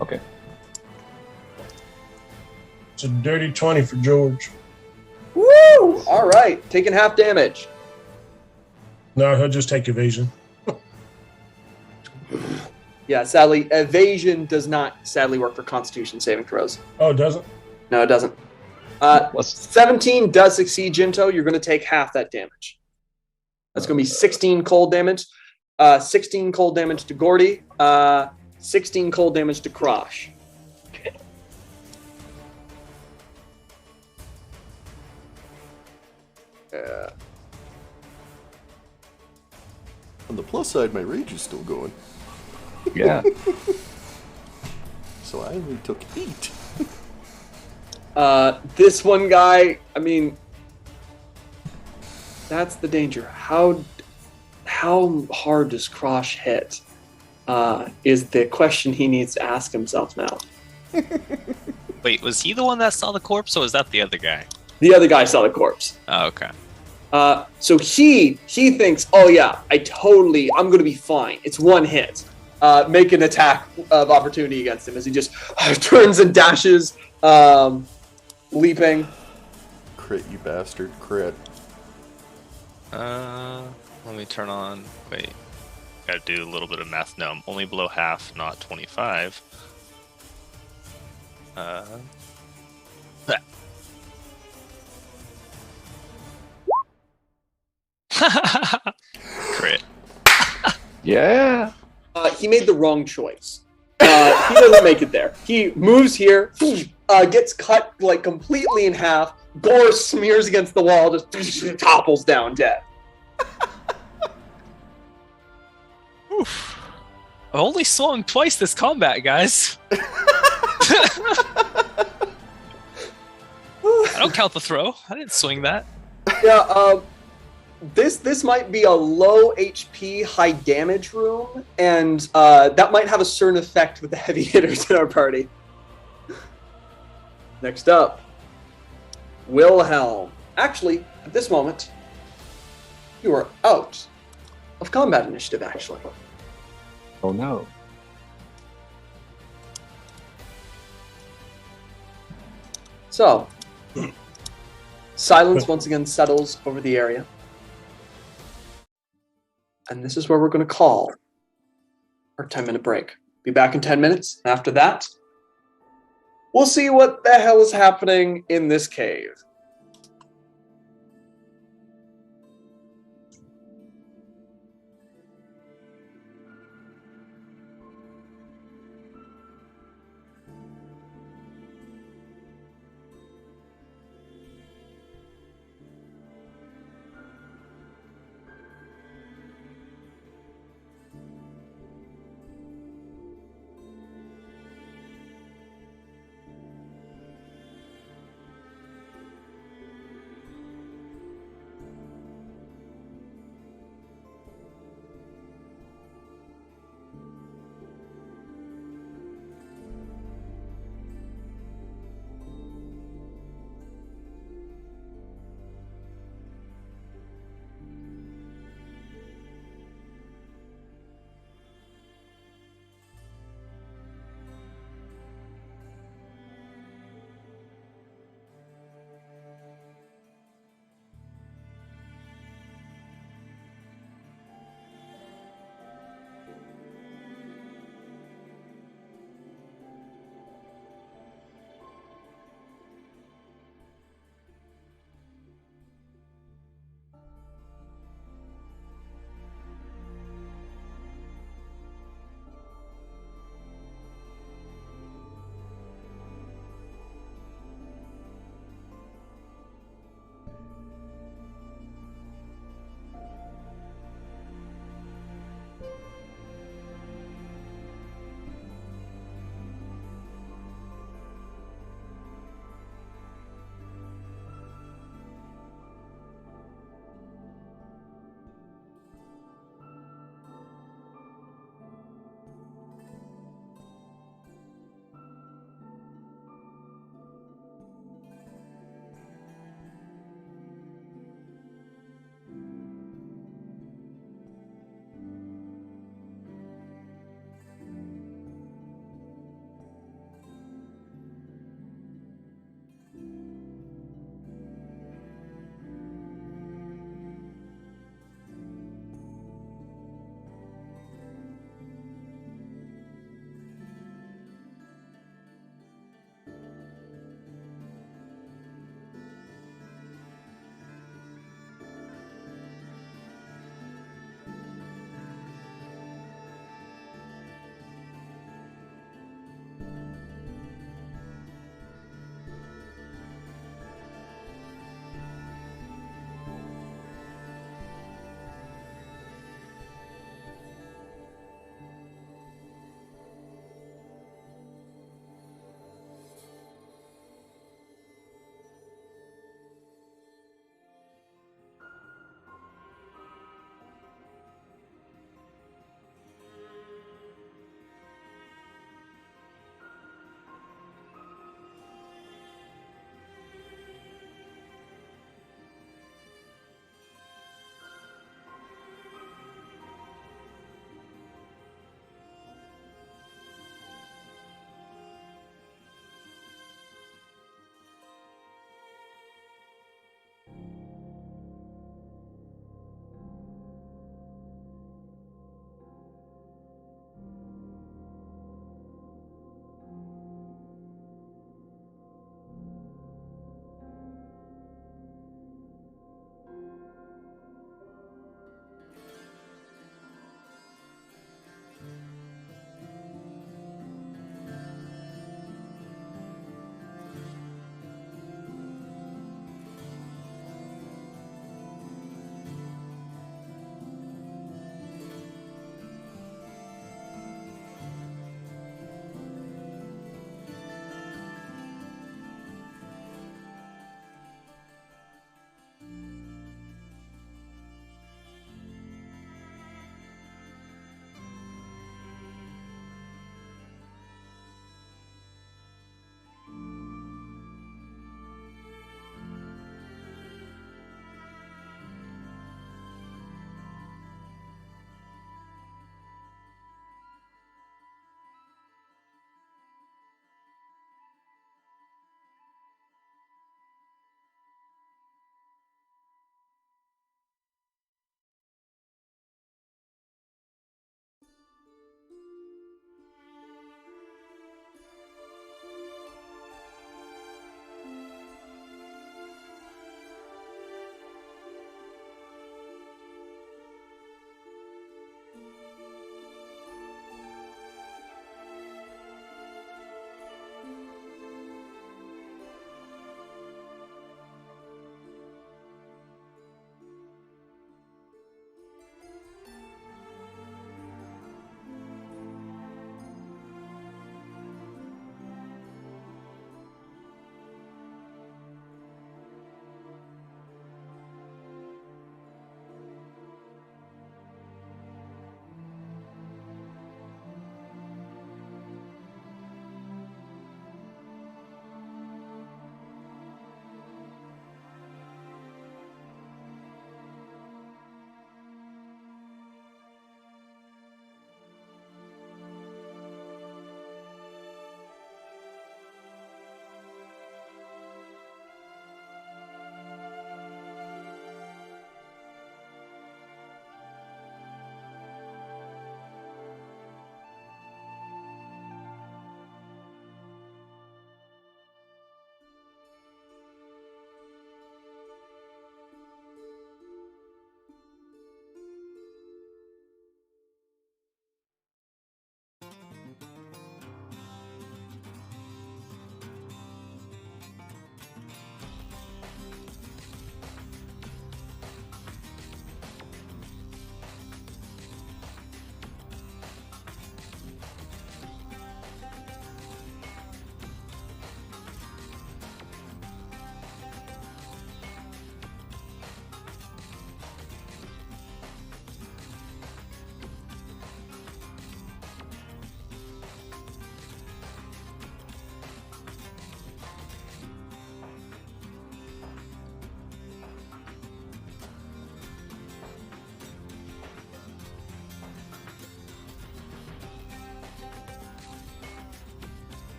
Okay. It's a dirty 20 for George. Woo! All right, taking half damage. No, he'll just take evasion. Yeah, sadly, evasion does not sadly work for Constitution saving throws. Oh, it doesn't? No, it doesn't. 17 does succeed, Jinto. You're going to take half that damage. That's going to be 16 cold damage. 16 cold damage to Gordy. 16 cold damage to Krosh. On the plus side, my rage is still going. Yeah. So I only took 8. This one guy, I mean, that's the danger. How hard does Krosh hit? Is the question he needs to ask himself now. Wait, was he the one that saw the corpse, or was that the other guy? The other guy saw the corpse. Oh, okay. So he thinks, oh yeah, I'm going to be fine. It's one hit. Make an attack of opportunity against him as he just turns and dashes, leaping. Crit, you bastard. Crit. Let me turn on. Wait, gotta do a little bit of math. No, I'm only below half, not 25. Crit. Yeah. He made the wrong choice. He doesn't make it there. He moves here, gets cut like completely in half. Gore smears against the wall, just topples down dead. Oof. I only swung twice this combat, guys. I don't count the throw. I didn't swing that. Yeah, this might be a low HP, high damage room, and that might have a certain effect with the heavy hitters in our party. Next up, Wilhelm. Actually, at this moment, you are out of combat initiative, actually. Oh no. So, silence once again settles over the area. And this is where we're going to call our 10-minute break. Be back in 10 minutes. After that, we'll see what the hell is happening in this cave.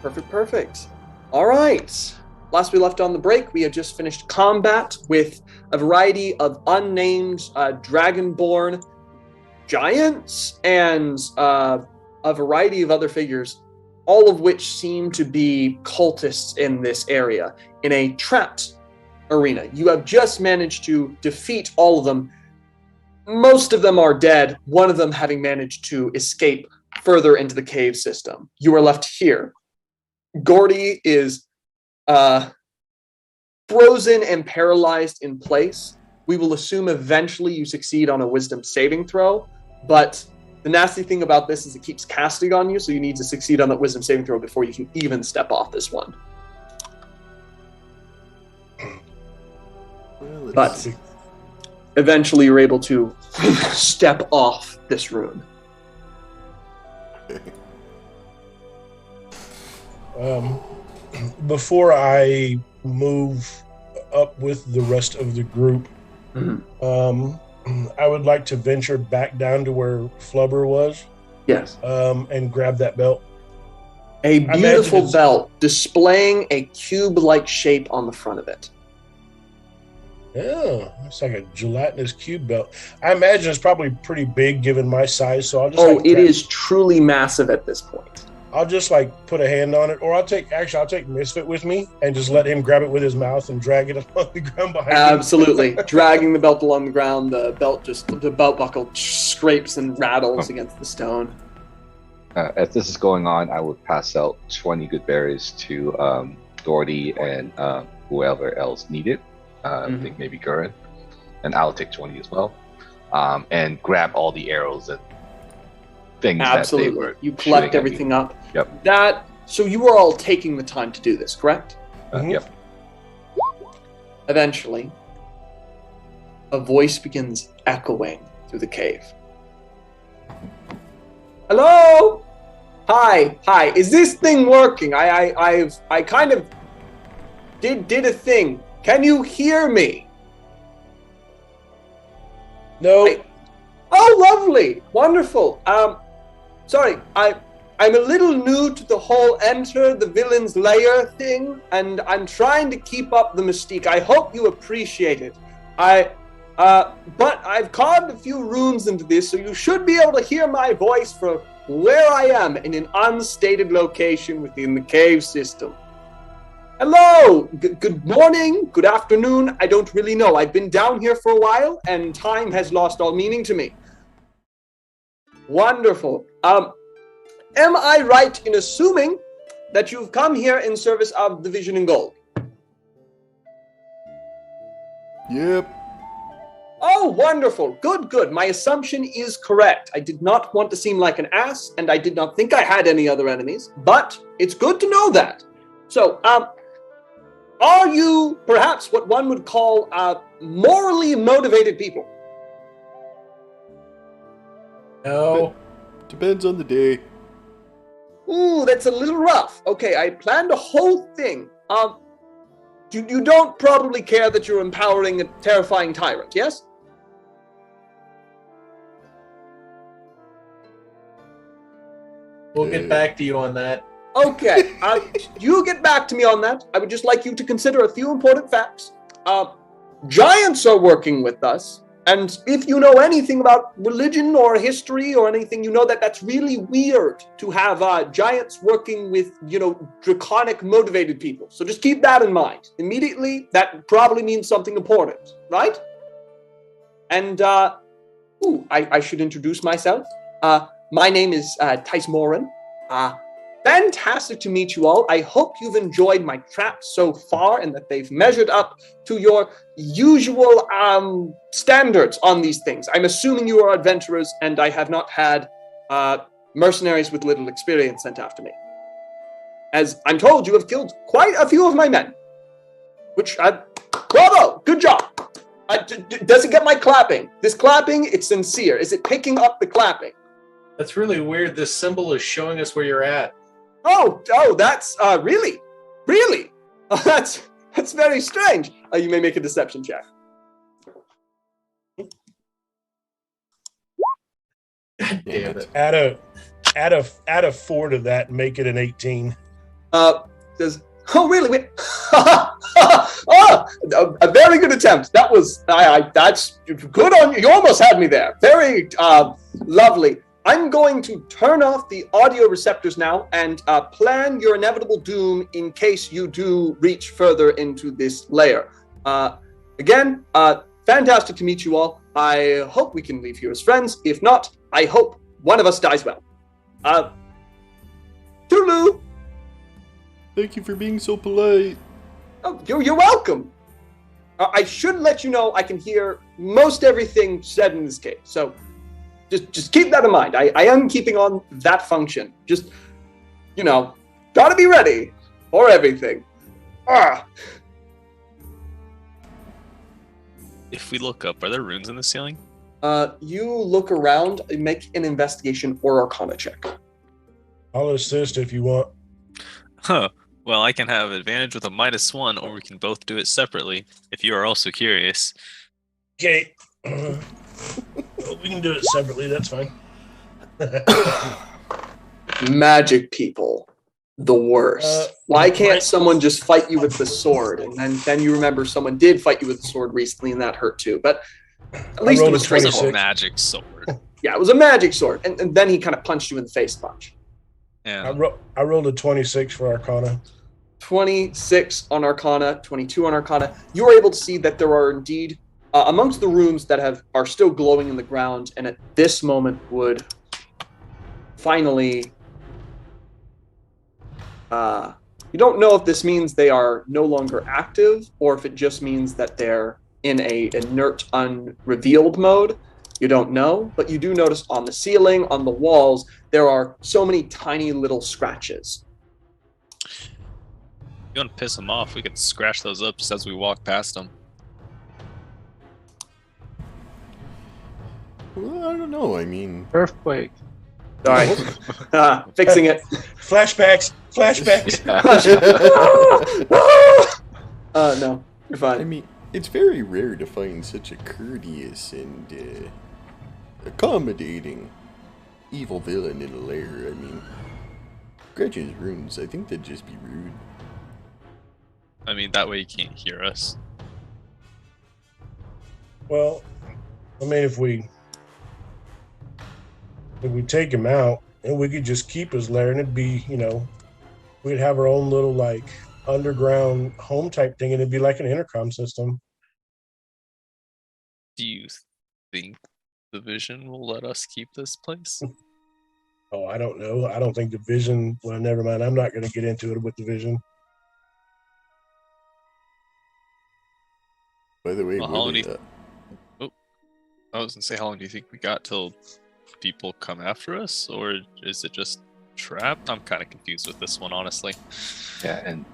Perfect. All right. Last we left on the break, we had just finished combat with a variety of unnamed dragonborn giants and a variety of other figures, all of which seem to be cultists in this area, in a trapped arena. You have just managed to defeat all of them. Most of them are dead, one of them having managed to escape further into the cave system. You are left here. Gordy is frozen and paralyzed in place. We will assume eventually you succeed on a wisdom saving throw, but the nasty thing about this is it keeps casting on you, so you need to succeed on that wisdom saving throw before you can even step off this one. But eventually you're able to step off this rune. Before I move up with the rest of the group, I would like to venture back down to where Flubber was. Yes. And grab that belt. A beautiful belt displaying a cube-like shape on the front of it. Yeah, it's like a gelatinous cube belt. I imagine it's probably pretty big given my size, so I'll just it is truly massive at this point. I'll just like put a hand on it, or I'll take Misfit with me and just let him grab it with his mouth and drag it along the ground behind him. Absolutely. Dragging the belt along the ground, the belt buckle scrapes and rattles against the stone. As this is going on, I would pass out 20 good berries to Gordy and whoever else needed. I think maybe Gurren. And I'll take 20 as well. And grab all the arrows and things that they were You collect everything up. Yep. So you were all taking the time to do this, correct? Yep. Eventually, a voice begins echoing through the cave. Hello? Hi. Is this thing working? I kind of did a thing. Can you hear me? No. Oh, lovely. Wonderful. Sorry, I'm a little new to the whole enter the villain's lair thing, and I'm trying to keep up the mystique. I hope you appreciate it. But I've carved a few runes into this, so you should be able to hear my voice from where I am in an unstated location within the cave system. Hello! Good morning, good afternoon, I don't really know. I've been down here for a while, and time has lost all meaning to me. Wonderful. Am I right in assuming that you've come here in service of the Vision and Gold? Yep. Oh, wonderful. Good. My assumption is correct. I did not want to seem like an ass, and I did not think I had any other enemies, but it's good to know that. So, are you perhaps what one would call morally motivated people? No. Depends on the day. Ooh, that's a little rough. Okay, I planned a whole thing. You don't probably care that you're empowering a terrifying tyrant, yes? We'll get back to you on that. Okay, you get back to me on that. I would just like you to consider a few important facts. Giants are working with us, and if you know anything about religion or history or anything, you know that that's really weird to have giants working with, draconic motivated people. So just keep that in mind. Immediately, that probably means something important, right? And, I should introduce myself. My name is Tice Morin. Fantastic to meet you all. I hope you've enjoyed my traps so far and that they've measured up to your usual standards on these things. I'm assuming you are adventurers, and I have not had mercenaries with little experience sent after me. As I'm told, you have killed quite a few of my men. Which, bravo! Good job! Does it get my clapping? This clapping, it's sincere. Is it picking up the clapping? That's really weird. This symbol is showing us where you're at. Oh, that's really? Oh, that's very strange. You may make a deception check. God damn it. Add a 4 to that and make it an 18. Says, "Oh, really? Wait. A very good attempt. That was, that's good on you. You almost had me there. Very lovely. I'm going to turn off the audio receptors now and plan your inevitable doom in case you do reach further into this layer. Again, fantastic to meet you all. I hope we can leave here as friends. If not, I hope one of us dies well. Toodaloo! Thank you for being so polite. Oh, you're welcome. I should let you know I can hear most everything said in this case, so just keep that in mind. I am keeping on that function. Just, gotta be ready for everything. If we look up, are there runes in the ceiling? You look around, make an investigation or arcana check. I'll assist if you want. Huh. Well, I can have advantage with a -1, or we can both do it separately, if you are also curious. Okay. Well, we can do it separately, that's fine. Magic people, the worst. Why can't someone just fight you with the sword? And then you remember someone did fight you with the sword recently, and that hurt too. But at least it was a magic sword. Yeah, it was a magic sword. And then he kind of punched you in the face a bunch. Yeah. I rolled a 26 for Arcana. 26 on Arcana, 22 on Arcana. You are able to see that there are indeed, amongst the runes that are still glowing in the ground, and at this moment would finally... you don't know if this means they are no longer active, or if it just means that they're in a inert, unrevealed mode. You don't know, but you do notice on the ceiling, on the walls, there are so many tiny little scratches. You want to piss them off, we could scratch those up just as we walk past them. Well, I don't know. I mean, Earthquake. All right, fixing it. Flashbacks. No, you're fine. I mean, it's very rare to find such a courteous and accommodating evil villain in a lair. I mean, Gretchen's runes, I think they'd just be rude. I mean, that way you can't hear us. Well, I mean, if we take him out, and we could just keep his lair, and it'd be, we'd have our own little, underground home type thing, and it'd be like an intercom system. Do you think the Vision will let us keep this place? Oh, I don't know. I don't think the Vision... Well, never mind. I'm not going to get into it with the Vision. By the way, well, how long do you... I was going to say, how long do you think we got till people come after us? Or is it just trapped? I'm kind of confused with this one, honestly. Yeah, and...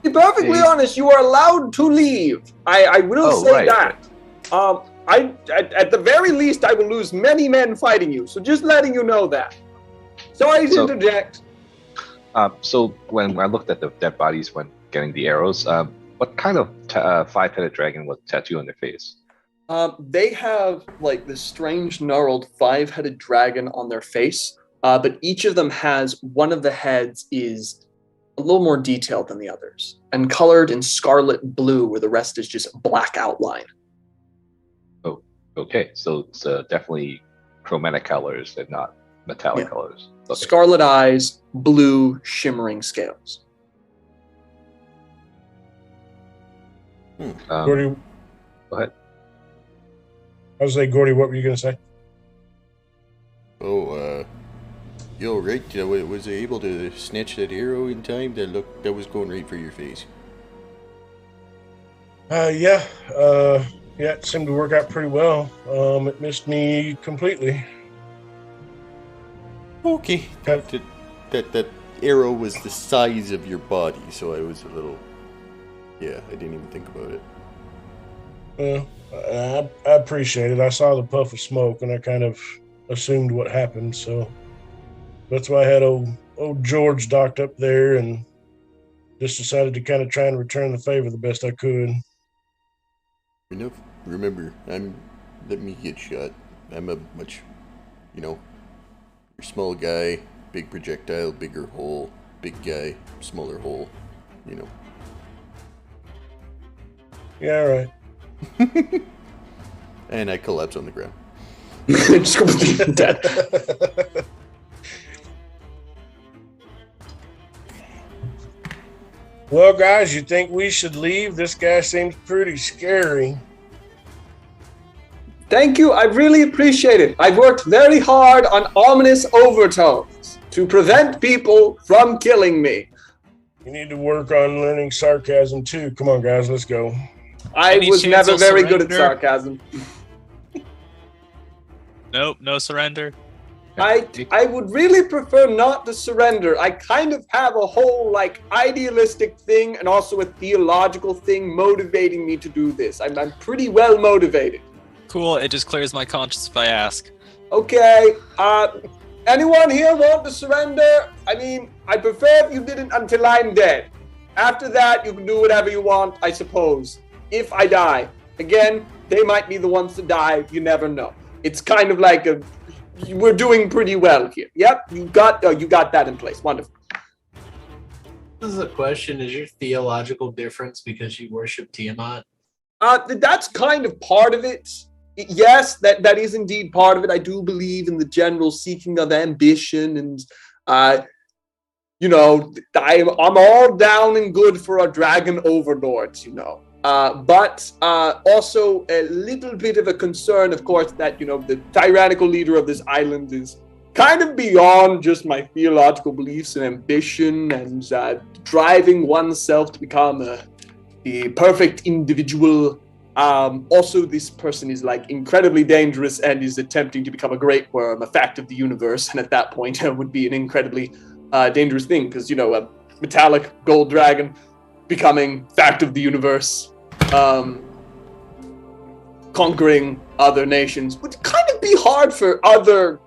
To be perfectly honest, you are allowed to leave. I will say that. At the very least, I will lose many men fighting you. So just letting you know that. Sorry to interject. So when I looked at the dead bodies when getting the arrows, what kind of five-headed dragon was tattooed on their face? They have this strange gnarled five-headed dragon on their face, but each of them has one of the heads is a little more detailed than the others and colored in scarlet blue, where the rest is just black outline. Oh, okay. So it's definitely chromatic colors and not metallic colors. Okay. Scarlet eyes, blue shimmering scales. Gordy, go ahead. I was like, Gordy, what were you going to say? Oh, yo, right, was I able to snatch that arrow in time? That was going right for your face. Yeah, it seemed to work out pretty well. It missed me completely. Okay. That arrow was the size of your body, so I was a little... Yeah, I didn't even think about it. I appreciate it. I saw the puff of smoke, and I kind of assumed what happened, so that's why I had old George docked up there and just decided to kind of try and return the favor the best I could. Enough. Remember, let me get shot. I'm a much, you're small guy, big projectile, bigger hole. big guy, smaller hole, Yeah, all right. And I collapse on the ground. Just completely dead. Well, guys, you think we should leave? This guy seems pretty scary. Thank you. I really appreciate it. I've worked very hard on ominous overtones to prevent people from killing me. You need to work on learning sarcasm too. Come on, guys, let's go. I Any was chance never you'll very good at surrender? sarcasm. Nope, no surrender. I would really prefer not to surrender. I kind of have a whole idealistic thing and also a theological thing motivating me to do this. I'm pretty well motivated. Cool, it just clears my conscience if I ask. Okay, anyone here want to surrender? I mean, I prefer if you didn't until I'm dead. After that, you can do whatever you want, I suppose. If I die. Again, they might be the ones to die. You never know. It's kind of like we're doing pretty well here. Yep, you got that in place. Wonderful. This is a question. Is your theological difference because you worship Tiamat? That's kind of part of it. Yes, that is indeed part of it. I do believe in the general seeking of ambition, and I'm all down and good for a dragon overlord, but also a little bit of a concern, of course, that the tyrannical leader of this island is kind of beyond just my theological beliefs and ambition and driving oneself to become the perfect individual. Also, this person is incredibly dangerous and is attempting to become a great worm, a fact of the universe. And at that point, it would be an incredibly dangerous thing because, a metallic gold dragon becoming fact of the universe, conquering other nations would kind of be hard for other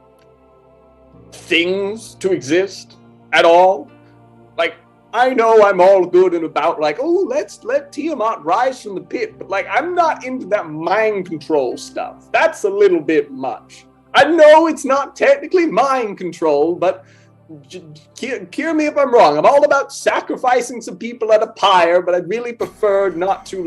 things to exist at all. I know I'm all good and about let's let Tiamat rise from the pit, but I'm not into that mind control stuff. That's a little bit much. I know it's not technically mind control, but hear me if I'm wrong. I'm all about sacrificing some people at a pyre, but I'd really prefer not to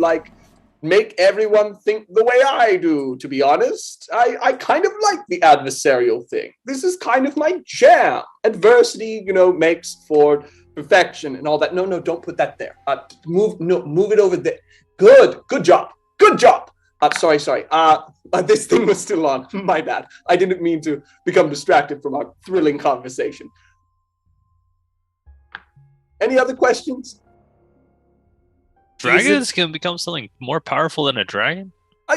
make everyone think the way I do, to be honest. I kind of like the adversarial thing. This is kind of my jam. Adversity, makes for perfection and all that. No, don't put that there. Move it over there. Good job. Sorry. This thing was still on. My bad. I didn't mean to become distracted from our thrilling conversation. Any other questions? Dragons can become something more powerful than a dragon?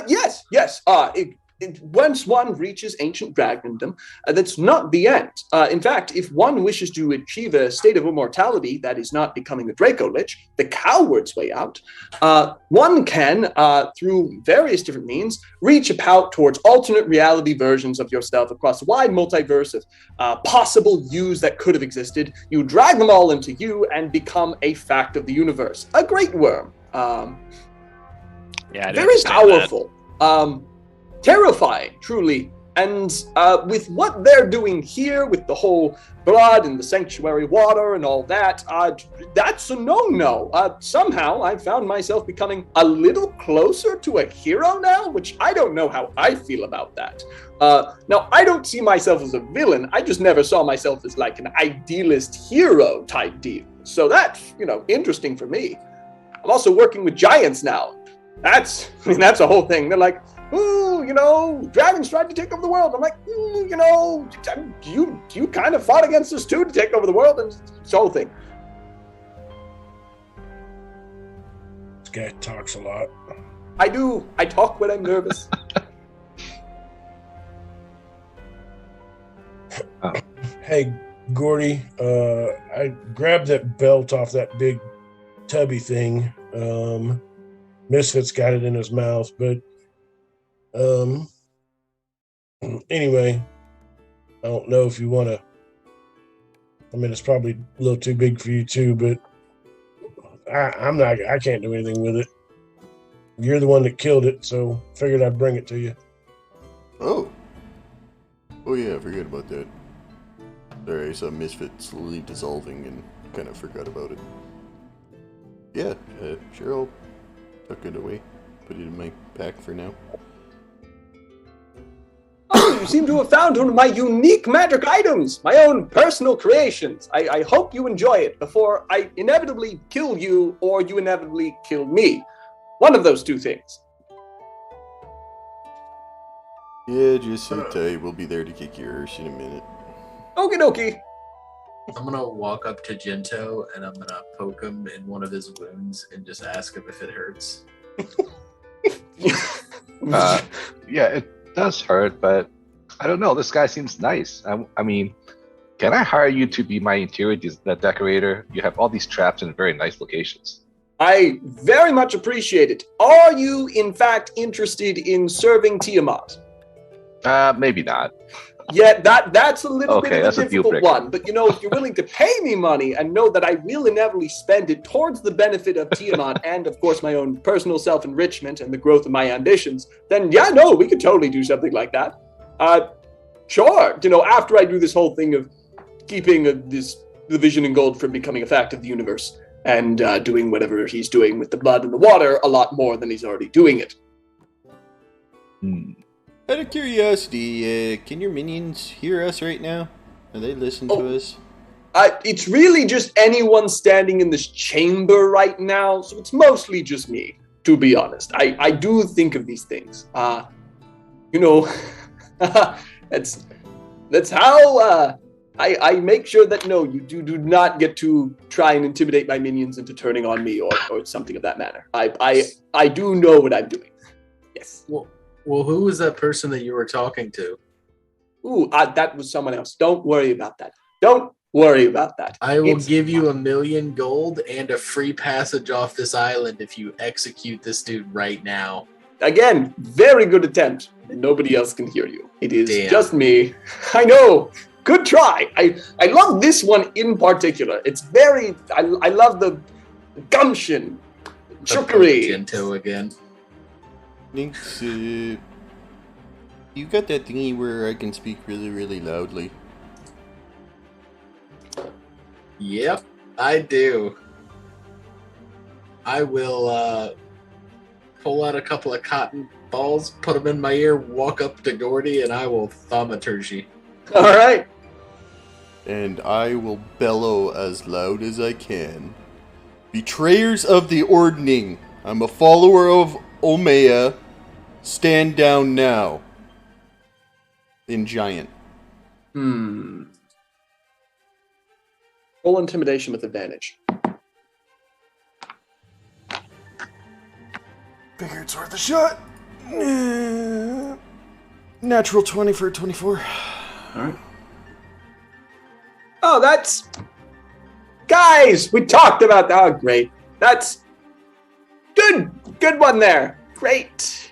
Yes. Once one reaches ancient dragondom, that's not the end. In fact, if one wishes to achieve a state of immortality that is not becoming a Draco Lich, the coward's way out, one can, through various different means, reach out towards alternate reality versions of yourself across a wide multiverse of possible yous that could have existed. You drag them all into you and become a fact of the universe. A great worm. Very powerful. Terrifying, truly. And with what they're doing here, with the whole blood and the sanctuary water and all that, that's a no-no. Somehow I found myself becoming a little closer to a hero now, which I don't know how I feel about that. Now, I don't see myself as a villain. I just never saw myself as an idealist hero type deal. So that's, interesting for me. I'm also working with giants now. That's a whole thing. They're like, ooh, dragons tried to take over the world. I'm like, you kind of fought against us too to take over the world, and it's a whole thing. This guy talks a lot. I do. I talk when I'm nervous. Hey, Gordy, I grabbed that belt off that big tubby thing. Misfit's got it in his mouth, but anyway, I don't know if you want to. I mean, it's probably a little too big for you too, but I can't do anything with it. You're the one that killed it, so figured I'd bring it to you. Oh yeah, I forget about that. Sorry, I saw Misfit slowly dissolving and kind of forgot about it. Yeah, sure, I'll tuck it away. Put it in my pack for now. Oh, you seem to have found one of my unique magic items, my own personal creations. I hope you enjoy it before I inevitably kill you or you inevitably kill me. One of those two things. Yeah, just sit tight. We'll be there to kick your arse in a minute. Okie dokie. I'm gonna walk up to Jinto and I'm gonna poke him in one of his wounds and just ask him if it hurts. Yeah, it does hurt, but I don't know. This guy seems nice. I mean, can I hire you to be my interior decorator? You have all these traps in very nice locations. I very much appreciate it. Are you, in fact, interested in serving Tiamat? Maybe not. Yeah, that's a little bit that's of a a deal difficult breaker. one. But, you know, if you're willing to pay me money and know that I will inevitably spend it towards the benefit of Tiamat and, of course, my own personal self-enrichment and the growth of my ambitions, then, yeah, no, we could totally do something like that. Sure. You know, after I do this whole thing of keeping the vision and gold from becoming a fact of the universe and doing whatever he's doing with the blood and the water a lot more than he's already doing it. Out of curiosity, can your minions hear us right now? Are they listening to us? It's really just anyone standing in this chamber right now, so it's mostly just me, to be honest. I do think of these things. You know, that's how I make sure that, no, you do not get to try and intimidate my minions into turning on me or something of that manner. I do know what I'm doing. Yes. Well, who was that person that you were talking to? Ooh, that was someone else. Don't worry about that. Don't worry about that. I will give you 1,000,000 gold and a free passage off this island if you execute this dude right now. Again, very good attempt. Nobody else can hear you. It is Damn. just me. I know. Good try. I love this one in particular. It's very. I love the gumption, trickery. Jinto again. Thanks, you got that thingy where I can speak really, really loudly. Yep, I do. I will pull out a couple of cotton balls, put them in my ear, walk up to Gordy, and I will thaumaturgy. All right. And I will bellow as loud as I can. Betrayers of the Ordning. I'm a follower of Omea. Stand down now. In giant. Roll intimidation with advantage. Figure it's worth a shot. Natural 20 for 24. All right. Oh, that's... Guys, we talked about that. Oh, great. That's... Good one there. Great.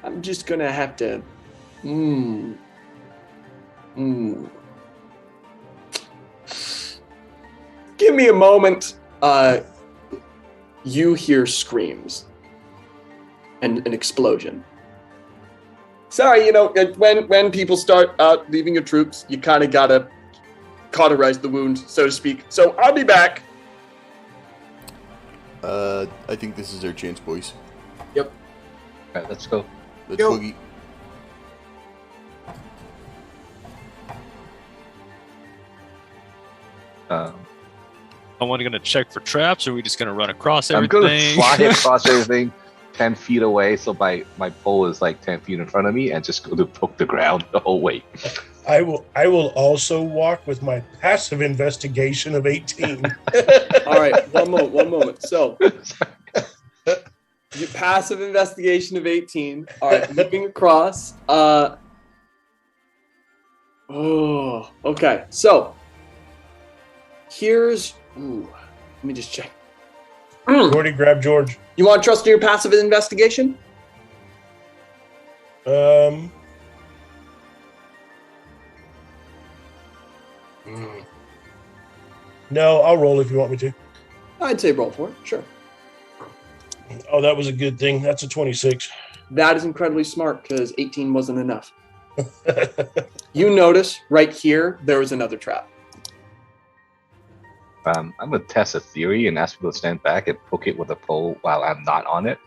I'm just gonna have to... Give me a moment. You hear screams. And an explosion. Sorry, you know, when people start leaving your troops, you kind of gotta cauterize the wound, so to speak. So I'll be back. I think this is our chance, boys. Yep. All right, let's go. Let's Yo. boogie. I want to check for traps, or are we just gonna run across I'm everything? gonna fly across everything 10 feet away, so my pole is like 10 feet in front of me, and just go to poke the ground the whole way. I will also walk with my passive investigation of 18. All right, one moment. So, your passive investigation of 18. All right, moving across. Okay. So, here's... let me just check. Gordy, grab George. You want to trust your passive investigation? No, I'll roll if you want me to. I'd say roll for it, sure. Oh, that was a good thing. That's a 26. That is incredibly smart, because 18 wasn't enough. You notice right here there is another trap. I'm gonna test a theory and ask people to stand back and poke it with a pole while I'm not on it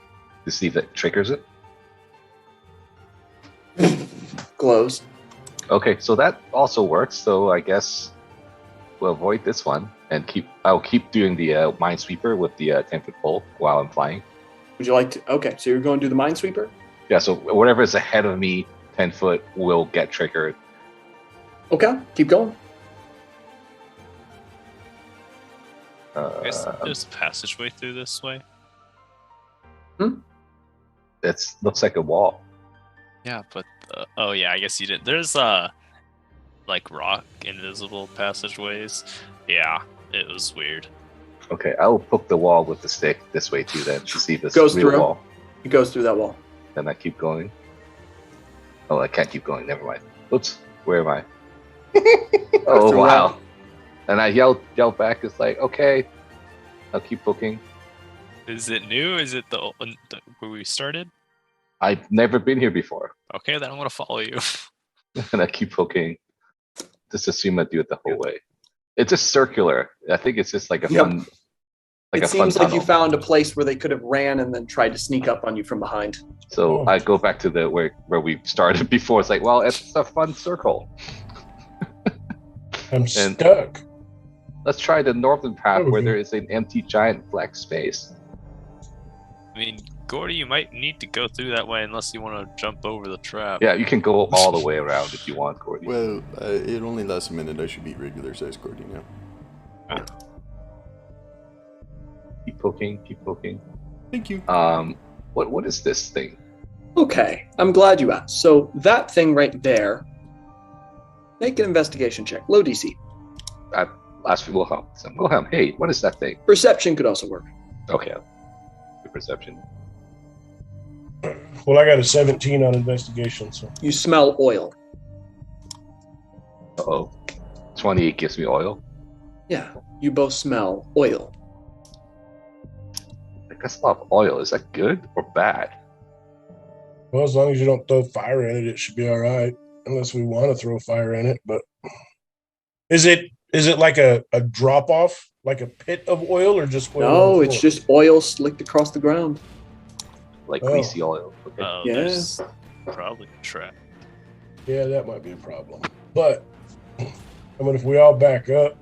to see if it triggers it. Glows. Okay, so that also works. So I guess we'll avoid this one and I'll keep doing the Minesweeper with the 10-foot pole while I'm flying. Would you like to? Okay, so you're going to do the Minesweeper? Yeah, so whatever is ahead of me, 10 foot, will get triggered. Okay, keep going. I guess there's a passageway through this way. It looks like a wall. Yeah, but oh yeah, I guess you did. There's like rock invisible passageways. Yeah, it was weird. Okay, I'll poke the wall with the stick this way too then to see if it's Goes real through. wall. It goes through that wall. Then I keep going. Oh, I can't keep going. Never mind. Oops, where am I? Oh Through wow! that. And I yell back. It's like, okay, I'll keep poking. Is it new? Is it the where we started? I've never been here before, Okay, then I'm gonna follow you. and I keep poking. Just assume I do it the whole way. It's just circular. I think it's just like a Yep. fun. Like It a seems fun like you tunnel. found a place where they could have ran and then tried to sneak up on you from behind. So I go back to the where we started before. It's like, well, it's a fun circle. I'm stuck. Let's try the northern path where Okay. there is an empty giant black space. I mean, Gordy, you might need to go through that way unless you want to jump over the trap. Yeah, you can go all the way around if you want, Cordy. Well, it only lasts a minute. I should be regular size Gordy now. Keep poking, keep poking. Thank you. What is this thing? Okay, I'm glad you asked. So that thing right there, make an investigation check. Low DC. Ask for Wilhelm. So, Wilhelm, hey, what is that thing? Perception could also work. Okay, good perception. Well, I got a 17 on investigation, so You smell oil. Uh-oh. 28 gives me oil. Yeah, you both smell oil. Like, that's a lot of oil. Is that good or bad? well, as long as you don't throw fire in it, it should be all right. Unless we want to throw fire in it, but is it like a drop off, like a pit of oil, or just oil? on No, the it's floor? just oil slicked across the ground. Like Oh. greasy oil. Okay. Oh, Yeah. there's probably a trap. Yeah, that might be a problem. But I mean, if we all back up,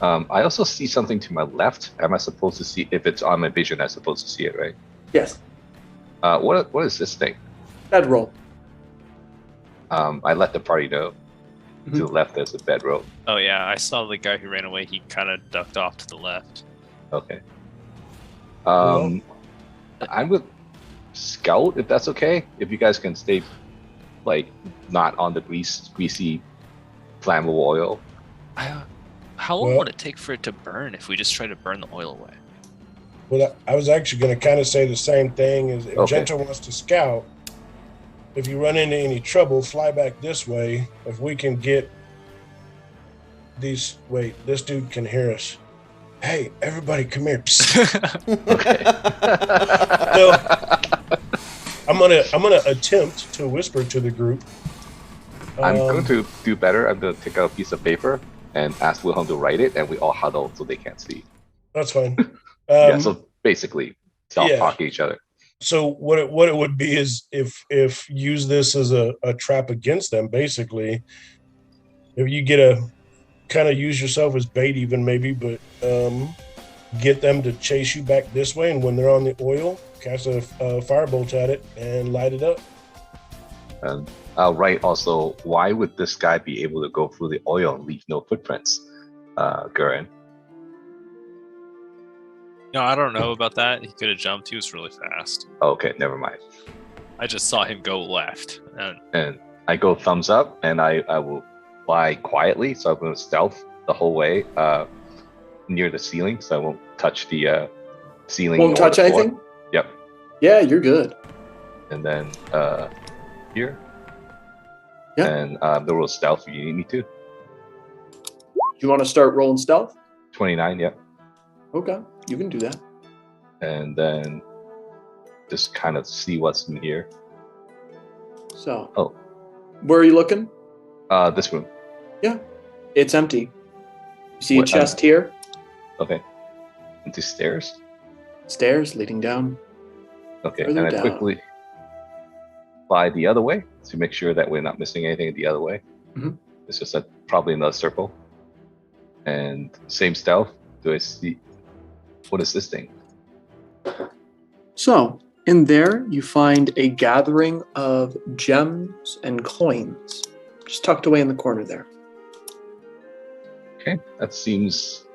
I also see something to my left. Am I supposed to see if it's on my vision? I'm supposed to see it, right? Yes, What is this thing? bedroll. I let the party know. To the left, there's a bedroll. Oh yeah, I saw the guy who ran away. He kind of ducked off to the left. Okay. Well- I'm with Scout, if that's okay. If you guys can stay, like, not on the greasy, flammable oil. How long Well- would it take for it to burn if we just try to burn the oil away? well, I was actually going to kind of say the same thing. Is if Okay. Genta wants to scout, if you run into any trouble, fly back this way. If we can get these, wait, this dude can hear us. Hey, everybody, come here. Psst. Okay. I'm gonna attempt to whisper to the group. I'm going to do better. I'm going to take out a piece of paper and ask Wilhelm to write it, and we all huddle so they can't see. That's fine. Yeah, so basically, yeah. talk to each other. So what it would be is if use this as a trap against them, basically, if you get a kind of use yourself as bait even maybe, but get them to chase you back this way, and when they're on the oil, cast a firebolt at it and light it up. And I'll write also, why would this guy be able to go through the oil and leave no footprints, Gurren? No, I don't know about that. He could have jumped. He was really fast. Okay, never mind. I just saw him go left. And And I go thumbs up, and I will fly quietly, so I'm going to stealth the whole way near the ceiling, so I won't touch the ceiling. Won't or touch the floor. anything? Yep. Yeah, you're good. And then here. Yeah. And the roll stealth if you need me to. You want to start rolling stealth? 29, yep. Okay, you can do that. And then just kind of see what's in here. So, Oh. Where are you looking? This room. Yeah, it's empty. You see a What, chest here? Okay. Into stairs. Stairs leading down. Okay, Further and I down. quickly fly the other way to make sure that we're not missing anything the other way. Mhm. It's just probably another circle. And same stealth. Do I see? What is this thing? So, in there, you find a gathering of gems and coins, just tucked away in the corner there. Okay, that seems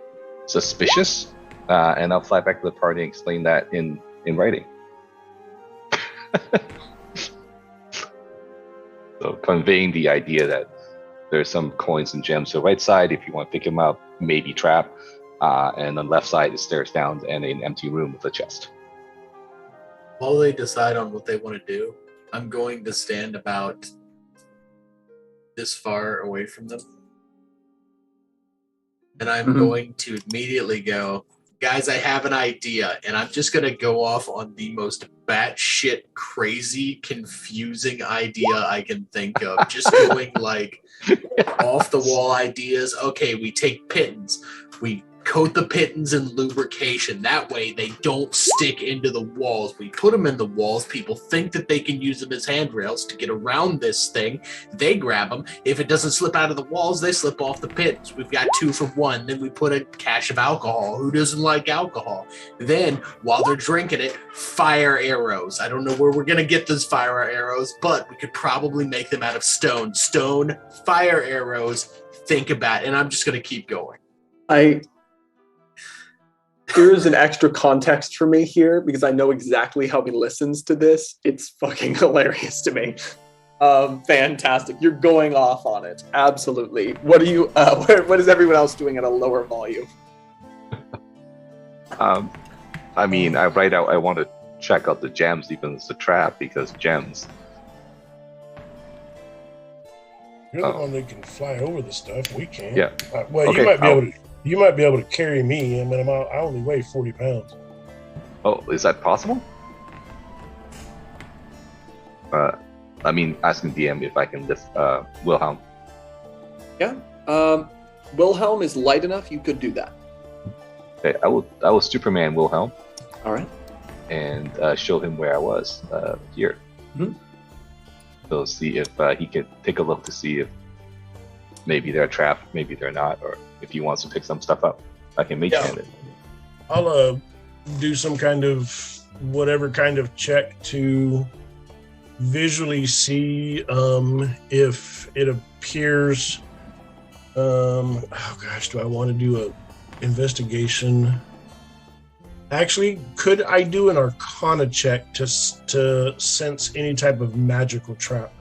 suspicious. And I'll fly back to the party and explain that in writing. So conveying the idea that there's some coins and gems to the right side if you want to pick them up, maybe trap. And on the left side is stairs down and an empty room with a chest. While they decide on what they want to do, I'm going to stand about this far away from them. And I'm going to immediately go, guys, I have an idea. And I'm just going to go off on the most batshit crazy, confusing idea I can think of. Just going like off the wall ideas. Okay, we take pittons. We coat the pittons in lubrication. That way they don't stick into the walls. We put them in the walls. People think that they can use them as handrails to get around this thing. They grab them. If it doesn't slip out of the walls, they slip off the pittons. We've got 2 for 1. Then we put a cache of alcohol. Who doesn't like alcohol? Then, while they're drinking it, fire arrows. I don't know where we're going to get those fire arrows, but we could probably make them out of stone. Stone, fire arrows. Think about it. And I'm just going to keep going. Here's an extra context for me here because I know exactly how he listens to this. It's fucking hilarious to me. Fantastic. You're going off on it. Absolutely. What are you, what is everyone else doing at a lower volume? I mean, I write out, I want to check out the gems, even as a trap, because gems. You're the one that can fly over the stuff. We can't. Yeah. Well, Okay, you might be able to carry me. I mean, I only weigh 40 pounds. Oh, is that possible? I mean, asking DM if I can lift Wilhelm. Yeah. Wilhelm is light enough. You could do that. Okay, I will Superman Wilhelm. All right. And show him where I was here. Mhm. So see if he can take a look to see if maybe they're trapped, maybe they're not, or if he wants to pick some stuff up. I can make hand it. I'll do some kind of whatever kind of check to visually see if it appears. Oh gosh, do I want to do a investigation? Actually, could I do an Arcana check to sense any type of magical trap?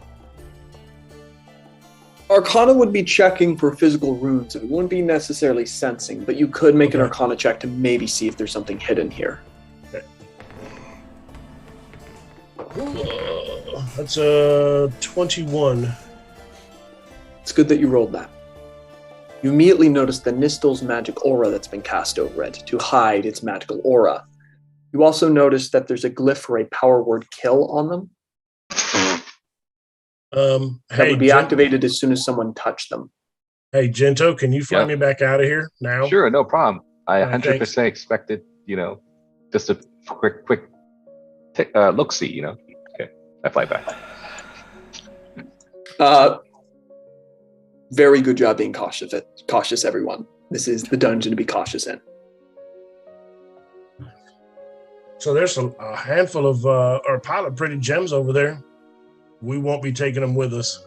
Arcana would be checking for physical runes. It wouldn't be necessarily sensing, but you could make an Arcana check to maybe see if there's something hidden here. Okay. That's a 21. It's good that you rolled that. You immediately notice the Nistel's magic aura that's been cast over it to hide its magical aura. You also notice that there's a glyph for a power word kill on them. That would be activated as soon as someone touched them. Hey, Gento, can you fly me back out of here now? Sure, no problem. I 100% thanks. expected, just a quick look-see, Okay, I fly back. Very good job being cautious, everyone. This is the dungeon to be cautious in. So there's a handful of or pile of pretty gems over there. We won't be taking them with us.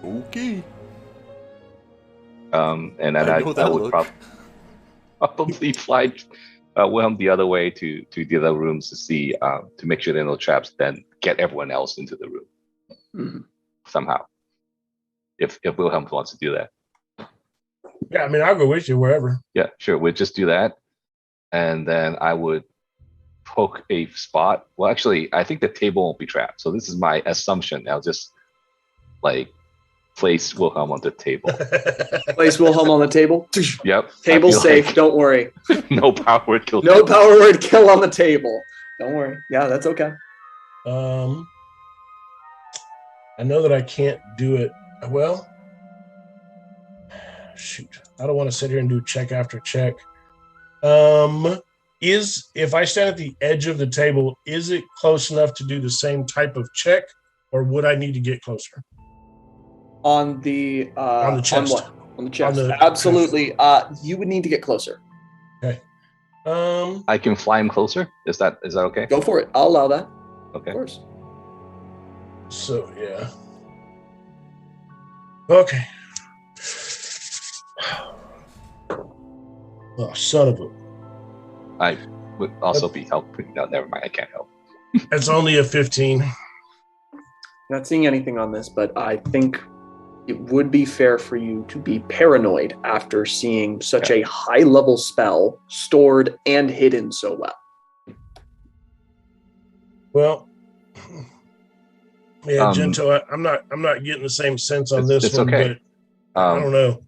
Okay. And then I would probably fly Wilhelm the other way to the other rooms to see, to make sure there are no traps, then get everyone else into the room somehow. If Wilhelm wants to do that. Yeah, I mean, I'll go with you wherever. Yeah, sure. We'll just do that. And then I would poke a spot. Well, actually, I think the table won't be trapped. So this is my assumption. I'll just place Wilhelm on the table. Place Wilhelm on the table. Yep. Table safe. Don't worry. No power word kill. No power word kill on the table. Don't worry. Yeah, that's okay. I know that I can't do it. Well, shoot. I don't want to sit here and do check after check. If I stand at the edge of the table, is it close enough to do the same type of check, or would I need to get closer? On the chest. On what? On the chest. Absolutely. You would need to get closer. Okay. I can fly him closer. Is that okay? Go for it. I'll allow that. Okay. Of course. So yeah. Okay. Oh, son of a. I would also be helping. No, never mind. I can't help. It's only a 15. Not seeing anything on this, but I think it would be fair for you to be paranoid after seeing such a high-level spell stored and hidden so well. Well, yeah, Gento, I'm not getting the same sense on this one, okay. But I don't know.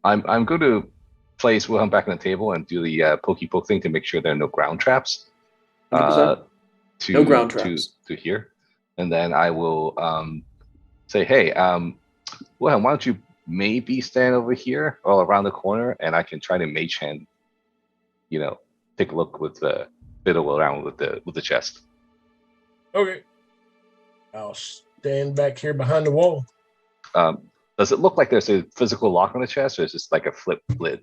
I'm going to place Wilhelm back on the table and do the pokey poke thing to make sure there are no ground traps. No ground traps to here, and then I will say, hey, Wilhelm, why don't you maybe stand over here or around the corner, and I can try to mage hand, take a look with the fiddle around with the chest. Okay. I'll stand back here behind the wall. Does it look like there's a physical lock on the chest, or is this like a flip lid?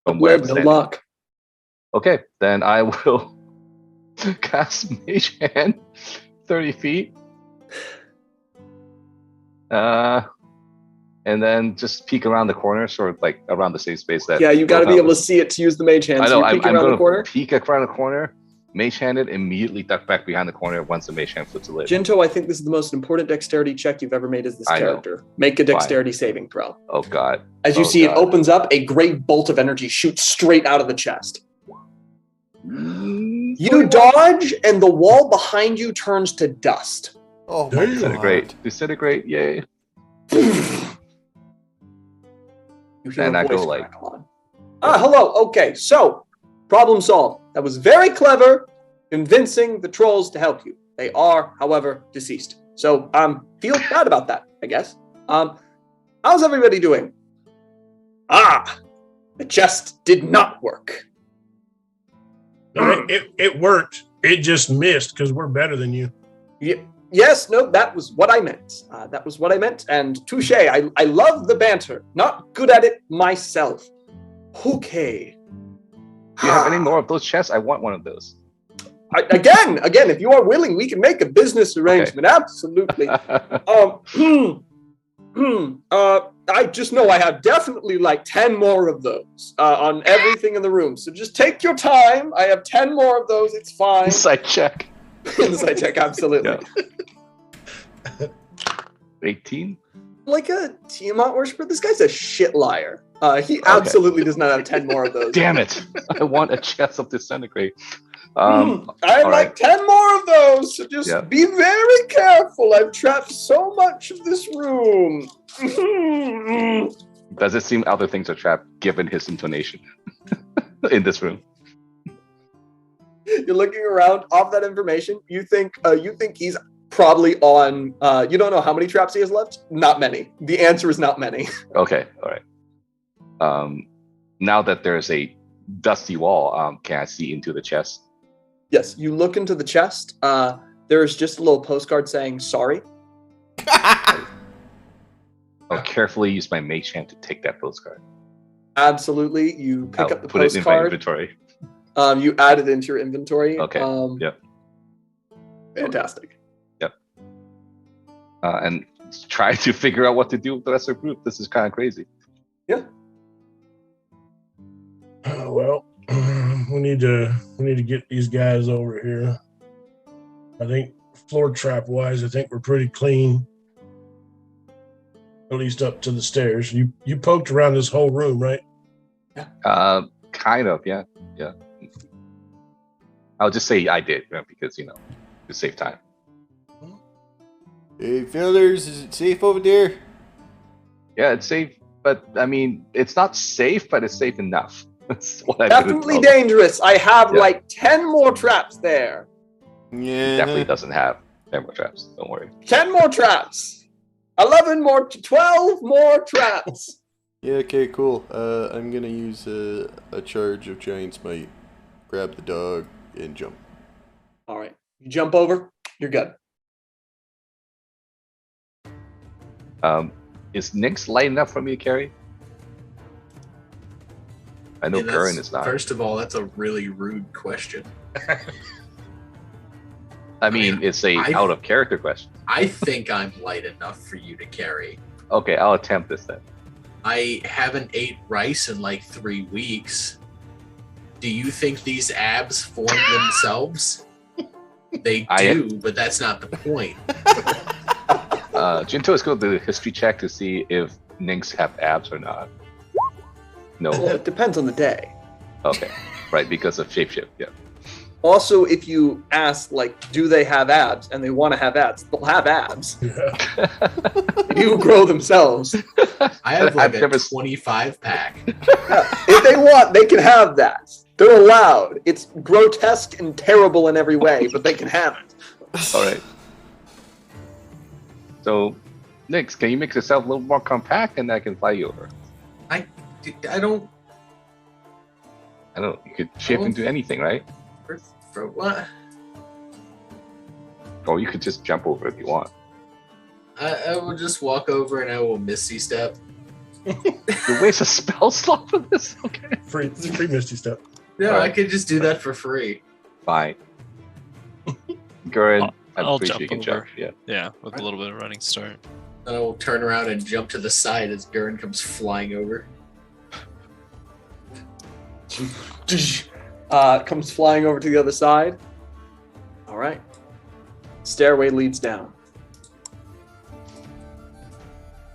Lid, no lock. Okay, then I will cast Mage Hand 30 feet. And then just peek around the corner, sort of like around the safe space that. Yeah, you got to be able to see it to use the Mage Hand. I know. I'm going to peek around the corner, Mage Hand it, immediately duck back behind the corner once the Mage Hand flips the lid. Gento, I think this is the most important dexterity check you've ever made as this character. Make a dexterity saving throw. Oh, God. As you see, it opens up, a great bolt of energy shoots straight out of the chest. You dodge, and the wall behind you turns to dust. Oh, my God. Disintegrate, yay. And I go like, hello. Okay, so problem solved. That was very clever, convincing the trolls to help you. They are, however, deceased. So feel bad about that, I guess. How's everybody doing? The chest did not work. It worked. It just missed because we're better than you. Yes, no, that was what I meant. And touche, I love the banter. Not good at it myself. Okay. Do you have any more of those chests? I want one of those. Again, if you are willing, we can make a business arrangement. Okay. Absolutely. I just know I have definitely like 10 more of those on everything in the room. So just take your time. I have 10 more of those. It's fine. Insight check. Insight check, absolutely. Yeah. 18? Like a Tiamat worshiper? This guy's a shit liar. He absolutely does not have 10 more of those. Damn it. I want a chest of disintegrate. I have like 10 more of those, so just be very careful. I've trapped so much of this room. Does it seem other things are trapped given his intonation in this room? You're looking around off that information. You think he's probably on. You don't know how many traps he has left. Not many. The answer is not many. Okay, all right. Now that there's a dusty wall, can I see into the chest? Yes, you look into the chest. There's just a little postcard saying sorry. I'll carefully use my mage hand to take that postcard. Absolutely. You pick up the put postcard. It in my inventory. You add it into your inventory. Okay. Yep. Fantastic. Yep. And try to figure out what to do with the rest of the group. This is kind of crazy. Yeah. Well, we need to get these guys over here. I think floor trap wise, I think we're pretty clean. At least up to the stairs. You poked around this whole room, right? Yeah. Kind of, yeah. Yeah. I'll just say I did, because to save time. Hey fellas, is it safe over there? Yeah, it's safe, but I mean it's not safe, but it's safe enough. That's what I definitely dangerous. I have like 10 more traps there. Yeah. Definitely doesn't have. 10 more traps. Don't worry. 10 more traps. 11 more, 12 more traps. Yeah, okay, cool. I'm gonna use a charge of Giant's Might, grab the dog, and jump. All right. You jump over, you're good. Is Nyx light enough for me to carry? I know Gurren is not. First of all, that's a really rude question. I mean, it's a out of character question. I think I'm light enough for you to carry. Okay, I'll attempt this then. I haven't ate rice in like 3 weeks. Do you think these abs form themselves? They do, but that's not the point. Jinto is going to do a history check to see if Nyx have abs or not. No. Well, it depends on the day. Okay, right, because of shapeshift, yeah. Also, if you ask, like, do they have abs, and they want to have abs, they'll have abs. Yeah. They do grow themselves. I have like a 25 pack. Yeah. If they want, they can have that. They're allowed. It's grotesque and terrible in every way, but they can have it. All right. So, Nyx, can you make yourself a little more compact, and I can fly you over? I don't. I don't know. You could shift into anything, right? For what? Or you could just jump over if you want. I will just walk over and I will Misty Step. You waste a spell slot for this? Okay. Free Misty Step. No, All I right. could just do that for free. Fine. Gurren, I'll I'm pretty sure jump you can over. jump. Yeah. Yeah, with a little bit of running start. Then I will turn around and jump to the side as Gurren comes flying over. Comes flying over to the other side. All right. Stairway leads down.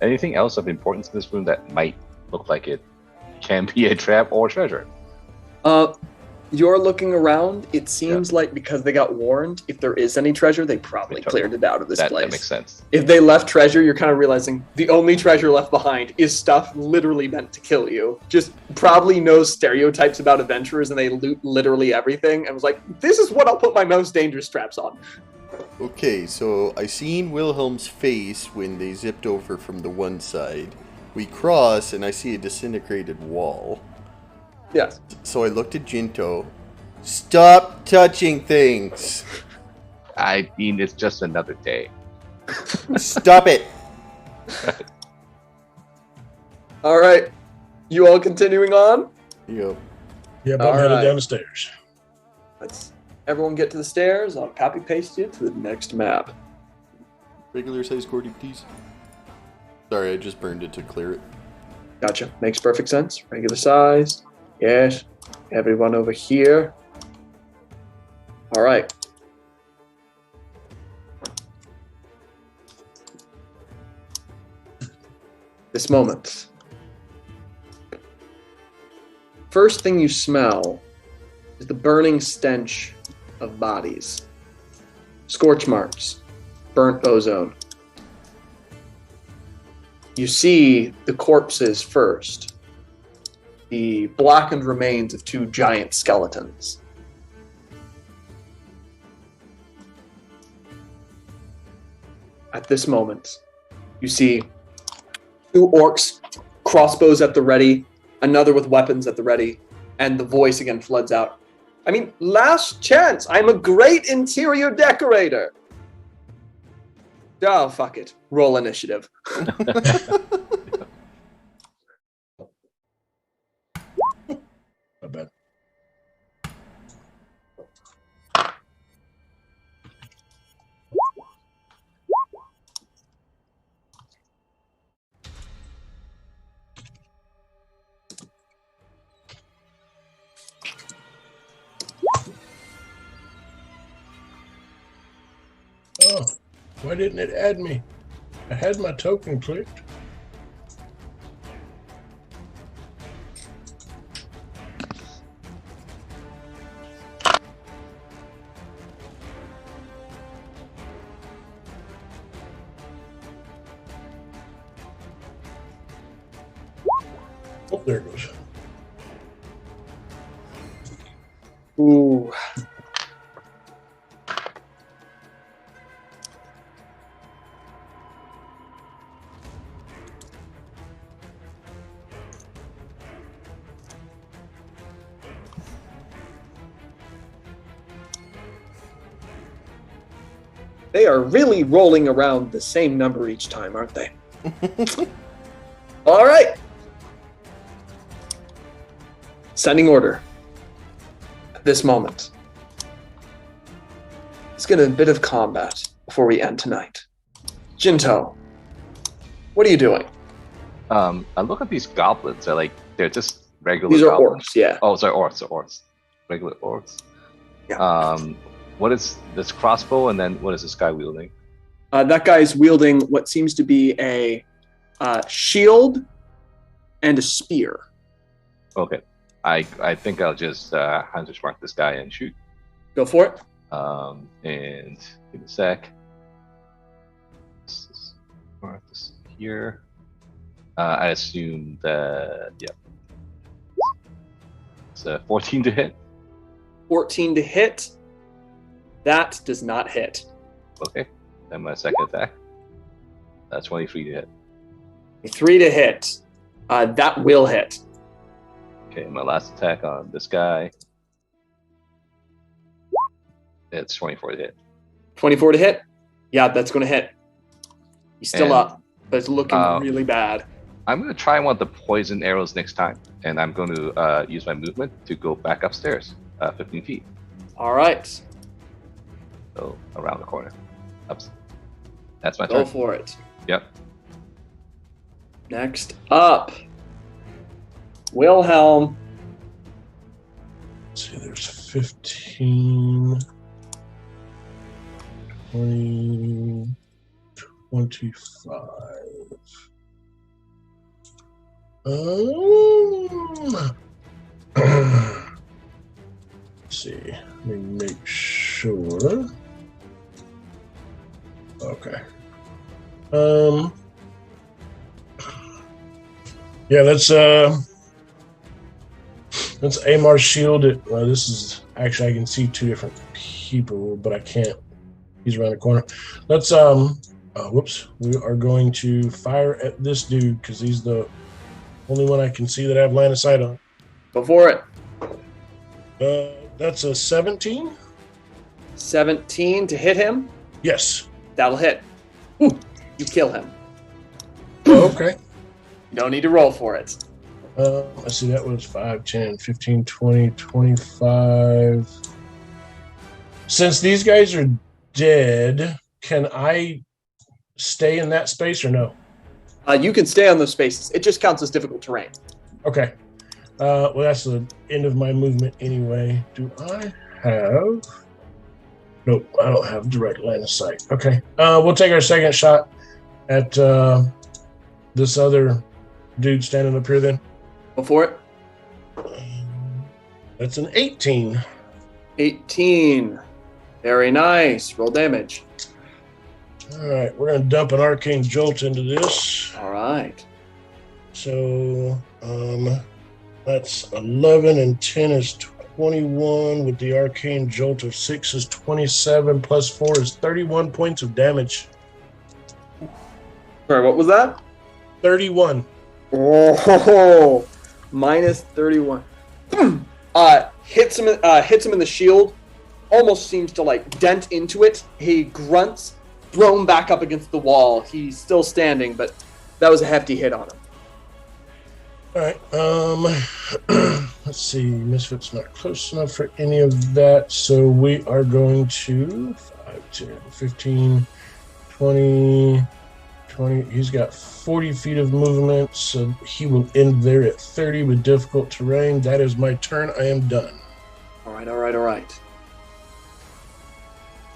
Anything else of importance in this room that might look like it can be a trap or treasure? You're looking around. It seems like because they got warned, if there is any treasure, they probably cleared it out of this place. That makes sense. If they left treasure, you're kind of realizing the only treasure left behind is stuff literally meant to kill you. Just probably knows stereotypes about adventurers and they loot literally everything and was like, this is what I'll put my most dangerous traps on. Okay, so I seen Wilhelm's face when they zipped over from the one side. We cross and I see a disintegrated wall. Yes. So I looked at Jinto. Stop touching things. I mean, it's just another day. Stop it. All right. You all continuing on? Yep. Yep, I'm All headed right. down the stairs. Let's everyone get to the stairs. I'll copy paste you to the next map. Regular size Gordy, please. Sorry, I just burned it to clear it. Gotcha. Makes perfect sense. Regular size. Yes. Everyone over here. All right. This moment. First thing you smell is the burning stench of bodies. Scorch marks. Burnt ozone. You see the corpses first. The blackened remains of 2 giant skeletons. At this moment, you see 2 orcs, crossbows at the ready, another with weapons at the ready, and the voice again floods out. I mean, last chance! I'm a great interior decorator! Oh, fuck it. Roll initiative. Not bad. Oh, why didn't it add me? I had my token clicked. Oh, there it goes. Ooh. They are really rolling around the same number each time, aren't they? All right. Standing order. At this moment. Let's get a bit of combat before we end tonight. Jinto, what are you doing? I look at these goblins. They're just regular. These are goblins. orcs, yeah. Oh, sorry, orcs. Regular orcs. Yeah. What is this crossbow, and then what is this guy wielding? That guy is wielding what seems to be a shield and a spear. Okay. I think I'll just Hunter's Mark this guy and shoot. Go for it. And give me a sec. Mark this here. I assume that, yeah. It's 14 to hit. 14 to hit. That does not hit. Okay. Then my second attack. That's 23 to hit. 3 to hit. That will hit. Okay, my last attack on this guy. It's 24 to hit. 24 to hit? Yeah, that's going to hit. He's still And, up, but it's looking really bad. I'm going to try one of the poison arrows next time, and I'm going to use my movement to go back upstairs, 15 feet. All right. So around the corner. That's my Go turn. for it. Yep. Next up, Wilhelm. Let's see, there's 15, 20, 25. Let's see. Let me make sure. Okay. Yeah, that's Amar's shield. This is actually, I can see two different people, but I can't. He's around the corner. Let's whoops. We are going to fire at this dude because he's the only one I can see that I have line of sight on. Go for it. That's a 17. 17 to hit him. Yes. That'll hit. Ooh, you kill him. Okay. You don't need to roll for it. Let's see, that was 5, 10, 15, 20, 25. Since these guys are dead, can I stay in that space or no? You can stay on those spaces. It just counts as difficult terrain. Okay. Well, that's the end of my movement anyway. Do I have... Nope, I don't have direct line of sight. Okay. We'll take our second shot at this other dude standing up here then. Go for it. That's an 18. 18. Very nice. Roll damage. All right, we're going to dump an arcane jolt into this. All right. So that's 11 and 10 is 21 with the arcane jolt of 6 is 27 plus 4 is 31 points of damage. Sorry, what was that? 31. Oh, minus 31. Hits him in the shield. Almost seems to like dent into it. He grunts, thrown back up against the wall. He's still standing, but that was a hefty hit on him. All right. Let's see. Misfit's not close enough for any of that. So we are going to 5, 10, 15, 20. He's got 40 feet of movement, so he will end there at 30 with difficult terrain. That is my turn. I am done. All right.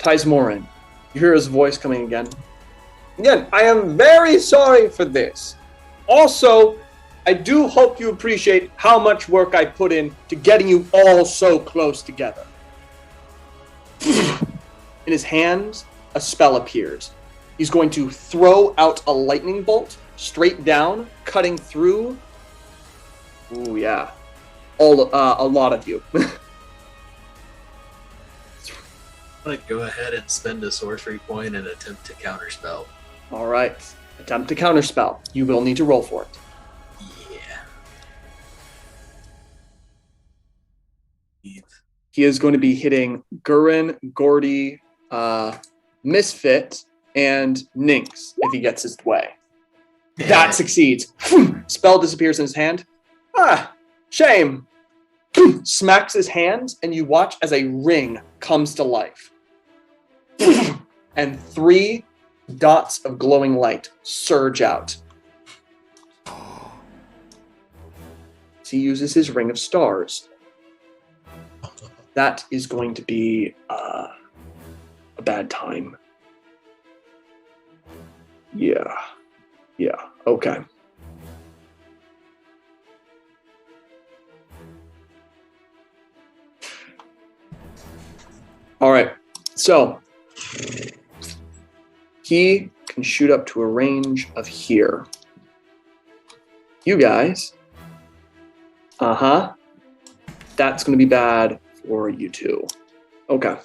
Ties Morin. You hear his voice coming again. Again, I am very sorry for this. Also, I do hope you appreciate how much work I put in to getting you all so close together. In his hands, a spell appears. He's going to throw out a lightning bolt straight down, cutting through. Ooh, yeah. A lot of you. I'm going to go ahead and spend a sorcery point and attempt to counterspell. All right. Attempt to counterspell. You will need to roll for it. Yeah. He is going to be hitting Gurren, Gordy, Misfit, and Nynx if he gets his way. That succeeds. Spell disappears in his hand. Ah, shame. Smacks his hands, and you watch as a ring comes to life. And 3 dots of glowing light surge out. He uses his ring of stars. That is going to be a bad time. Yeah, okay. All right, so he can shoot up to a range of here. You guys, that's going to be bad for you two. Okay.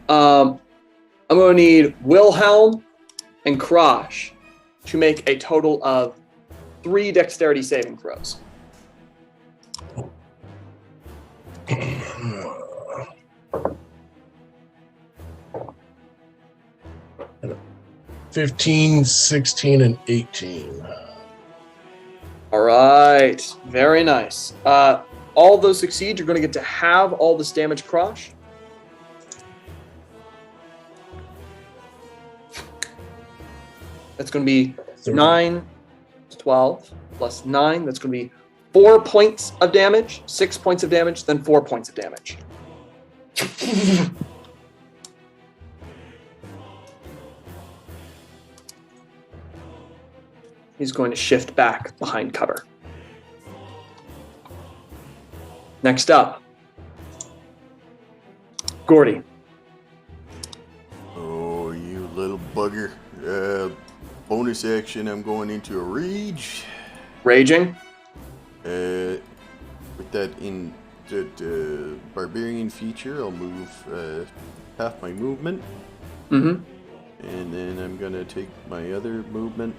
I'm going to need Wilhelm and Krosh to make a total of 3 dexterity saving throws. 15, 16, and 18. All right, very nice. All those succeed. You're going to get to have all this damage, Krosh. That's going to be 9, 12, plus 9. That's going to be 4 points of damage, 6 points of damage, then 4 points of damage. He's going to shift back behind cover. Next up, Gordy. Oh, you little bugger. Bonus action, I'm going into a rage. Raging. With that in the barbarian feature, I'll move half my movement. Mm-hmm. And then I'm gonna take my other movement.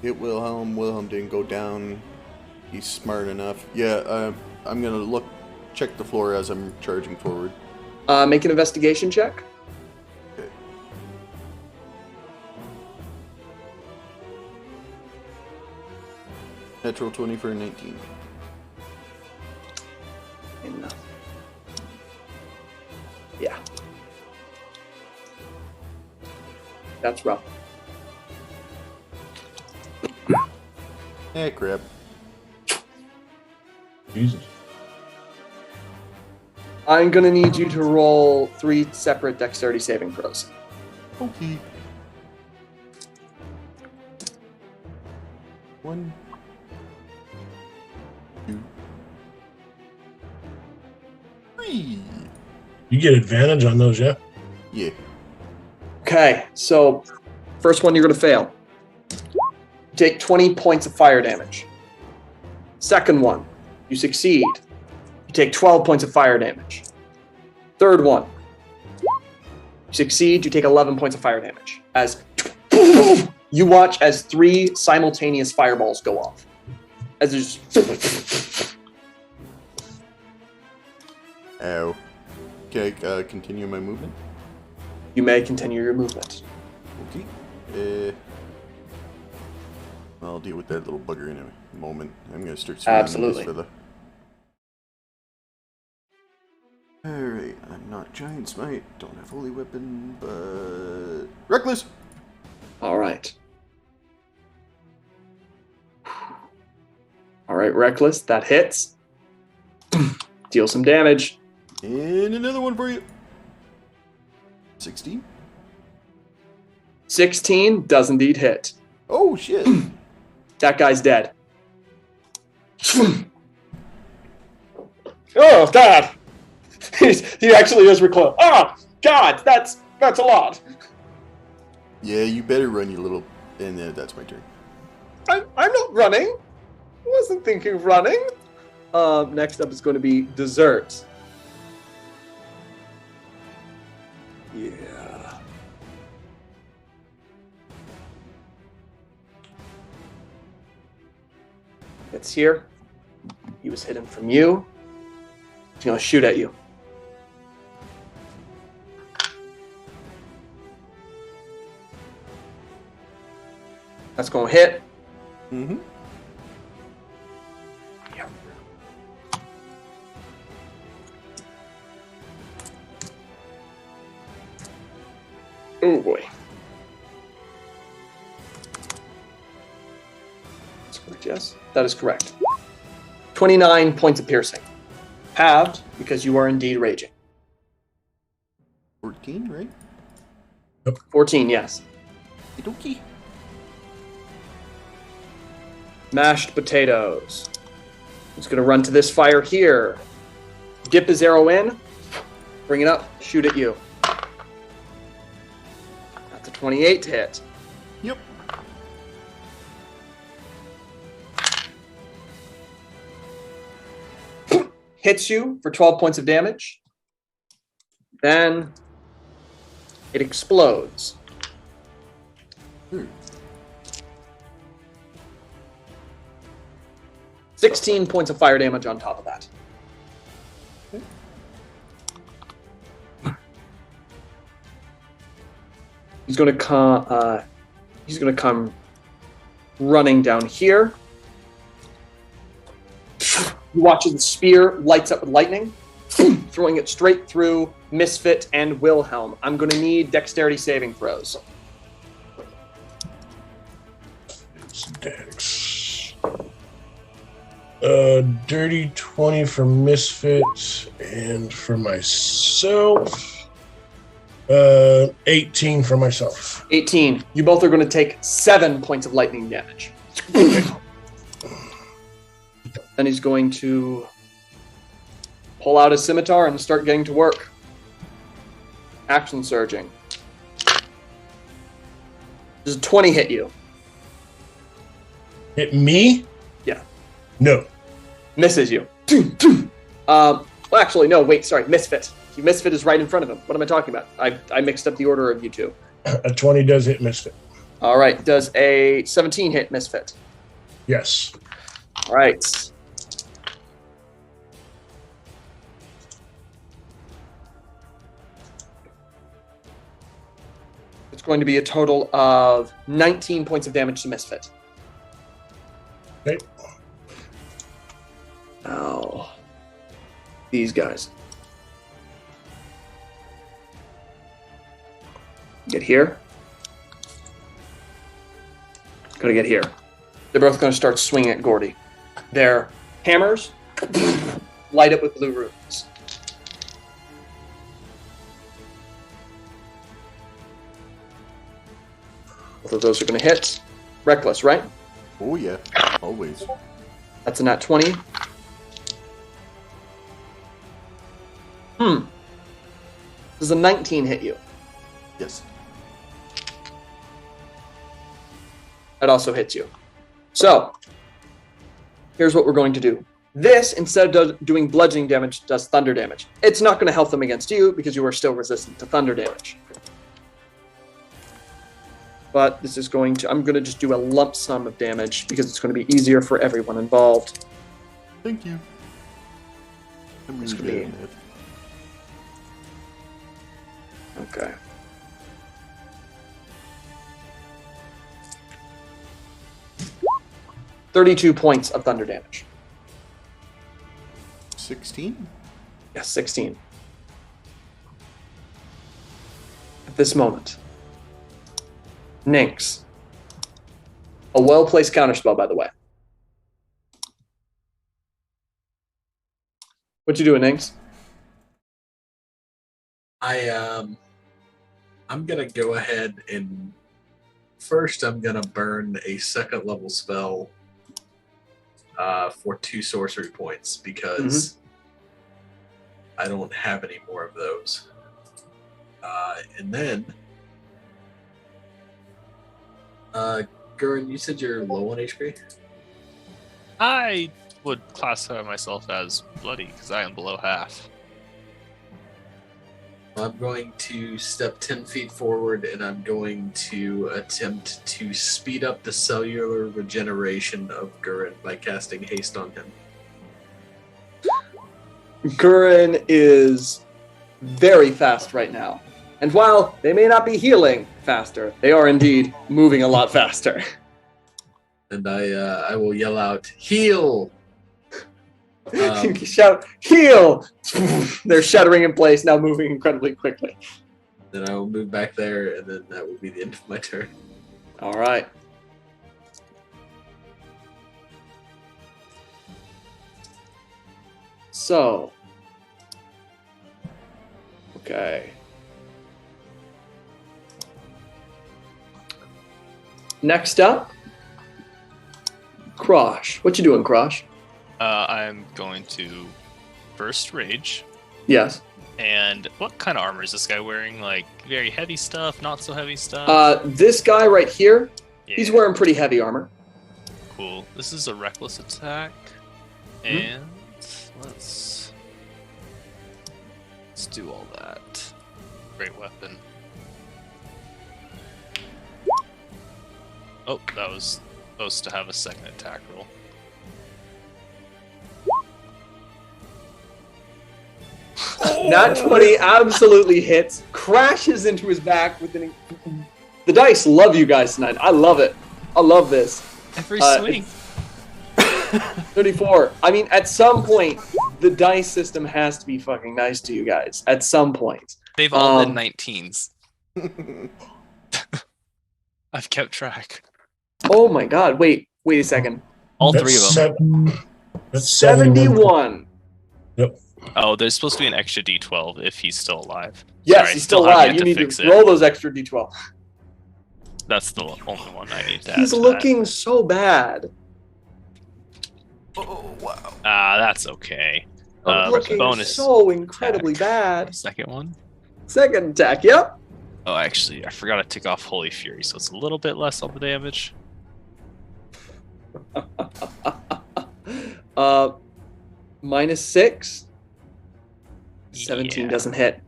Hit Wilhelm. Wilhelm didn't go down. He's smart enough. Yeah, I'm gonna check the floor as I'm charging forward. Make an investigation check. Okay. Natural 20 for a 19. Enough. Yeah. That's rough. Crap. Jesus. I'm going to need you to roll 3 separate dexterity saving throws. Okay. 1, 2, 3. You get advantage on those, yeah? Yeah. Okay, so first one you're going to fail. You take 20 points of fire damage. Second one, you succeed. You take 12 points of fire damage. Third one, you succeed. You take 11 points of fire damage. As you watch as 3 simultaneous fireballs go off. As there's Ow. Can I continue my movement? You may continue your movement. Okay. I'll deal with that little bugger in a moment. I'm gonna start surrounding this fella. Alright, I'm not Giant Smite, don't have Holy Weapon, but... Reckless! Alright. Alright, Reckless, that hits. Deal some damage. And another one for you. 16? 16 does indeed hit. Oh, shit. That guy's dead. Oh, God! He actually is recoiled. Oh, God! That's a lot. Yeah, you better run, you little... And that's my turn. I'm not running. I wasn't thinking of running. Next up is going to be Dessert. Yeah. It's here. He was hidden from you. He's going to shoot at you. That's going to hit. Mm-hmm. Oh boy. That's correct, yes. That is correct. 29 points of piercing. Halved because you are indeed raging. 14, right? 14, yes. Okie Mashed potatoes. He's going to run to this fire here. Dip his arrow in. Bring it up. Shoot at you. That's a 28 to hit. Yep. Hits you for 12 points of damage. Then it explodes. 16 points of fire damage on top of that. He's going to come running down here. You watch as the spear lights up with lightning, throwing it straight through Misfit and Wilhelm. I'm going to need dexterity saving throws. It's Dex. Dirty 20 for Misfit, and for myself, 18 for myself. 18. You both are going to take 7 points of lightning damage. Then he's going to pull out his scimitar and start getting to work. Action surging. Does a 20 hit you? Hit me? Yeah. No. Misses you. Well, actually, no, wait, sorry. Misfit. Misfit is right in front of him. What am I talking about? I mixed up the order of you two. A 20 does hit Misfit. All right. Does a 17 hit Misfit? Yes. All right. It's going to be a total of 19 points of damage to Misfit. Okay. Oh. These guys. Get here. Gonna get here. They're both gonna start swinging at Gordy. Their hammers light up with blue runes. Both of those are gonna hit. Reckless, right? Oh, yeah. Always. That's a nat 20. Does a 19 hit you? Yes. That also hits you. So, here's what we're going to do. This, instead of doing bludgeoning damage, does thunder damage. It's not going to help them against you because you are still resistant to thunder damage. But this is going to, I'm going to just do a lump sum of damage because it's going to be easier for everyone involved. Thank you. I'm This really could bad be- at it. Okay. $32 points of thunder damage. 16? Yes, 16. At this moment, Nynx. A well-placed counterspell, by the way. What you doing, Nynx? I'm gonna go ahead and first I'm gonna burn a second level spell for 2 sorcery points because I don't have any more of those. And then Gurren, you said you're low on HP? I would classify myself as bloody because I am below half. I'm going to step 10 feet forward and I'm going to attempt to speed up the cellular regeneration of Gurren by casting haste on him. Gurren is very fast right now. And while they may not be healing faster, they are indeed moving a lot faster. And I will yell out, heal! Shout, heal! They're shuddering in place, now moving incredibly quickly. Then I will move back there, and then that will be the end of my turn. All right. So. Okay. Next up, Krosh. What you doing, Krosh? I'm going to burst rage. Yes. And what kind of armor is this guy wearing? Like very heavy stuff, not so heavy stuff? This guy right here, Yeah, he's wearing pretty heavy armor. cool. This is a reckless attack. And let's do all that. Great weapon. Oh, that was supposed to have a second attack roll. Nat 20 absolutely hits, crashes into his back with an. The dice love you guys tonight. I love it. I love this. Every swing. 34. I mean, at some point, the dice system has to be fucking nice to you guys. At some point. They've all been 19s. I've kept track. Oh my god. Wait a second. All three of them. That's 71. Yep. Oh, there's supposed to be an extra D12 if he's still alive. Yes, Sorry, he's still have alive. yet You need fix to it. roll those extra d12. That's the only one I need to add He's to that. looking so bad. Oh, wow. That's okay. Looking bonus so incredibly attack. bad. Second one. Second attack, yep. Oh, actually, I forgot to tick off Holy Fury, so it's a little bit less on the damage. -6. 17 Yeah. doesn't hit.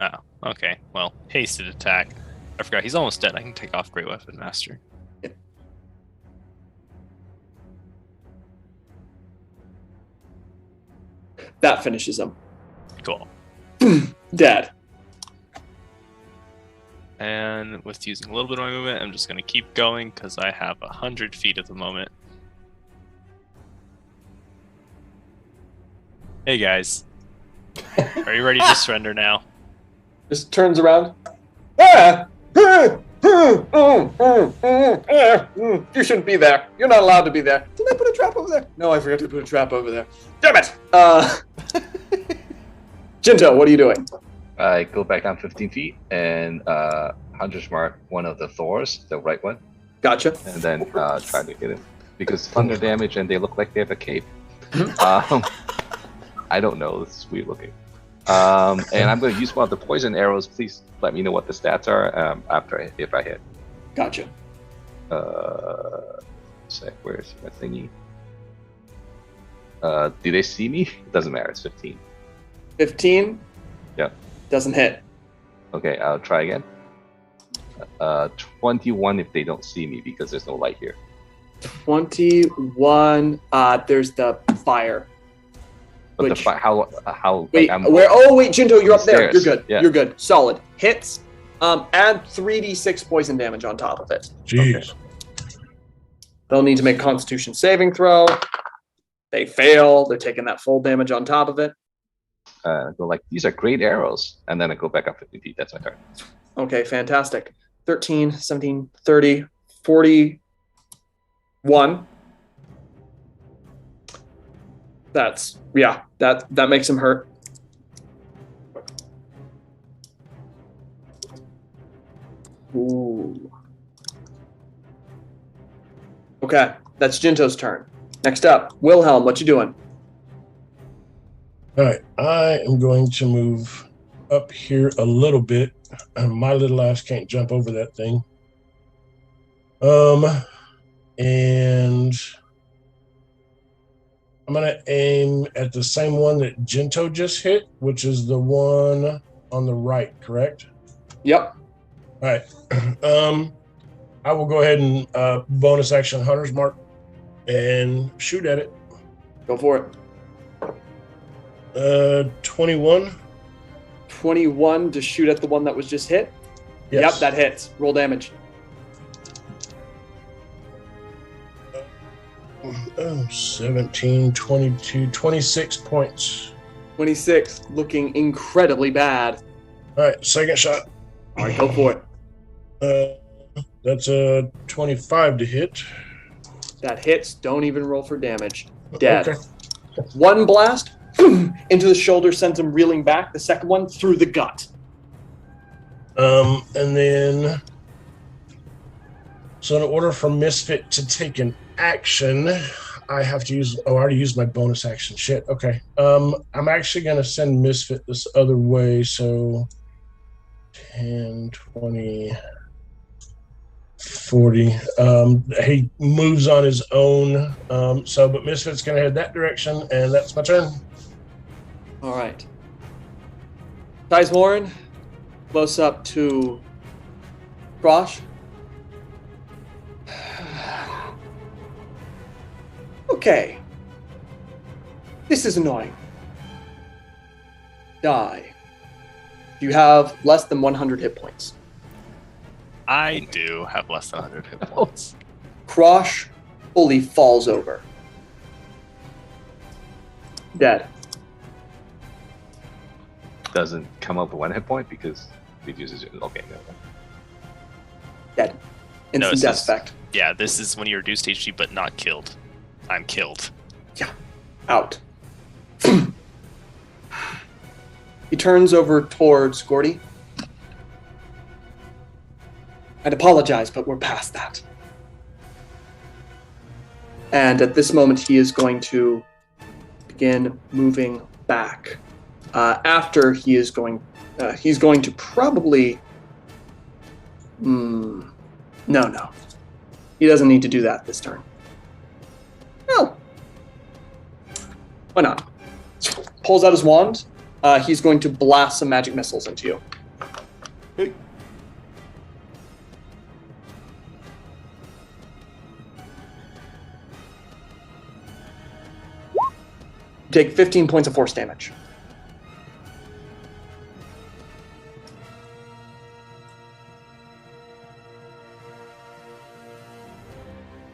Oh, okay. Well, hasted attack. I forgot he's almost dead. I can take off Great Weapon Master. That finishes him. Cool. Dead. And with using a little bit of my movement, I'm just going to keep going because I have 100 feet at the moment. Hey guys, are you ready to surrender now? Just turns around. You shouldn't be there. You're not allowed to be there. Did I put a trap over there? No, I forgot to put a trap over there. Damn it! Jinto, what are you doing? I go back down 15 feet and Hunter's Mark one of the Thors, the right one, Gotcha. and then try to hit him. Because thunder damage and they look like they have a cape. I don't know, this is weird looking. And I'm going to use one of the poison arrows. Please let me know what the stats are if I hit. Gotcha. Where's my thingy? Do they see me? It doesn't matter, it's 15. 15? Yeah. Doesn't hit. Okay, I'll try again. 21 if they don't see me because there's no light here. 21. There's the fire. But Which- how? Wait, like, where? Oh, wait, Jinto, you're up there. Stairs, You're good. yeah. You're good. Solid. Hits. Add 3d6 poison damage on top of it. Jeez. They'll need to make Constitution saving throw. They fail. They're taking that full damage on top of it. Go like, these are great arrows, and then I go back up 50 feet. That's my turn. Okay, fantastic. 13, 17, 30, 41. That makes him hurt. Ooh. Okay, that's Jinto's turn. Next up, Wilhelm, what you doing? All right, I am going to move up here a little bit. My little ass can't jump over that thing. And I'm gonna aim at the same one that Jinto just hit, which is the one on the right, correct? Yep. All right. I will go ahead and bonus action Hunter's Mark and shoot at it. Go for it. 21. 21 to shoot at the one that was just hit? Yes. Yep, that hits. Roll damage. Oh, 17, 22, 26 points. 26, looking incredibly bad. All right, second shot. All right, go for it. That's a 25 to hit. That hits. Don't even roll for damage. Dead. Okay. One blast into the shoulder sends him reeling back. The second one through the gut. And then, so in order for Misfit to take an action, I have to use. Oh, I already used my bonus action. Shit. Okay. I'm actually gonna send Misfit this other way. So 10, 20, 40. He moves on his own. But Misfit's gonna head that direction, and that's my turn. All right. Sizemore, close up to Grosh. Okay. This is annoying. Die. You have less than 100 hit points. I do have less than 100 hit points. Krosh fully falls over. Dead. Doesn't come up with 1 hit point because it uses it. Okay, no. Dead. Instant it's death just- effect. Yeah, this is when you reduce HP but not killed. I'm killed. Out. He turns over towards Gordy. I'd apologize, but we're past that. And at this moment, he is going to begin moving back. After he's going to probably. No. He doesn't need to do that this turn. No. Why not? Pulls out his wand. He's going to blast some magic missiles into you. Hey. Take 15 points of force damage.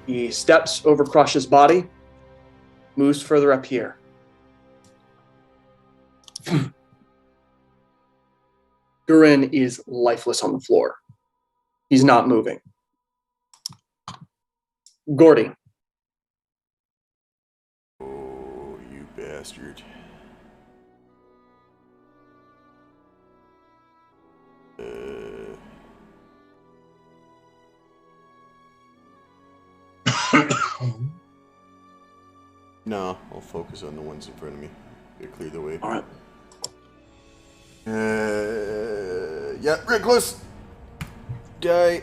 He steps over Crush's body, moves further up here. Gurin is lifeless on the floor. He's not moving. Gordy. Oh, you bastard. No, I'll focus on the ones in front of me. Gotta clear the way. All right. Yeah, reckless. Die,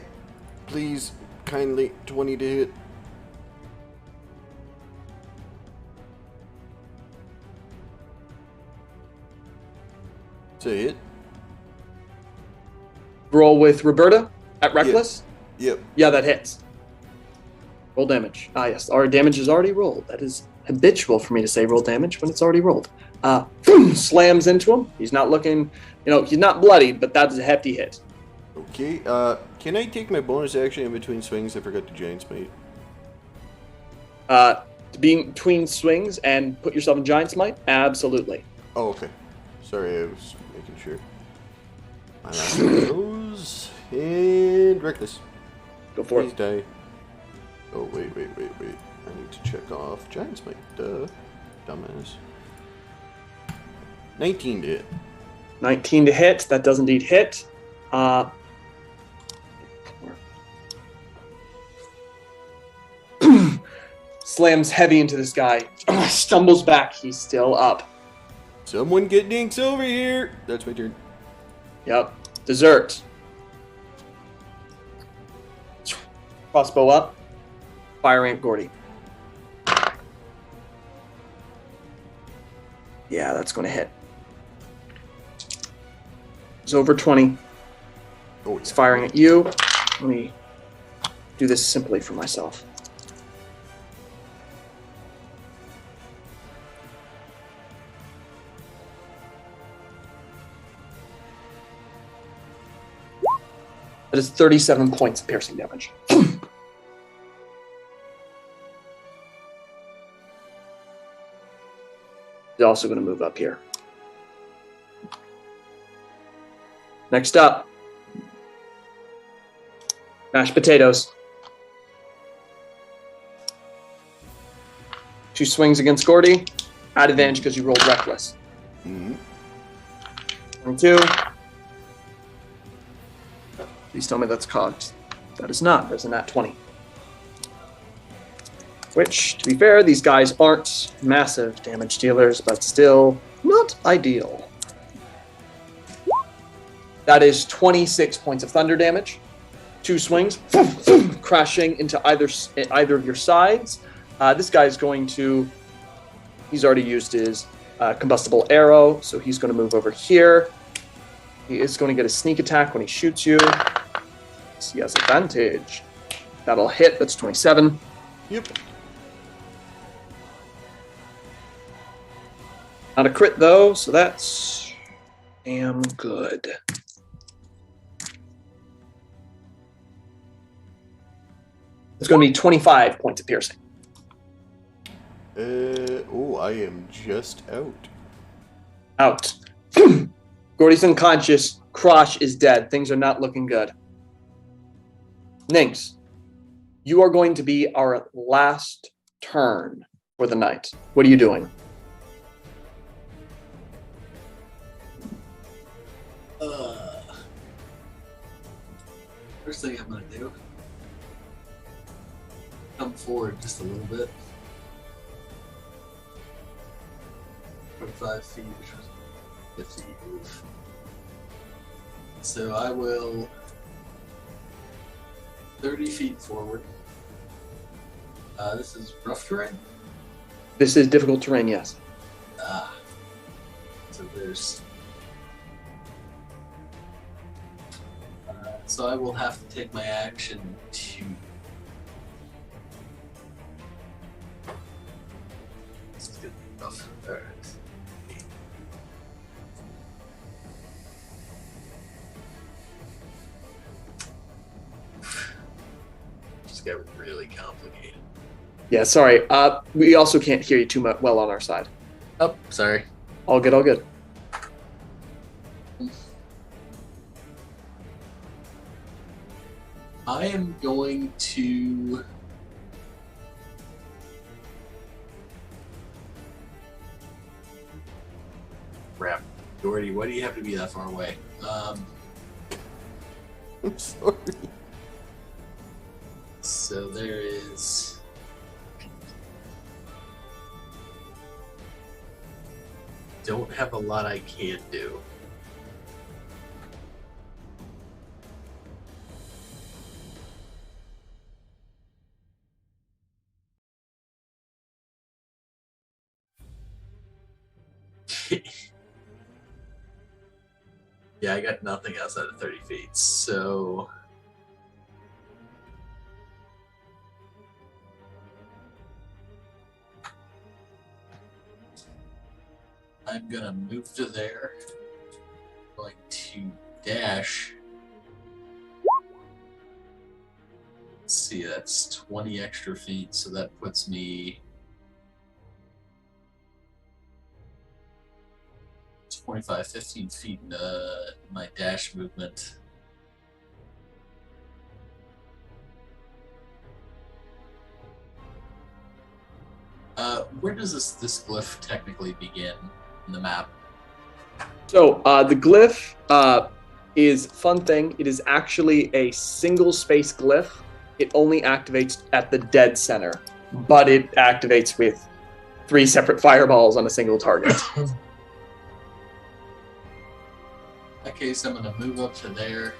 please, kindly. 20 to hit. Say it. Roll with Roberta at reckless. Yep. Yeah, that hits. Roll damage. Ah, yes. Our damage is already rolled. That is habitual for me to say roll damage when it's already rolled. Slams into him. He's not looking, he's not bloodied, but that's a hefty hit. Okay, can I take my bonus action in between swings? I forgot the Giant Smite. To be between swings and put yourself in Giant Smite? Absolutely. Oh, okay. Sorry, I was making sure. My last one goes. And reckless. Go for Please it. die. Oh, wait. I need to check off Giant Smite. Duh. Dumbass. 19 to hit. 19 to hit. That does indeed hit. Slams heavy into this guy. Stumbles back. He's still up. Someone get Dinks over here! That's my turn. Yep. Dessert. Crossbow up. Firing at Gordy. Yeah, that's going to hit. It's over 20. Oh, It's firing at you. Let me do this simply for myself. That is 37 points of piercing damage. He's also going to move up here. Next up, mashed potatoes. 2 swings against Gordy. At advantage because you rolled reckless. 22. Please tell me that's cocked. That is not. There's a nat 20. Which, to be fair, these guys aren't massive damage dealers, but still not ideal. That is 26 points of thunder damage. 2 swings, crashing into either of your sides. This guy is going to... He's already used his combustible arrow, so he's going to move over here. He is going to get a sneak attack when he shoots you. So he has advantage. That'll hit. That's 27. Yep. Not a crit, though, so that's damn good. It's going to be 25 points of piercing. I am just out. Out. Gordy's unconscious. Krosh is dead. Things are not looking good. Nynx, you are going to be our last turn for the night. What are you doing? First thing I'm going to do, come forward just a little bit. 45 feet, 50 move. So I will 30 feet forward. This is rough terrain? This is difficult terrain, yes. So there's... so I will have to take my action to... This is going to be rough. Alright. Just got really complicated. Yeah, sorry. We also can't hear you too much well on our side. Oh, sorry. All good, all good. I am going to... Crap. Gordy, why do you have to be that far away? I'm sorry. So there is... Don't have a lot I can do. Yeah, I got nothing outside of 30 feet, so... I'm gonna move to there. Going to dash. Let's see, that's 20 extra feet, so that puts me 25, 15 feet in my dash movement. Where does this glyph technically begin in the map? So the glyph is fun thing. It is actually a single space glyph. It only activates at the dead center, but it activates with 3 separate fireballs on a single target. In that case, I'm going to move up to there.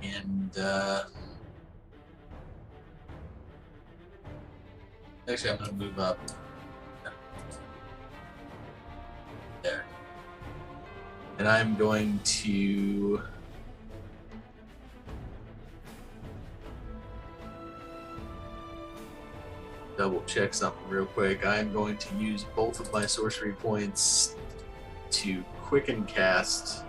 And, actually, I'm going to move up there. And I'm going to... double check something real quick. I'm going to use both of my sorcery points to quicken cast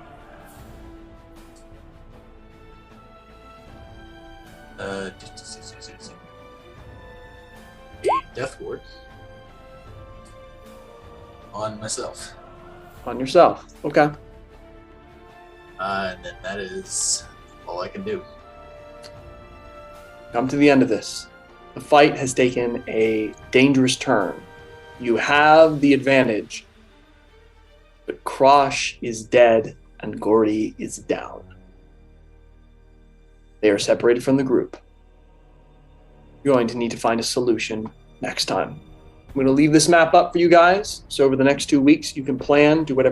A death ward on myself. On yourself. Okay. And then that is all I can do. Come to the end of this. The fight has taken a dangerous turn. You have the advantage, but Krosh is dead and Gordy is down. They are separated from the group. You're going to need to find a solution next time. I'm going to leave this map up for you guys, so over the next 2 weeks you can plan, do whatever